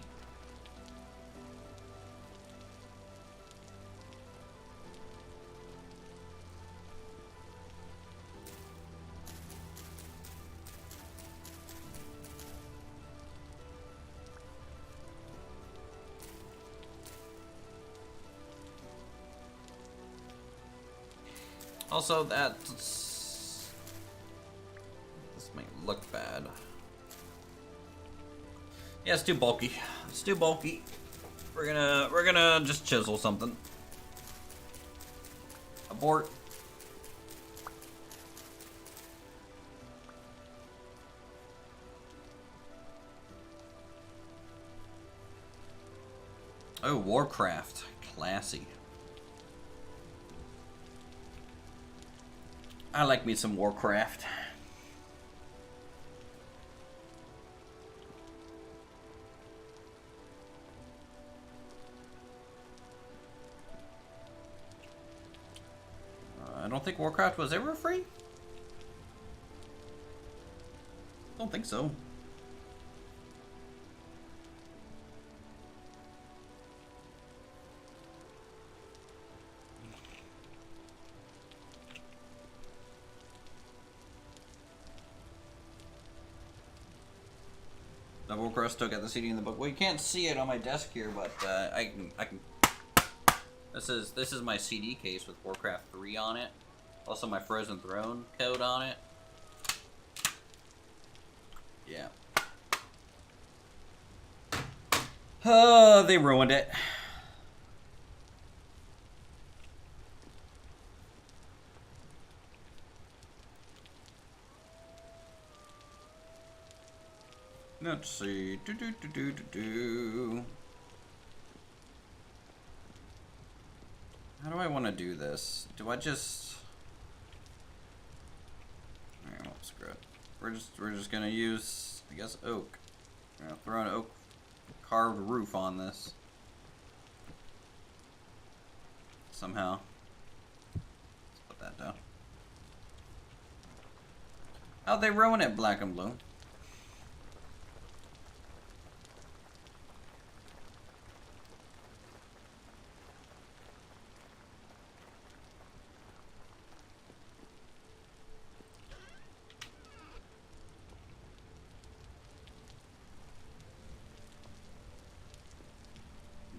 Also, this might look bad. Yeah, it's too bulky. It's too bulky. We're gonna just chisel something. Abort. Oh, Warcraft. Classy. I like me some Warcraft. I don't think Warcraft was ever free. Don't think so. Warcraft still got the CD in the book. Well, you can't see it on my desk here, but I can. This is my CD case with Warcraft 3 on it. Also my Frozen Throne code on it. Yeah. Oh, they ruined it. Let's see. How do I want to do this? Do I just? Alright, well, screw it. We're just gonna use, I guess, oak. I'm gonna throw an oak carved roof on this somehow. Let's put that down. How'd they ruin it, black and blue?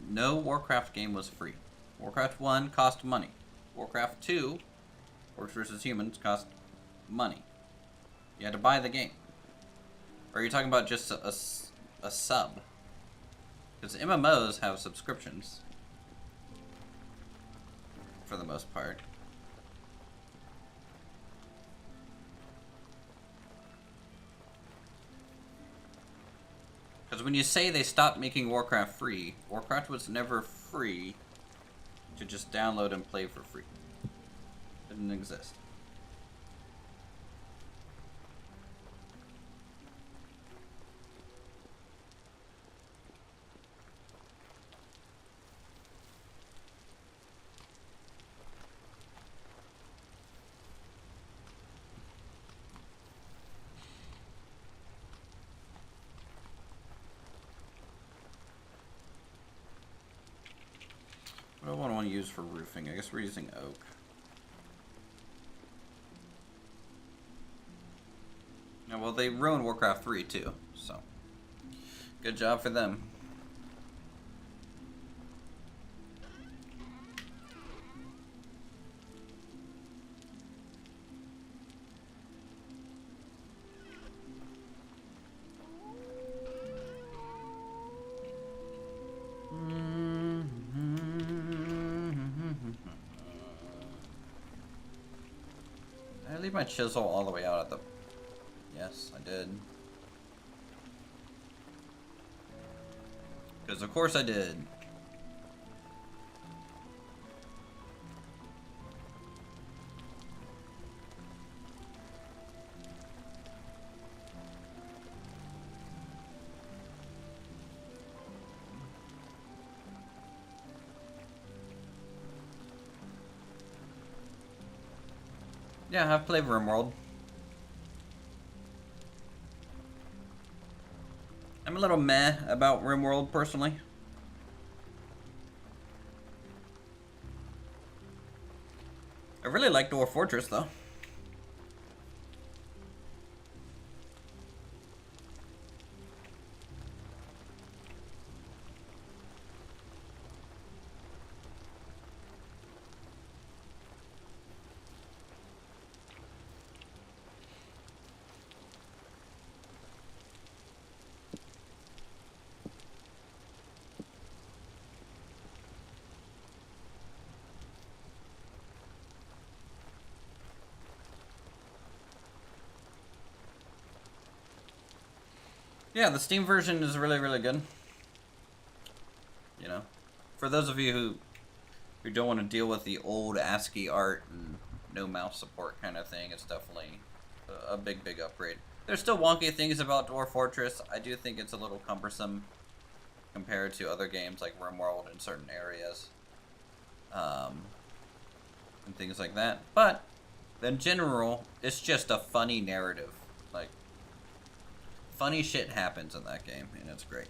No Warcraft game was free. Warcraft 1 cost money. Warcraft 2, Orcs vs. Humans, cost money. You had to buy the game. Or are you talking about just a sub? Because MMOs have subscriptions. For the most part. Because when you say they stopped making Warcraft free, Warcraft was never free to just download and play for free. It didn't exist. What do I want to use for roofing? I guess we're using oak. Yeah, well, they ruined Warcraft 3 too, so good job for them. Did I leave my chisel all the way out at the... Yes, I did. Because of course I did. Yeah, I've played RimWorld. I'm a little meh about RimWorld personally. I really like Dwarf Fortress though. Yeah, the Steam version is really, really good. You know, for those of you who don't want to deal with the old ASCII art and no mouse support kind of thing, it's definitely a big, big upgrade. There's still wonky things about Dwarf Fortress. I do think it's a little cumbersome compared to other games like RimWorld in certain areas. And things like that. But, in general, it's just a funny narrative. Like, funny shit happens in that game, and it's great.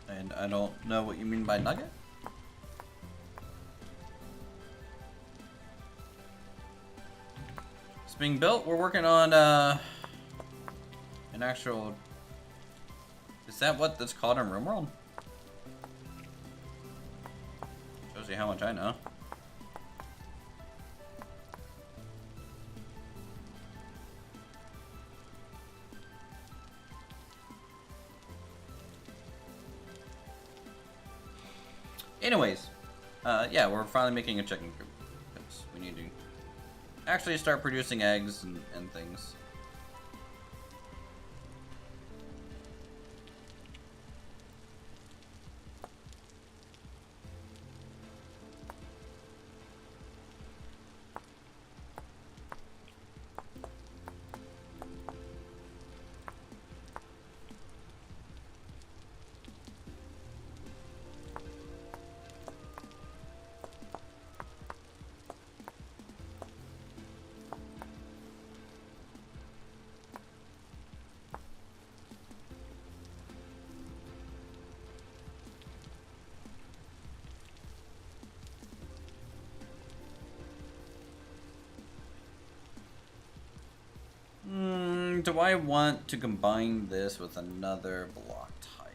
And I don't know what you mean by nugget. It's being built. We're working on an actual... Is that what that's called in RimWorld? Shows you how much I know. Anyways, yeah, we're finally making a chicken coop. Because we need to actually start producing eggs and things. Do I want to combine this with another block type?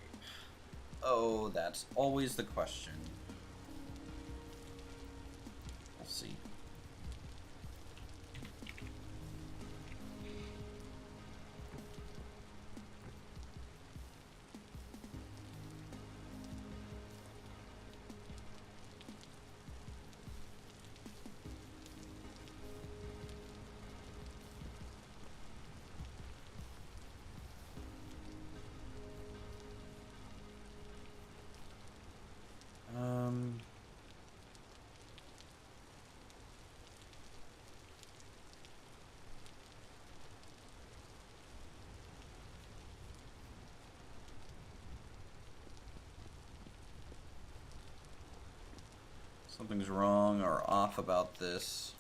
Oh, that's always the question. We'll see. Something's wrong or off about this.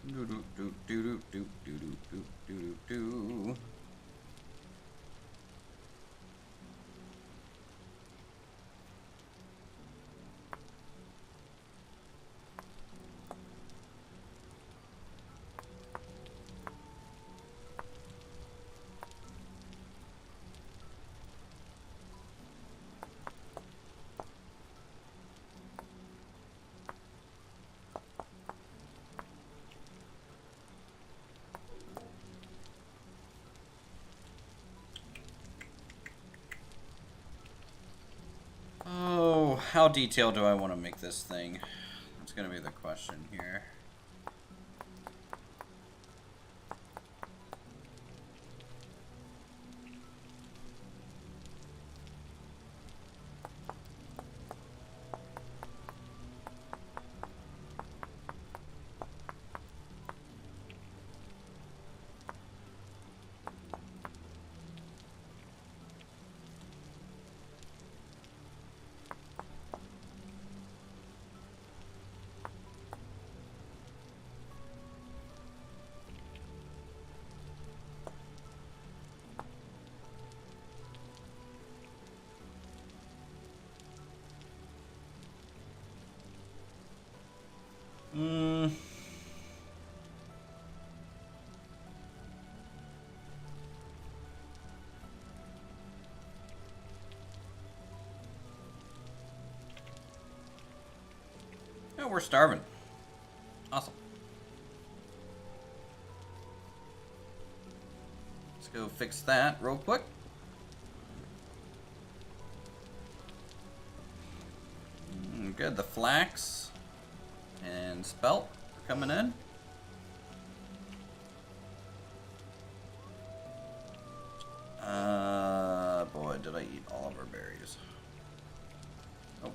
Do do do do do do do do do do. Oh, how detailed do I want to make this thing? That's gonna be the question here. Oh, we're starving. Awesome. Let's go fix that real quick. Good. The flax and spelt are coming in. Boy, did I eat all of our berries. Oh.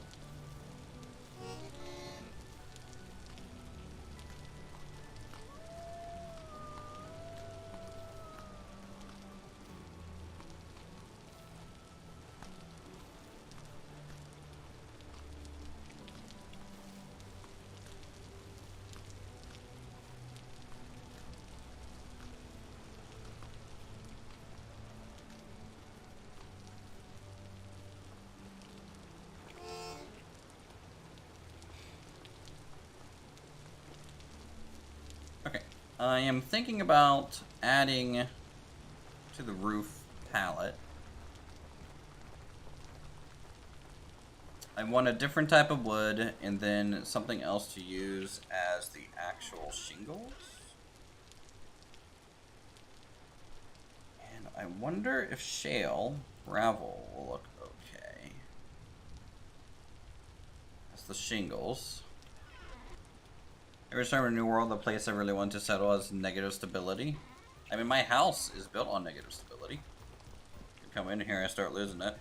Okay, I am thinking about adding to the roof pallet. I want a different type of wood and then something else to use as the actual shingles. And I wonder if shale gravel will look okay. That's the shingles. Every time in a new world, the place I really want to settle has negative stability. I mean, my house is built on negative stability. You come in here and start losing it.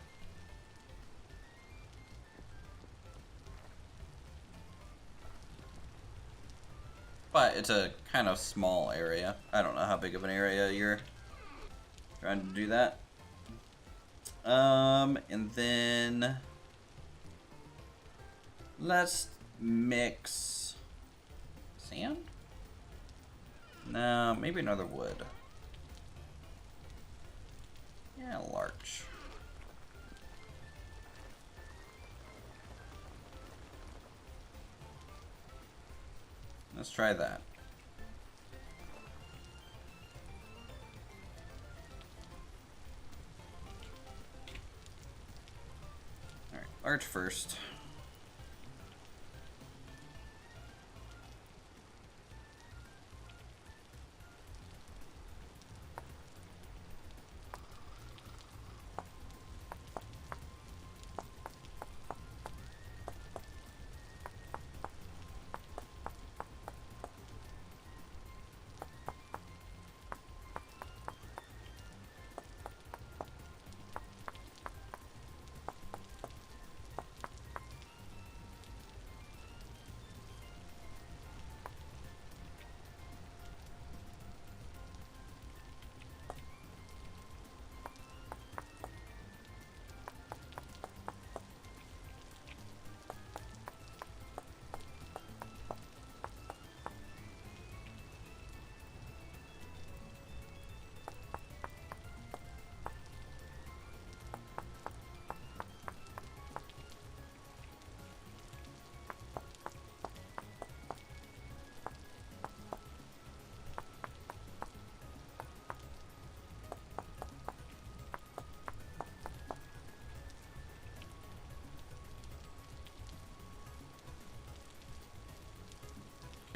But it's a kind of small area. I don't know how big of an area you're trying to do that. And then let's mix sand? No, maybe another wood. Yeah, larch. Let's try that. Alright, larch first.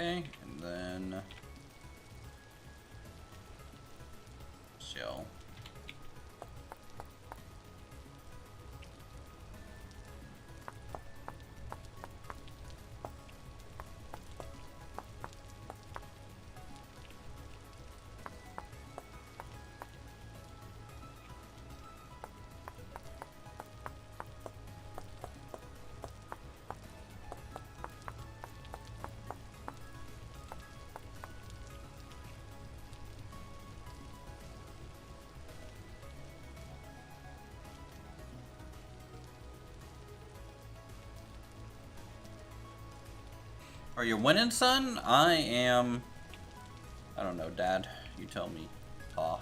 Okay, and then shell. Are you winning, son? I am. I don't know, Dad. You tell me. Pa.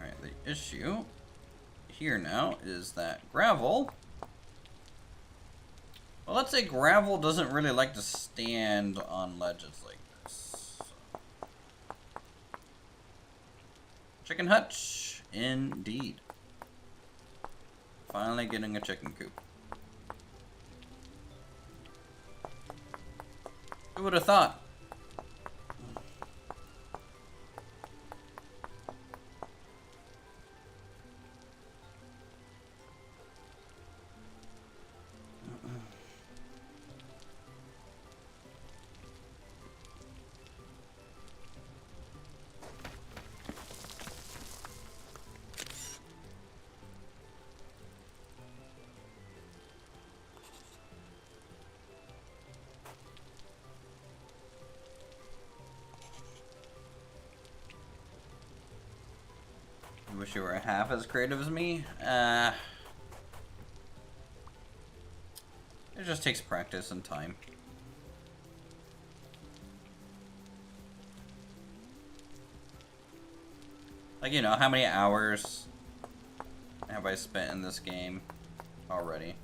Alright, the issue here now is that gravel. Well, let's say gravel doesn't really like to stand on ledges like this. Chicken hutch, indeed. Finally getting a chicken coop. Who would have thought? Wish you were half as creative as me. It just takes practice and time. Like, you know, how many hours have I spent in this game already?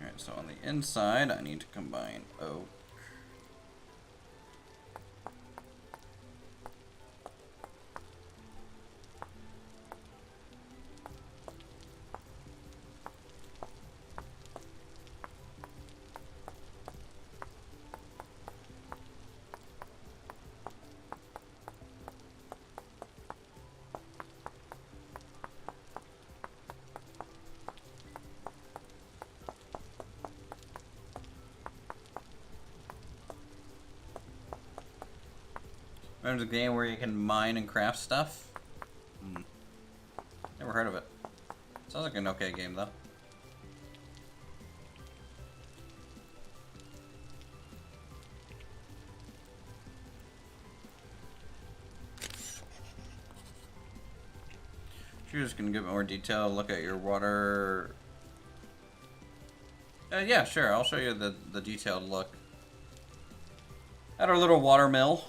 Alright, so on the inside, I need to combine oak. Remember the game where you can mine and craft stuff? Never heard of it. Sounds like an okay game though. You're just gonna give more detail. Look at your water. Yeah, sure. I'll show you the detailed look at our little water mill.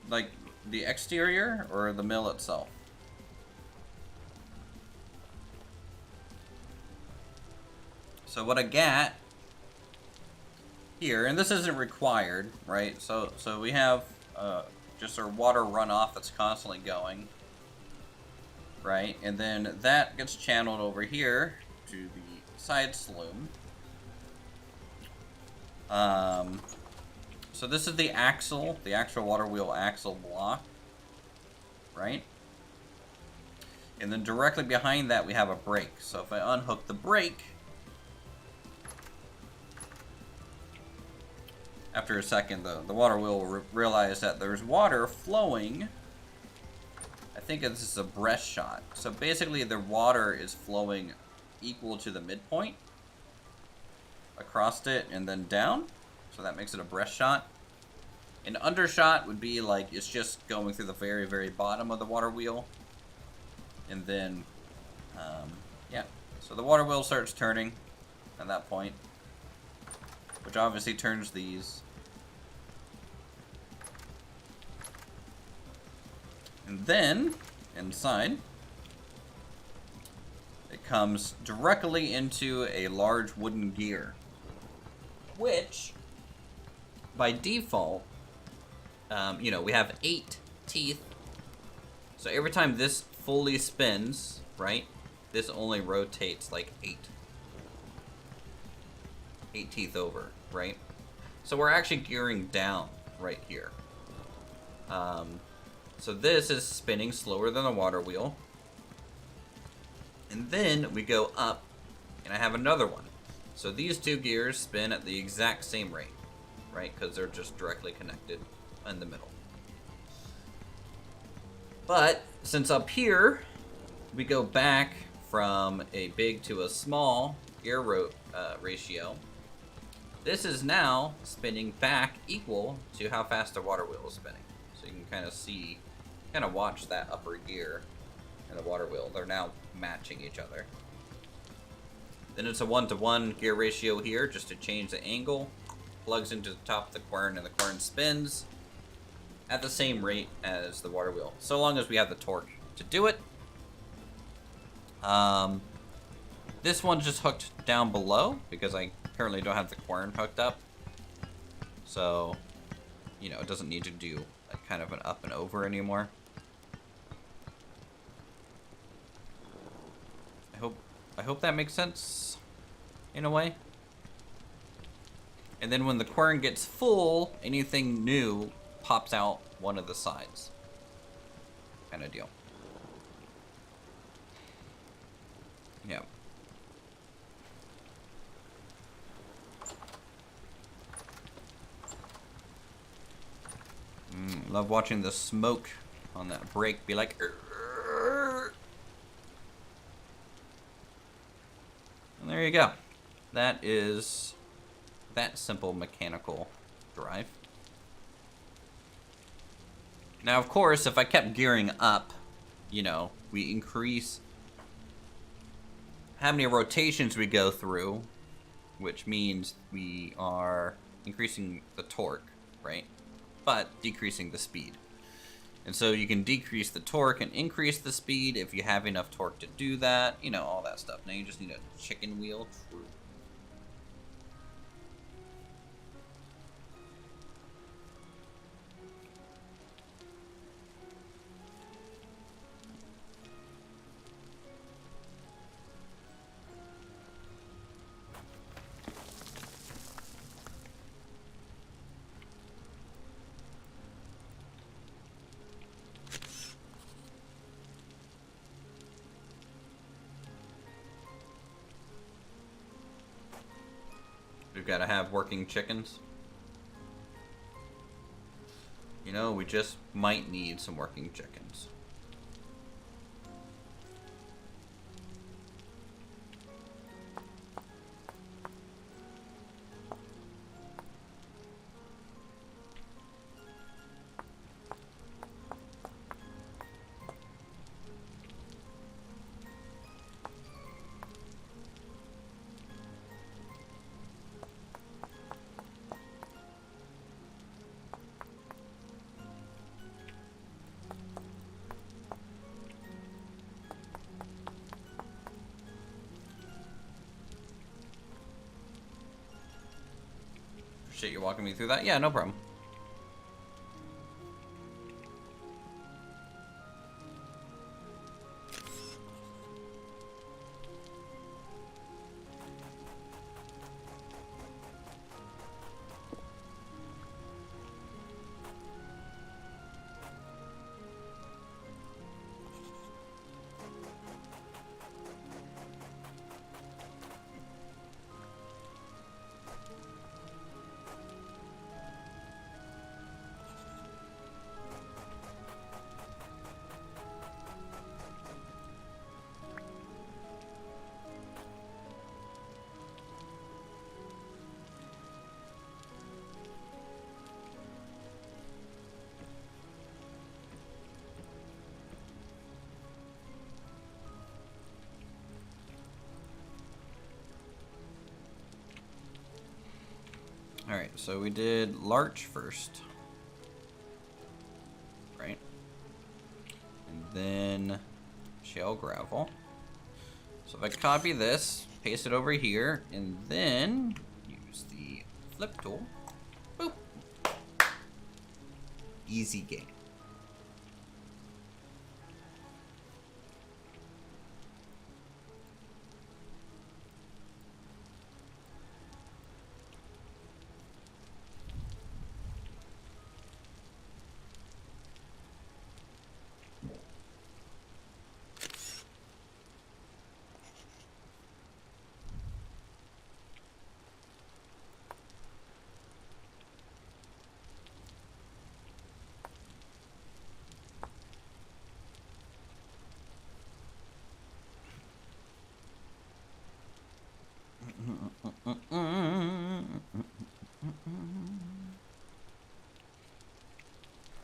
Like the exterior or the mill itself. So what I got here, and this isn't required, right? So we have just our water runoff that's constantly going, right? And then that gets channeled over here to the side slume. So this is the axle, the actual water wheel axle block, right? And then directly behind that we have a brake. So if I unhook the brake, after a second, the water wheel will realize that there's water flowing. I think this is a breast shot. So basically the water is flowing equal to the midpoint across it and then down. So that makes it a breast shot. An undershot would be like it's just going through the very, very bottom of the water wheel. And then, yeah. So the water wheel starts turning at that point, which obviously turns these. And then, inside, it comes directly into a large wooden gear, which, by default, you know, we have 8 teeth. So every time this fully spins, right, this only rotates like 8 teeth over, right? So we're actually gearing down right here. So this is spinning slower than the water wheel. And then we go up, and I have another one. So these two gears spin at the exact same rate, right? Because they're just directly connected in the middle. But since up here, we go back from a big to a small gear ratio, this is now spinning back equal to how fast the water wheel is spinning. So you can kind of see, kind of watch that upper gear and the water wheel. They're now matching each other. Then it's a 1-to-1 gear ratio here just to change the angle. Plugs into the top of the quern and the quern spins at the same rate as the water wheel, so long as we have the torque to do it. This one's just hooked down below because I currently don't have the quern hooked up. So, you know, it doesn't need to do like kind of an up and over anymore. I hope that makes sense in a way. And then when the quern gets full, anything new pops out one of the sides. Kind of deal. Yeah. Love watching the smoke on that brake be like... "Urgh." And there you go. That is that simple mechanical drive. Now, of course, if I kept gearing up, you know, we increase how many rotations we go through, which means we are increasing the torque, right? But decreasing the speed. And so you can decrease the torque and increase the speed if you have enough torque to do that, you know, all that stuff. Now you just need a chicken wheel. True. We've got to have working chickens. You know, we just might need some working chickens. appreciate you walking me through that. Yeah, no problem. Alright, so we did larch first. Right? And then shale gravel. So if I copy this, paste it over here, and then use the flip tool. Boop. Easy game.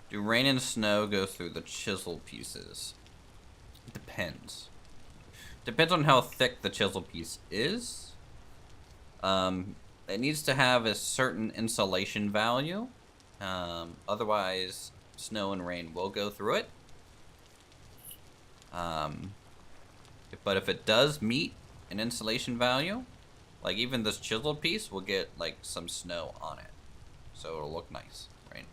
Do rain and snow go through the chisel pieces? It depends. Depends on how thick the chisel piece is. It needs to have a certain insulation value. Otherwise, snow and rain will go through it. But if it does meet an insulation value, like even this chiseled piece will get like some snow on it. So it'll look nice, right?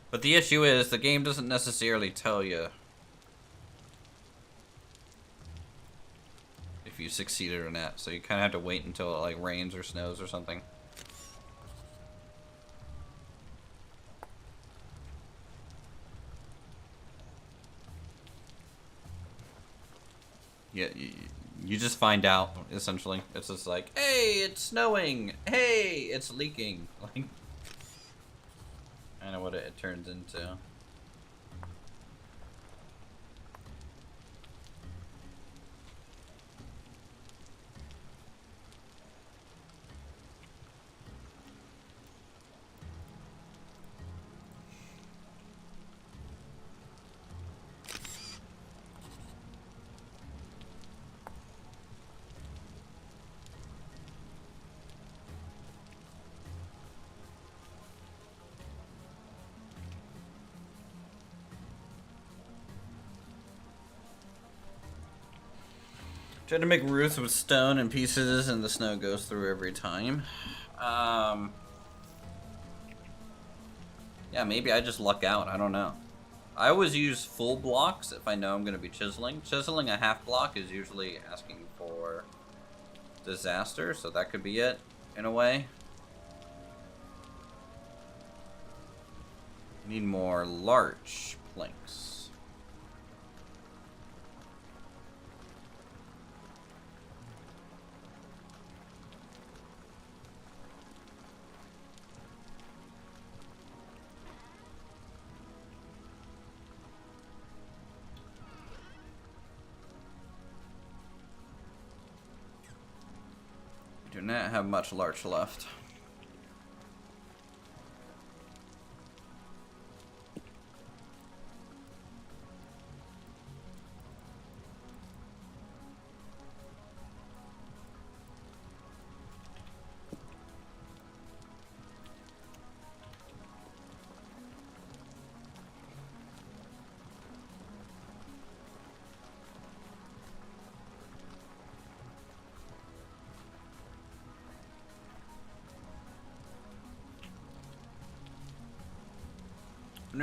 But the issue is the game doesn't necessarily tell you if you succeeded or not. So you kind of have to wait until it like rains or snows or something. Yeah, you just find out, essentially. It's just like, hey, it's snowing. Hey, it's leaking. Like, I know what it turns into. Try to make roofs with stone and pieces, and the snow goes through every time. Yeah, maybe I just luck out. I don't know. I always use full blocks if I know I'm going to be chiseling. Chiseling a half block is usually asking for disaster, so that could be it, in a way. Need more larch planks. Do not have much larch left.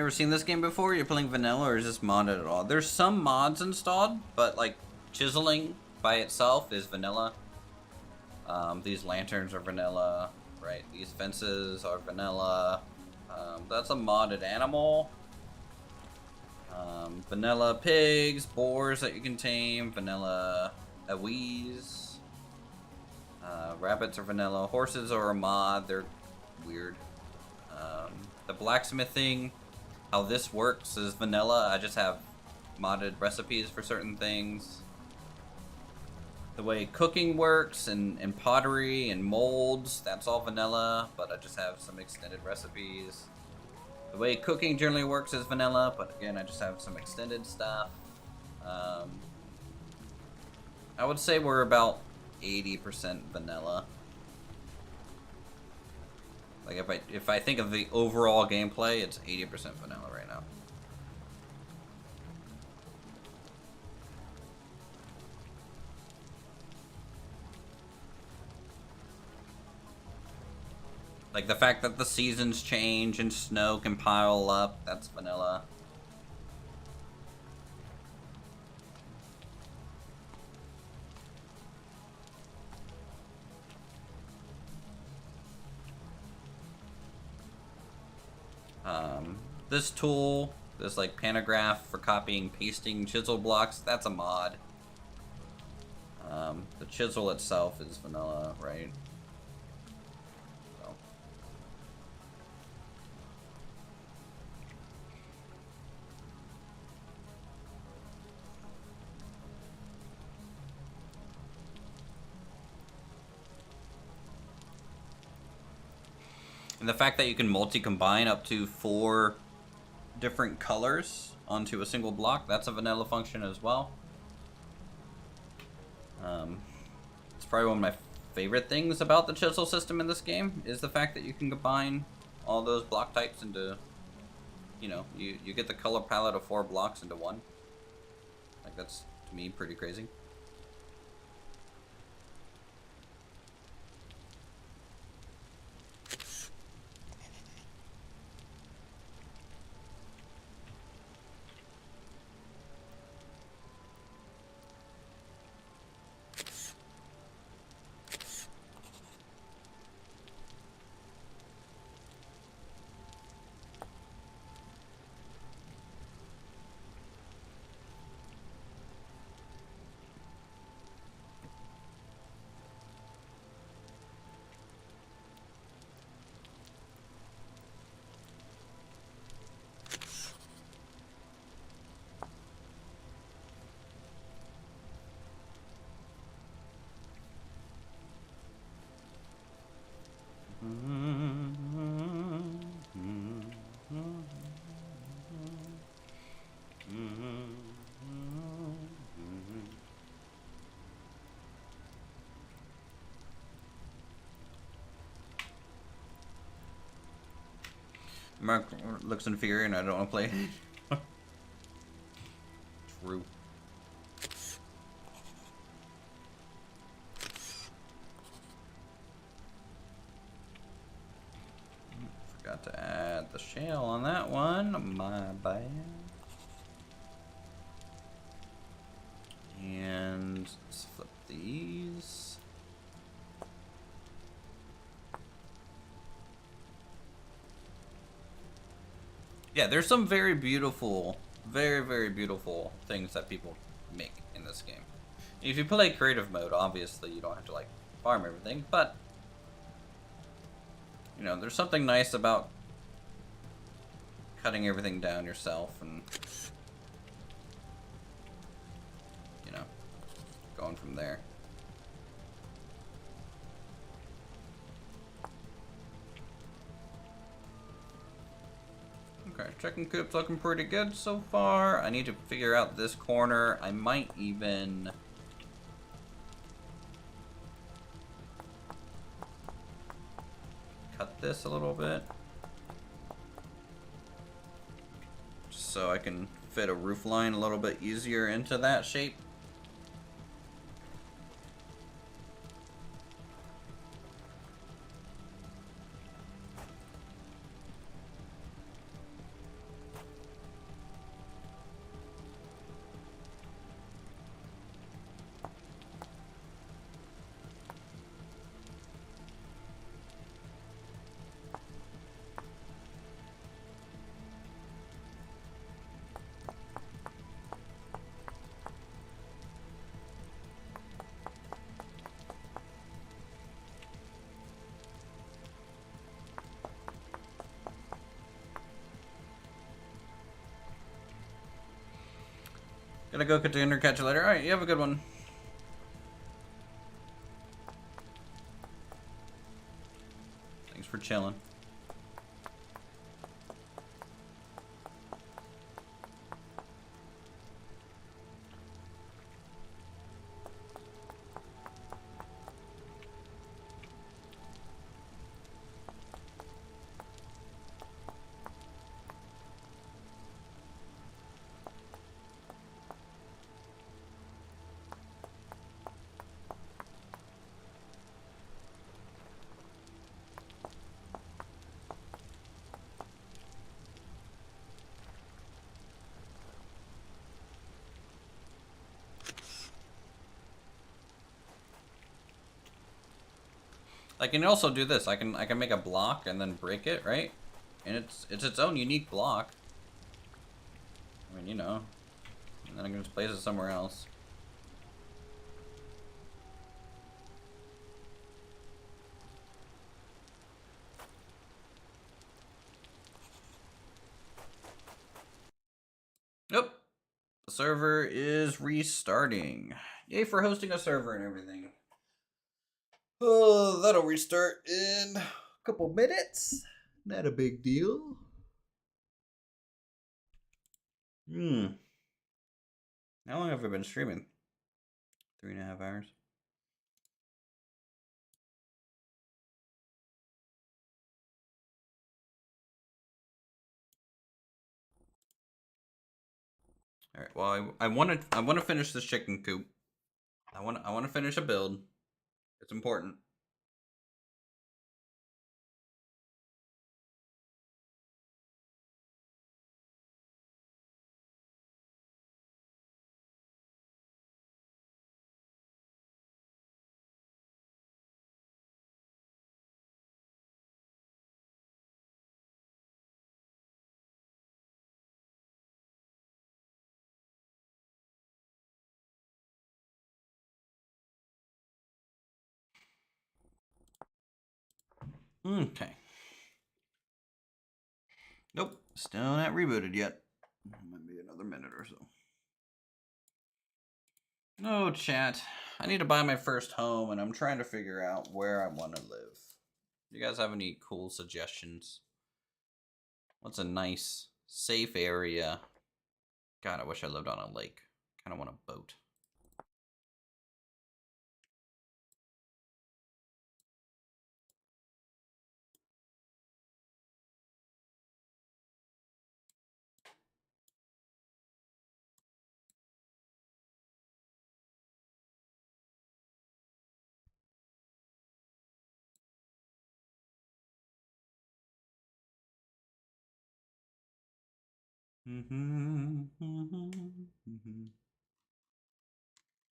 never seen this game before? You're playing vanilla or is this modded at all? There's some mods installed, but like chiseling by itself is vanilla. These lanterns are vanilla, right? These fences are vanilla. That's a modded animal. Vanilla pigs, boars that you can tame, vanilla awees. Rabbits are vanilla. Horses are a mod. They're weird. The blacksmithing, how this works is vanilla. I just have modded recipes for certain things. The way cooking works and pottery and molds, that's all vanilla, but I just have some extended recipes. The way cooking generally works is vanilla, but again, I just have some extended stuff. I would say we're about 80% vanilla. Like if I think of the overall gameplay, it's 80% vanilla right now. Like the fact that the seasons change and snow can pile up, that's vanilla. This tool, this like pantograph for copying, pasting chisel blocks, that's a mod. The chisel itself is vanilla, right? So. And the fact that you can multi-combine up to 4 different colors onto a single block, that's a vanilla function as well. It's probably one of my favorite things about the chisel system in this game is the fact that you can combine all those block types into, you know, you get the color palette of 4 blocks into one. Like that's, to me, pretty crazy. Mark looks inferior and I don't want to play. True. Forgot to add the shell on that one. My bad. And let's flip these. Yeah, there's some very beautiful, very beautiful things that people make in this game. If you play creative mode, obviously you don't have to like farm everything, but you know, there's something nice about cutting everything down yourself and, you know, going from there. Okay, checking Coop's looking pretty good so far. I need to figure out this corner. I might even cut this a little bit, just so I can fit a roof line a little bit easier into that shape. Gonna go cook dinner, catch you later. Alright, you have a good one. Thanks for chilling. I can also do this. I can make a block and then break it, right? And it's its own unique block. I mean, you know. And then I can just place it somewhere else. Nope. The server is restarting. Yay for hosting a server and everything. Oh, that'll restart in a couple minutes. Not a big deal. How long have I been streaming? 3.5 hours. All right. Well, I want to finish this chicken coop. I want to finish a build. It's important. Okay. Nope. Still not rebooted yet. Might be another minute or so. No, chat. I need to buy my first home, and I'm trying to figure out where I want to live. You guys have any cool suggestions? What's a nice, safe area? God, I wish I lived on a lake. Kind of want a boat.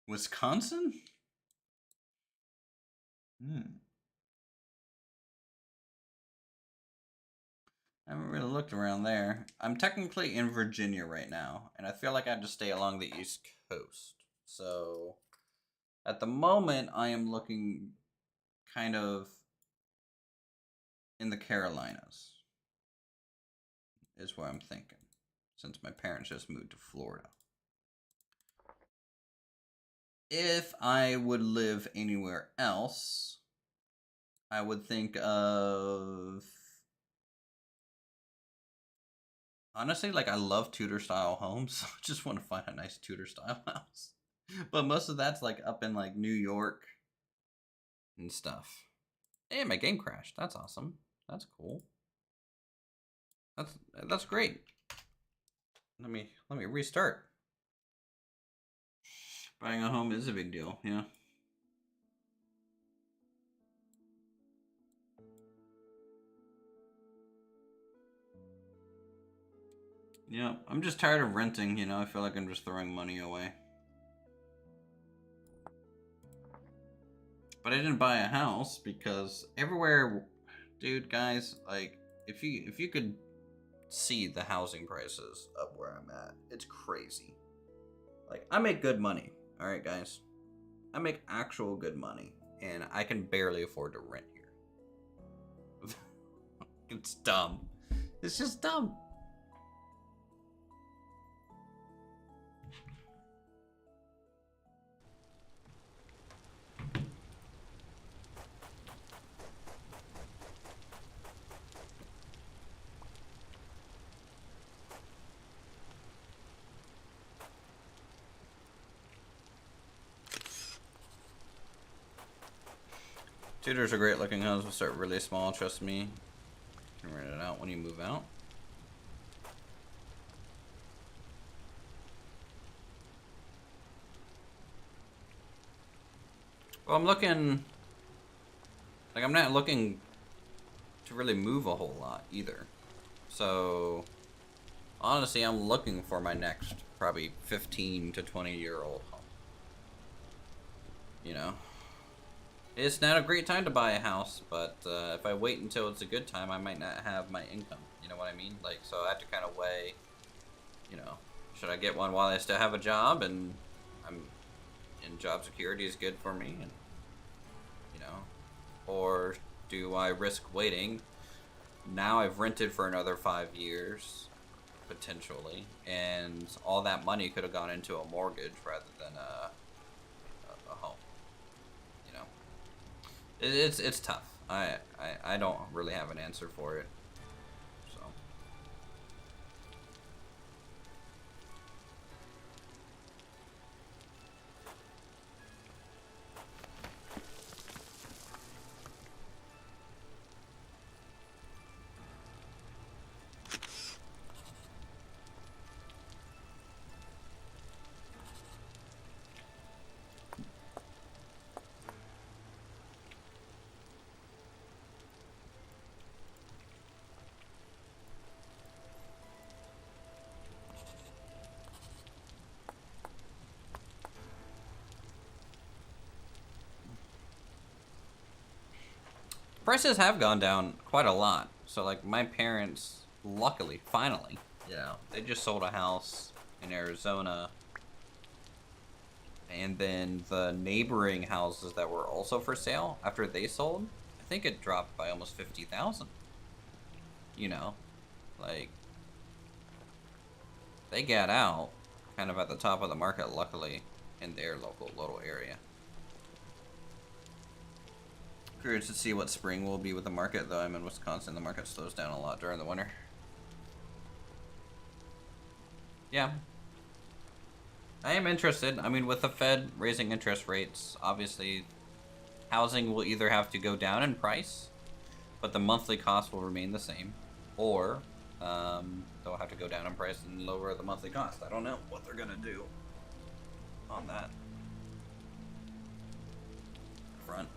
Wisconsin? I haven't really looked around there. I'm technically in Virginia right now, and I feel like I have to stay along the East Coast. So, at the moment, I am looking kind of in the Carolinas, is what I'm thinking, since my parents just moved to Florida. If I would live anywhere else, I would think of... Honestly, like, I love Tudor-style homes. I just want to find a nice Tudor-style house. But most of that's, like, up in, like, New York and stuff. Hey, my game crashed. That's awesome. That's cool. That's great. Let me restart. Buying a home is a big deal, yeah. Yeah, I'm just tired of renting, you know. I feel like I'm just throwing money away. But I didn't buy a house because everywhere, dude, guys, like, if you could see the housing prices up where I'm at, it's crazy. Like, I make good money, all right, guys. I make actual good money, and I can barely afford to rent here. It's dumb. It's just dumb. Tudor's a great looking house. Will start really small, trust me. You can rent it out when you move out. Well, I'm looking... Like, I'm not looking to really move a whole lot, either. So, honestly, I'm looking for my next, probably 15 to 20-year-old home. You know? It's not a great time to buy a house, but if I wait until it's a good time, I might not have my income. You know what I mean? Like, so I have to kind of weigh, you know, should I get one while I still have a job and job security is good for me, and you know, or do I risk waiting? Now I've rented for another 5 years, potentially, and all that money could have gone into a mortgage rather than a home. You know, it's tough. I don't really have an answer for it. So. Prices have gone down quite a lot. So, like, my parents, luckily, finally, you know, they just sold a house in Arizona. And then the neighboring houses that were also for sale, after they sold, I think it dropped by almost 50,000. You know, like, they got out kind of at the top of the market, luckily, in their local little area. Curious to see what spring will be with the market, though I'm in Wisconsin. The market slows down a lot during the winter. Yeah. I am interested. I mean, with the Fed raising interest rates, obviously, housing will either have to go down in price, but the monthly cost will remain the same, or they'll have to go down in price and lower the monthly cost. I don't know what they're gonna do on that front.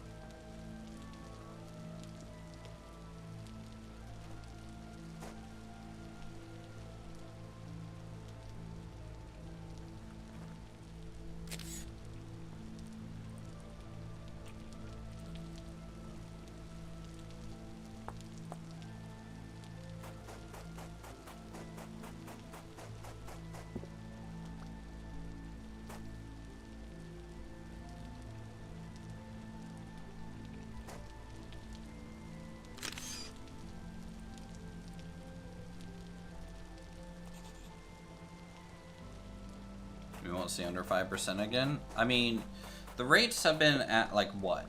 We won't see under 5% again. I mean, the rates have been at, like, what?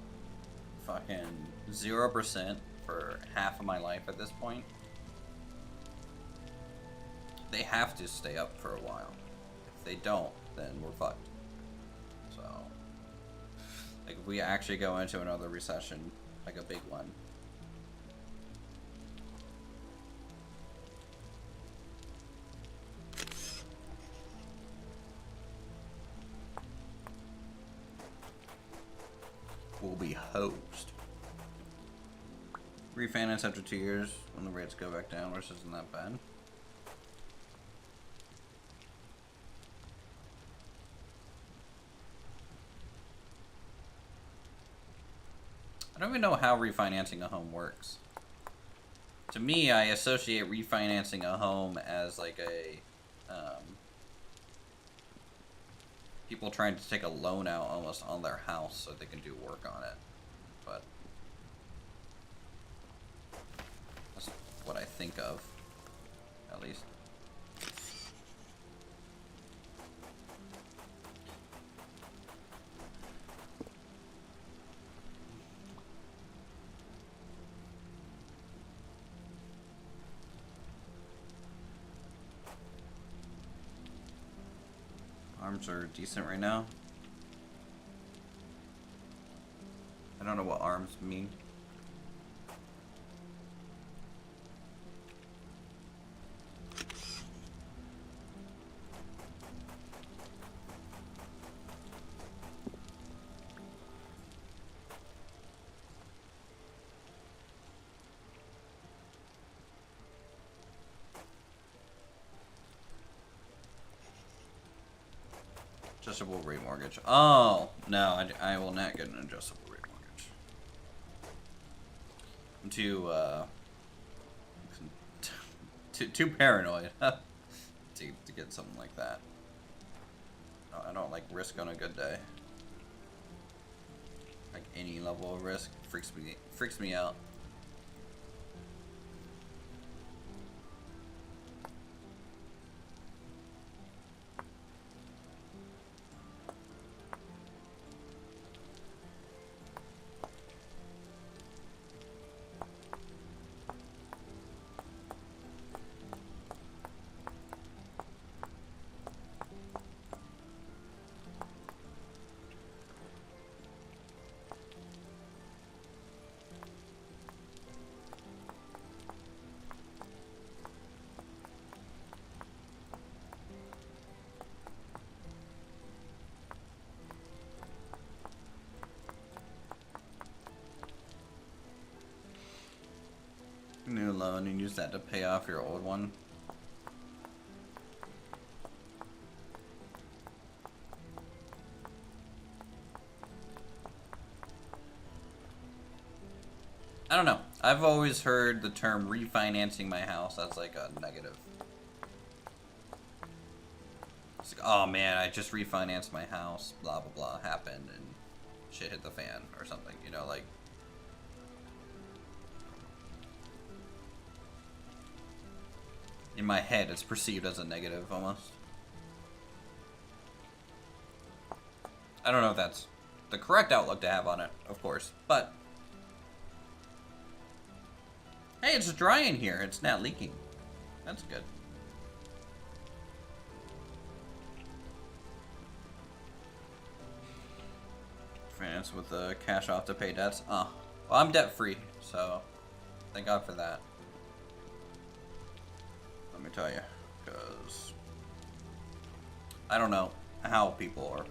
Fucking 0% for half of my life at this point. They have to stay up for a while. If they don't, then we're fucked. So, like, if we actually go into another recession, like a big one, will be hosed. Refinance after 2 years when the rates go back down, which isn't that bad. I don't even know how refinancing a home works. To me, I associate refinancing a home as like a people trying to take a loan out almost on their house so they can do work on it. But that's what I think of, at least. Arms are decent right now. I don't know what arms mean. Adjustable rate mortgage. Oh, no, I will not get an adjustable rate mortgage. I'm too paranoid to get something like that. I don't like risk on a good day. Like any level of risk freaks me out. New loan and use that to pay off your old one. I don't know. I've always heard the term refinancing my house as like a negative. It's like, oh man, I just refinanced my house, blah blah blah happened and shit hit the fan or something, you know, like. In my head, it's perceived as a negative, almost. I don't know if that's the correct outlook to have on it, of course, but... Hey, it's dry in here. It's not leaking. That's good. Finance with the cash off to pay debts. Oh, well, I'm debt-free, so thank God for that. Let me tell you, because I don't know how people are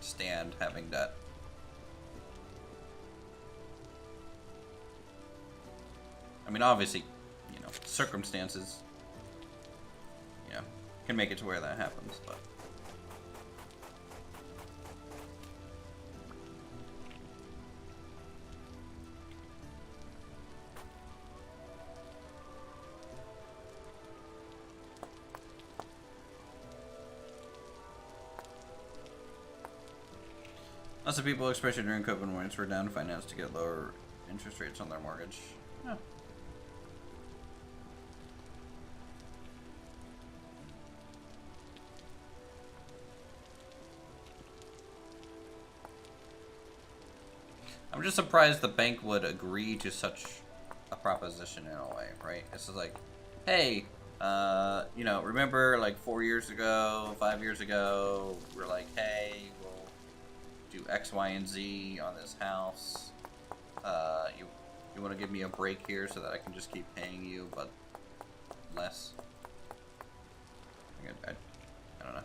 stand having debt. I mean, obviously, you know, circumstances, you know, can make it to where that happens, but. Lots of people, especially during COVID when rates were down, financed to get lower interest rates on their mortgage. Yeah. I'm just surprised the bank would agree to such a proposition in a way, right? This is like, hey, you know, remember like 4 years ago, 5 years ago, we're like, hey, we'll do X, Y, and Z on this house. You want to give me a break here so that I can just keep paying you, but less? I don't know.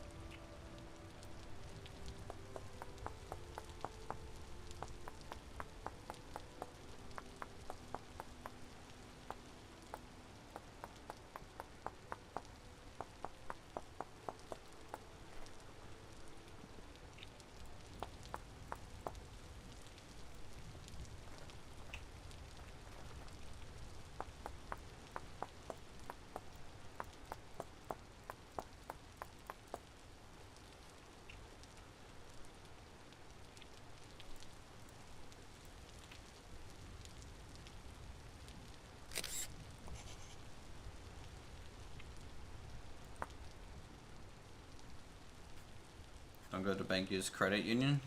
Don't go to bank, use credit union.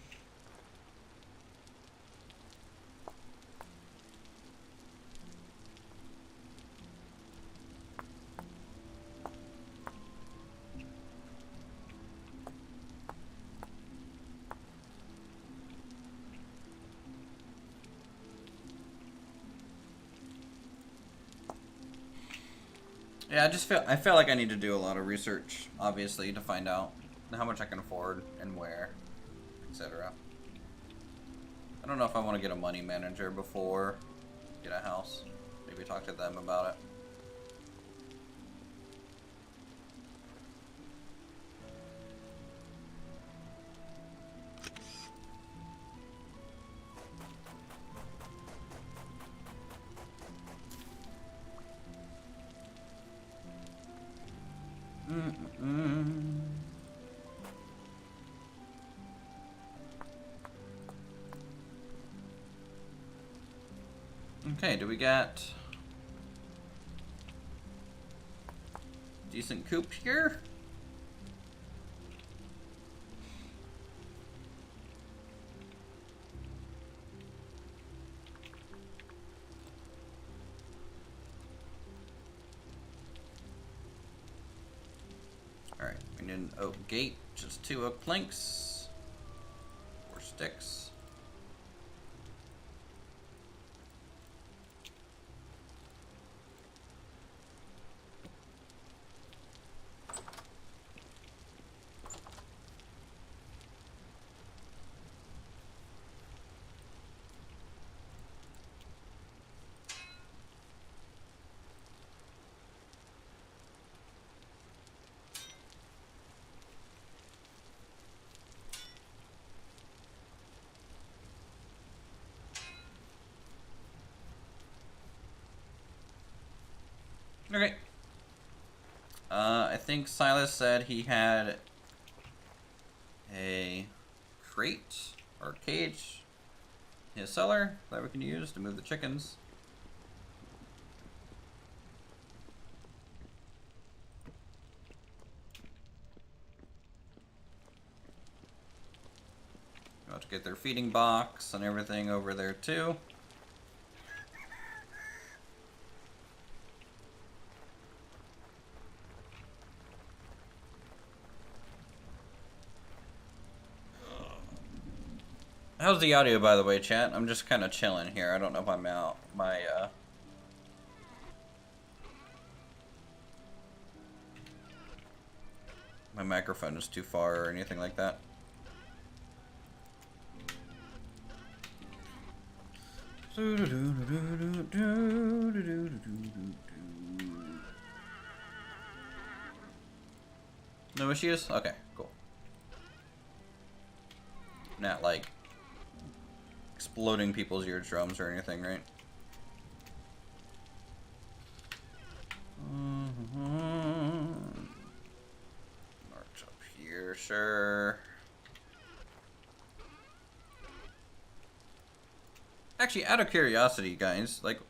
Yeah, I feel like I need to do a lot of research, obviously, to find out how much I can afford and where, etc. I don't know if I want to get a money manager before get a house. Maybe talk to them about it. Okay, do we got decent coop here? Alright, we need an oak gate, just 2 oak planks, 4 sticks. Okay. I think Silas said he had a crate or cage in his cellar that we can use to move the chickens. We'll have to get their feeding box and everything over there too. How's the audio, by the way, chat? I'm just kind of chilling here. I don't know if I'm out. My microphone is too far or anything like that. No issues? Okay, cool. Not like exploding people's eardrums or anything, right? March up here, sure. Actually, out of curiosity, guys, like,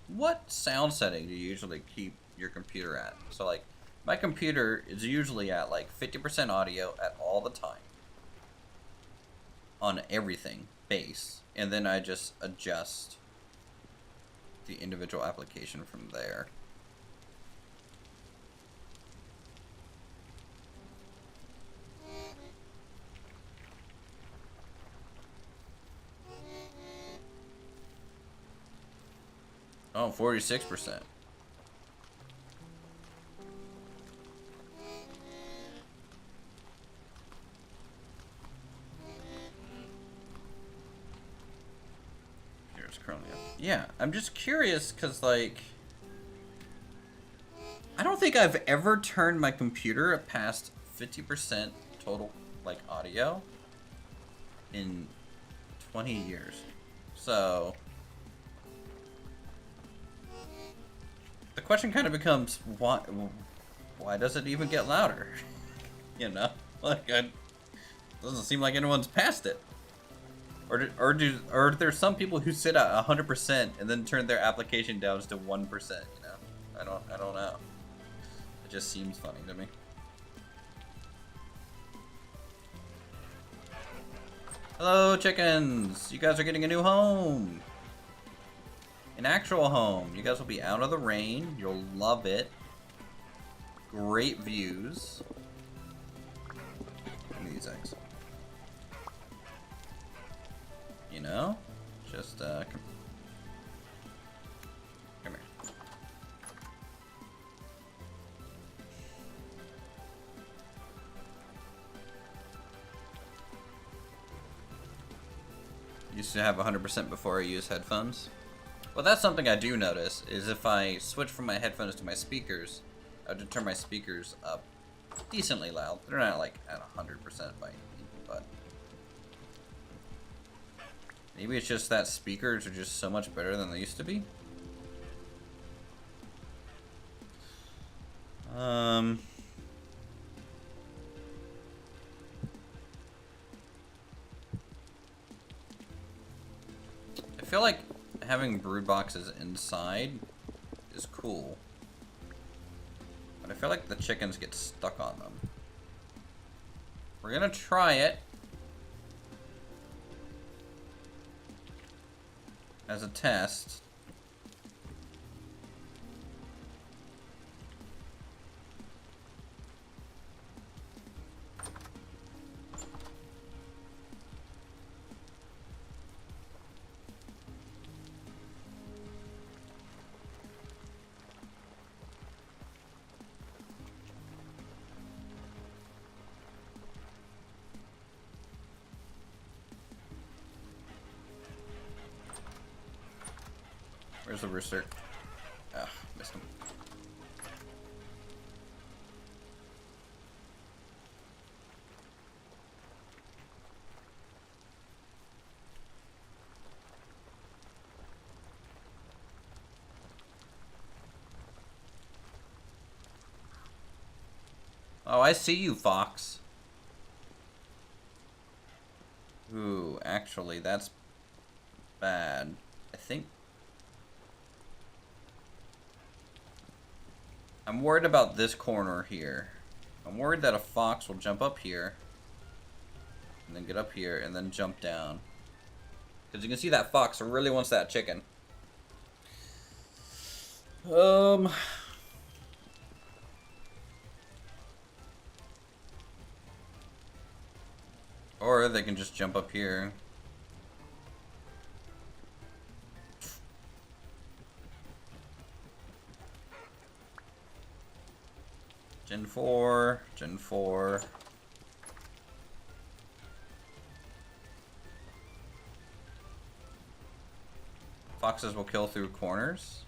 what sound setting do you usually keep your computer at? So, like, my computer is usually at, like, 50% audio at all the time. On everything, bass. And then I just adjust the individual application from there. Oh, 46%. Here's currently up. Yeah, I'm just curious because, like, I don't think I've ever turned my computer past 50% total, like, audio in 20 years. So the question kind of becomes, why does it even get louder? You know, like, doesn't seem like anyone's passed it. Or there's some people who sit at 100% and then turn their application down to 1%. You know, I don't know. It just seems funny to me. Hello, chickens! You guys are getting a new home. An actual home. You guys will be out of the rain. You'll love it. Great views. Give me these eggs. You know? Just, come here. to have 100% before I use headphones. Well, that's something I do notice, is if I switch from my headphones to my speakers, I have to turn my speakers up decently loud. They're not like at 100% by any means, but maybe it's just that speakers are just so much better than they used to be. I feel like having brood boxes inside is cool, but I feel like the chickens get stuck on them. We're gonna try it as a test. Where's the rooster? Ah, missed him. Oh, I see you, fox. Ooh, actually, that's bad. I think I'm worried about this corner here. I'm worried that a fox will jump up here and then get up here and then jump down. Because you can see that fox really wants that chicken. Or they can just jump up here. Gen 4, Gen 4. Foxes will kill through corners.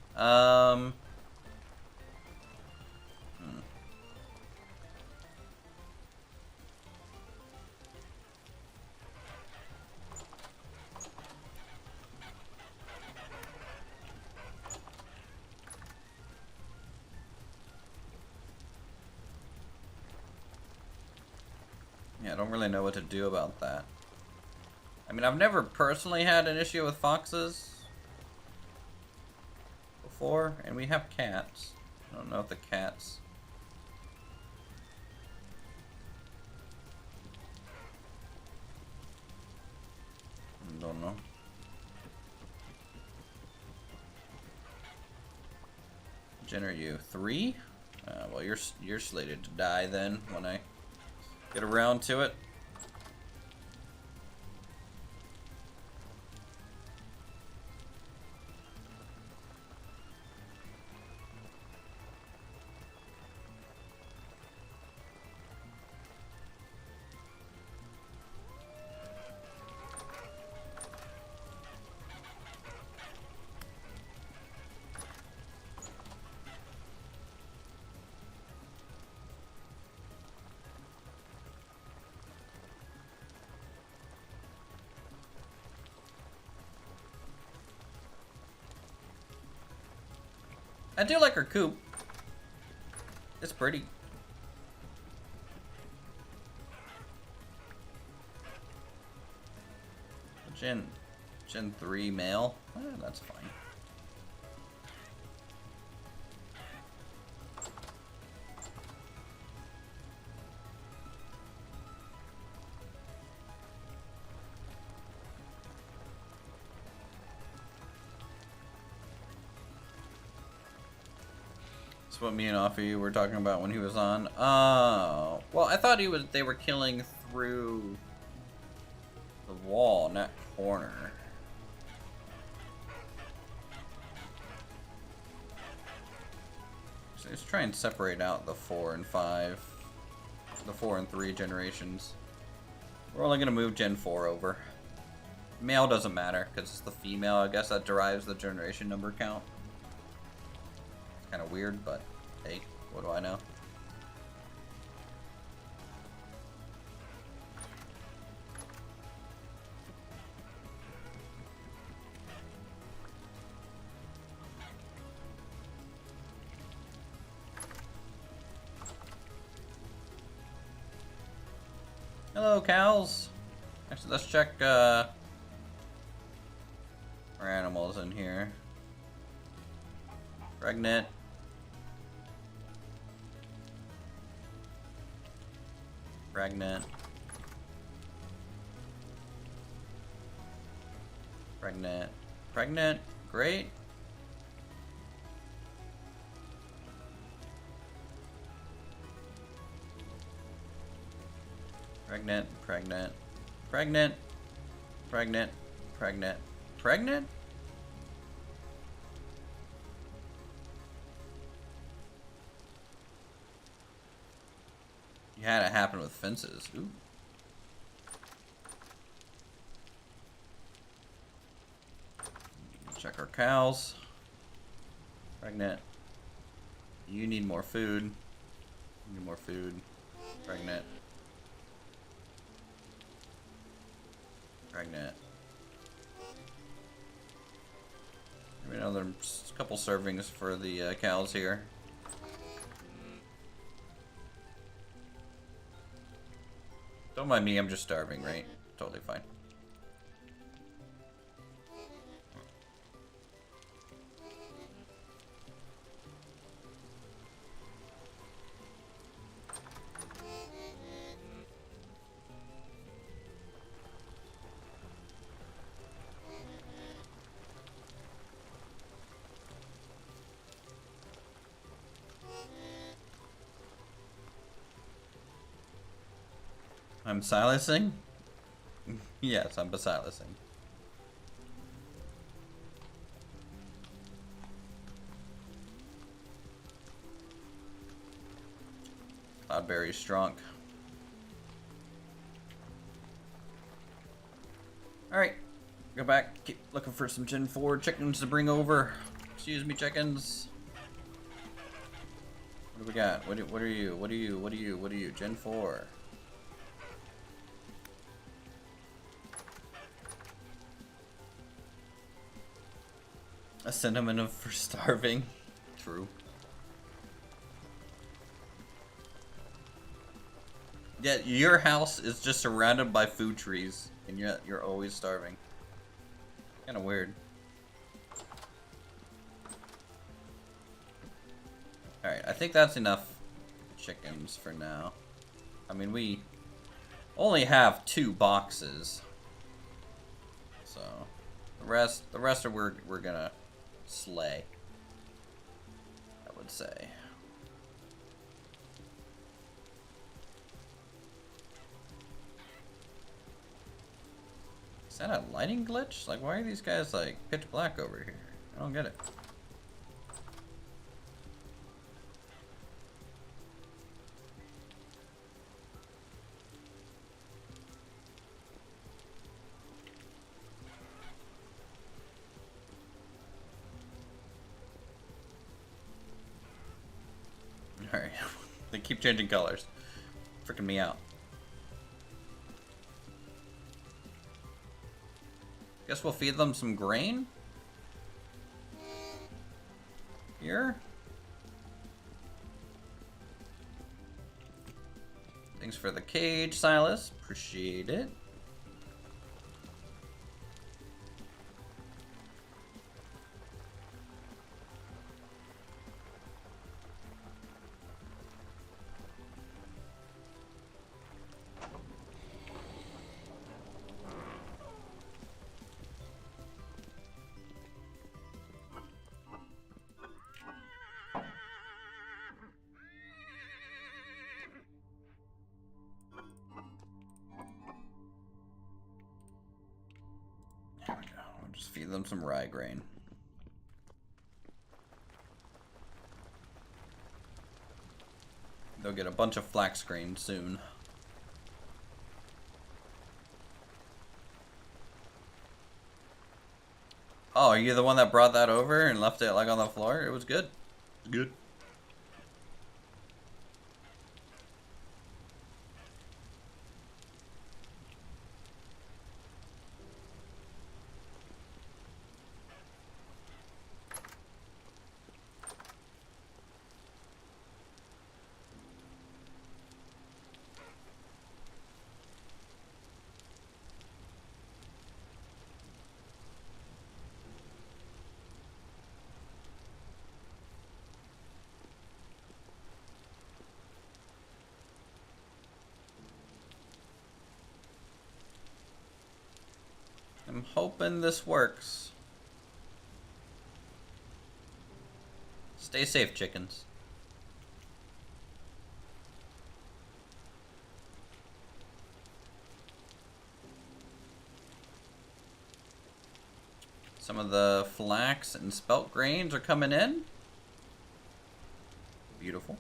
Yeah, I don't really know what to do about that. I mean, I've never personally had an issue with foxes before, and we have cats. I don't know if the cats... I don't know. Gen are you? 3? Well, you're slated to die then when I get around to it. I do like her coop. It's pretty. Gen 3 male. That's fine. That's what me and Offie were talking about when he was on. Oh, well, I thought they were killing through the wall, not corner. So let's try and separate out the 4 and 5, the 4 and 3 generations. We're only gonna move Gen 4 over. Male doesn't matter, because it's the female, I guess, that derives the generation number count. It's kind of weird, but hey, what do I know? Hello, cows. Actually, let's check our animals in here. Pregnant. Pregnant. Pregnant. Pregnant. Great. Pregnant, pregnant, pregnant, pregnant, pregnant, pregnant? You had it happen with fences. Ooh. Check our cows. Pregnant. You need more food. You need more food. Pregnant. Pregnant. Maybe another couple servings for the cows here. Don't mind me, I'm just starving, right? Totally fine. I'm silencing? Yes, I'm silencing. Cloudberry's strong. Alright, go back, keep looking for some Gen 4 chickens to bring over. Excuse me, chickens. What do we got? What are you? What are you? What are you? What are you? Gen 4. A sentiment for starving. True. Yeah, your house is just surrounded by food trees, and yet you're always starving. Kind of weird. Alright, I think that's enough chickens for now. I mean, we only have 2 boxes. So, the rest are we're gonna slay, I would say. Is that a lighting glitch? Like, why are these guys like pitch black over here? I don't get it. Alright, they keep changing colors. Freaking me out. Guess we'll feed them some grain? Here? Thanks for the cage, Silas. Appreciate it. Just feed them some rye grain. They'll get a bunch of flax grain soon. Oh, are you the one that brought that over and left it like on the floor? It was good. Good. I'm hoping this works. Stay safe, chickens. Some of the flax and spelt grains are coming in. Beautiful.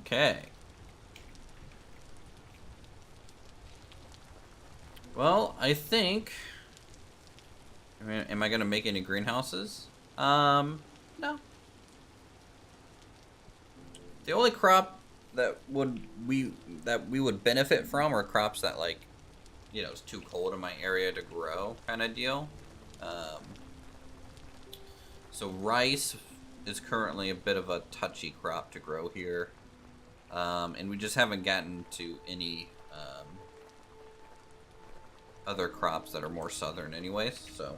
Okay. Well, I think... am I gonna make any greenhouses? No. The only crop that we would benefit from are crops that, like, you know, it's too cold in my area to grow, kind of deal. So rice is currently a bit of a touchy crop to grow here. And we just haven't gotten to any other crops that are more southern anyways, so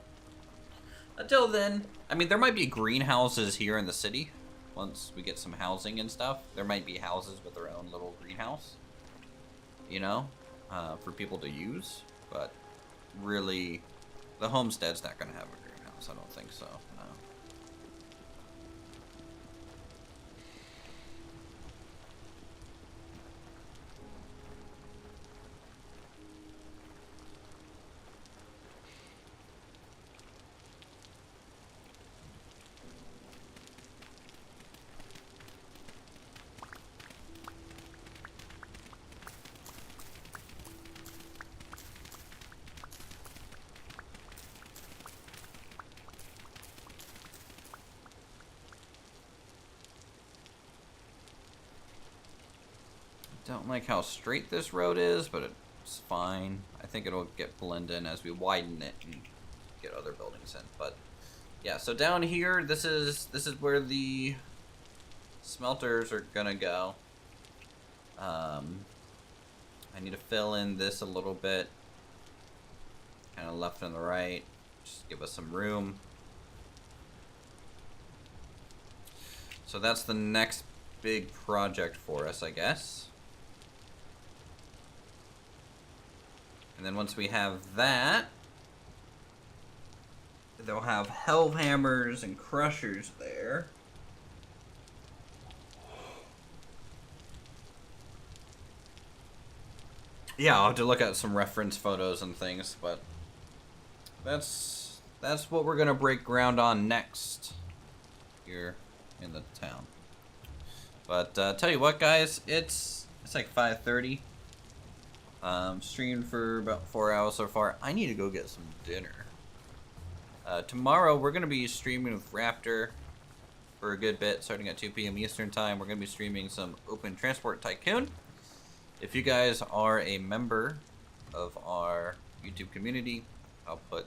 until then, I mean, there might be greenhouses here in the city. Once we get some housing and stuff, there might be houses with their own little greenhouse, you know, for people to use, but really, the homestead's not going to have a greenhouse, I don't think so, no. Don't like how straight this road is, but it's fine. I think it'll get blended in as we widen it and get other buildings in. But yeah, so down here, this is where the smelters are gonna go. I need to fill in this a little bit, kind of left and the right, just give us some room. So that's the next big project for us, I guess. And then once we have that, they'll have hellhammers and crushers there. Yeah, I'll have to look at some reference photos and things, but that's what we're gonna break ground on next here in the town. But tell you what, guys, it's like 5:30. Streamed for about 4 hours so far. I need to go get some dinner. Tomorrow we're gonna be streaming with Raptor for a good bit, starting at 2 p.m. Eastern time. We're gonna be streaming some Open Transport Tycoon. If you guys are a member of our YouTube community, I'll put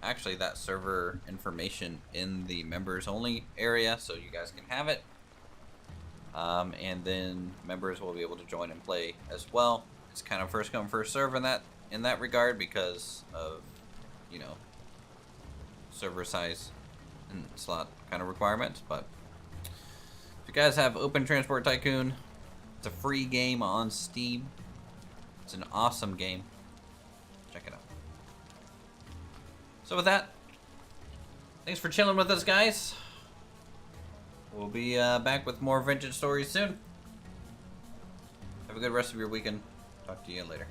actually that server information in the members only area so you guys can have it. And then members will be able to join and play as well. It's kind of first come first serve in that regard because of, you know, server size and slot kind of requirements. But if you guys have Open Transport Tycoon, it's a free game on Steam. It's an awesome game. Check it out. So with that, thanks for chilling with us, guys. We'll be back with more vintage stories soon. Have a good rest of your weekend. Talk to you later.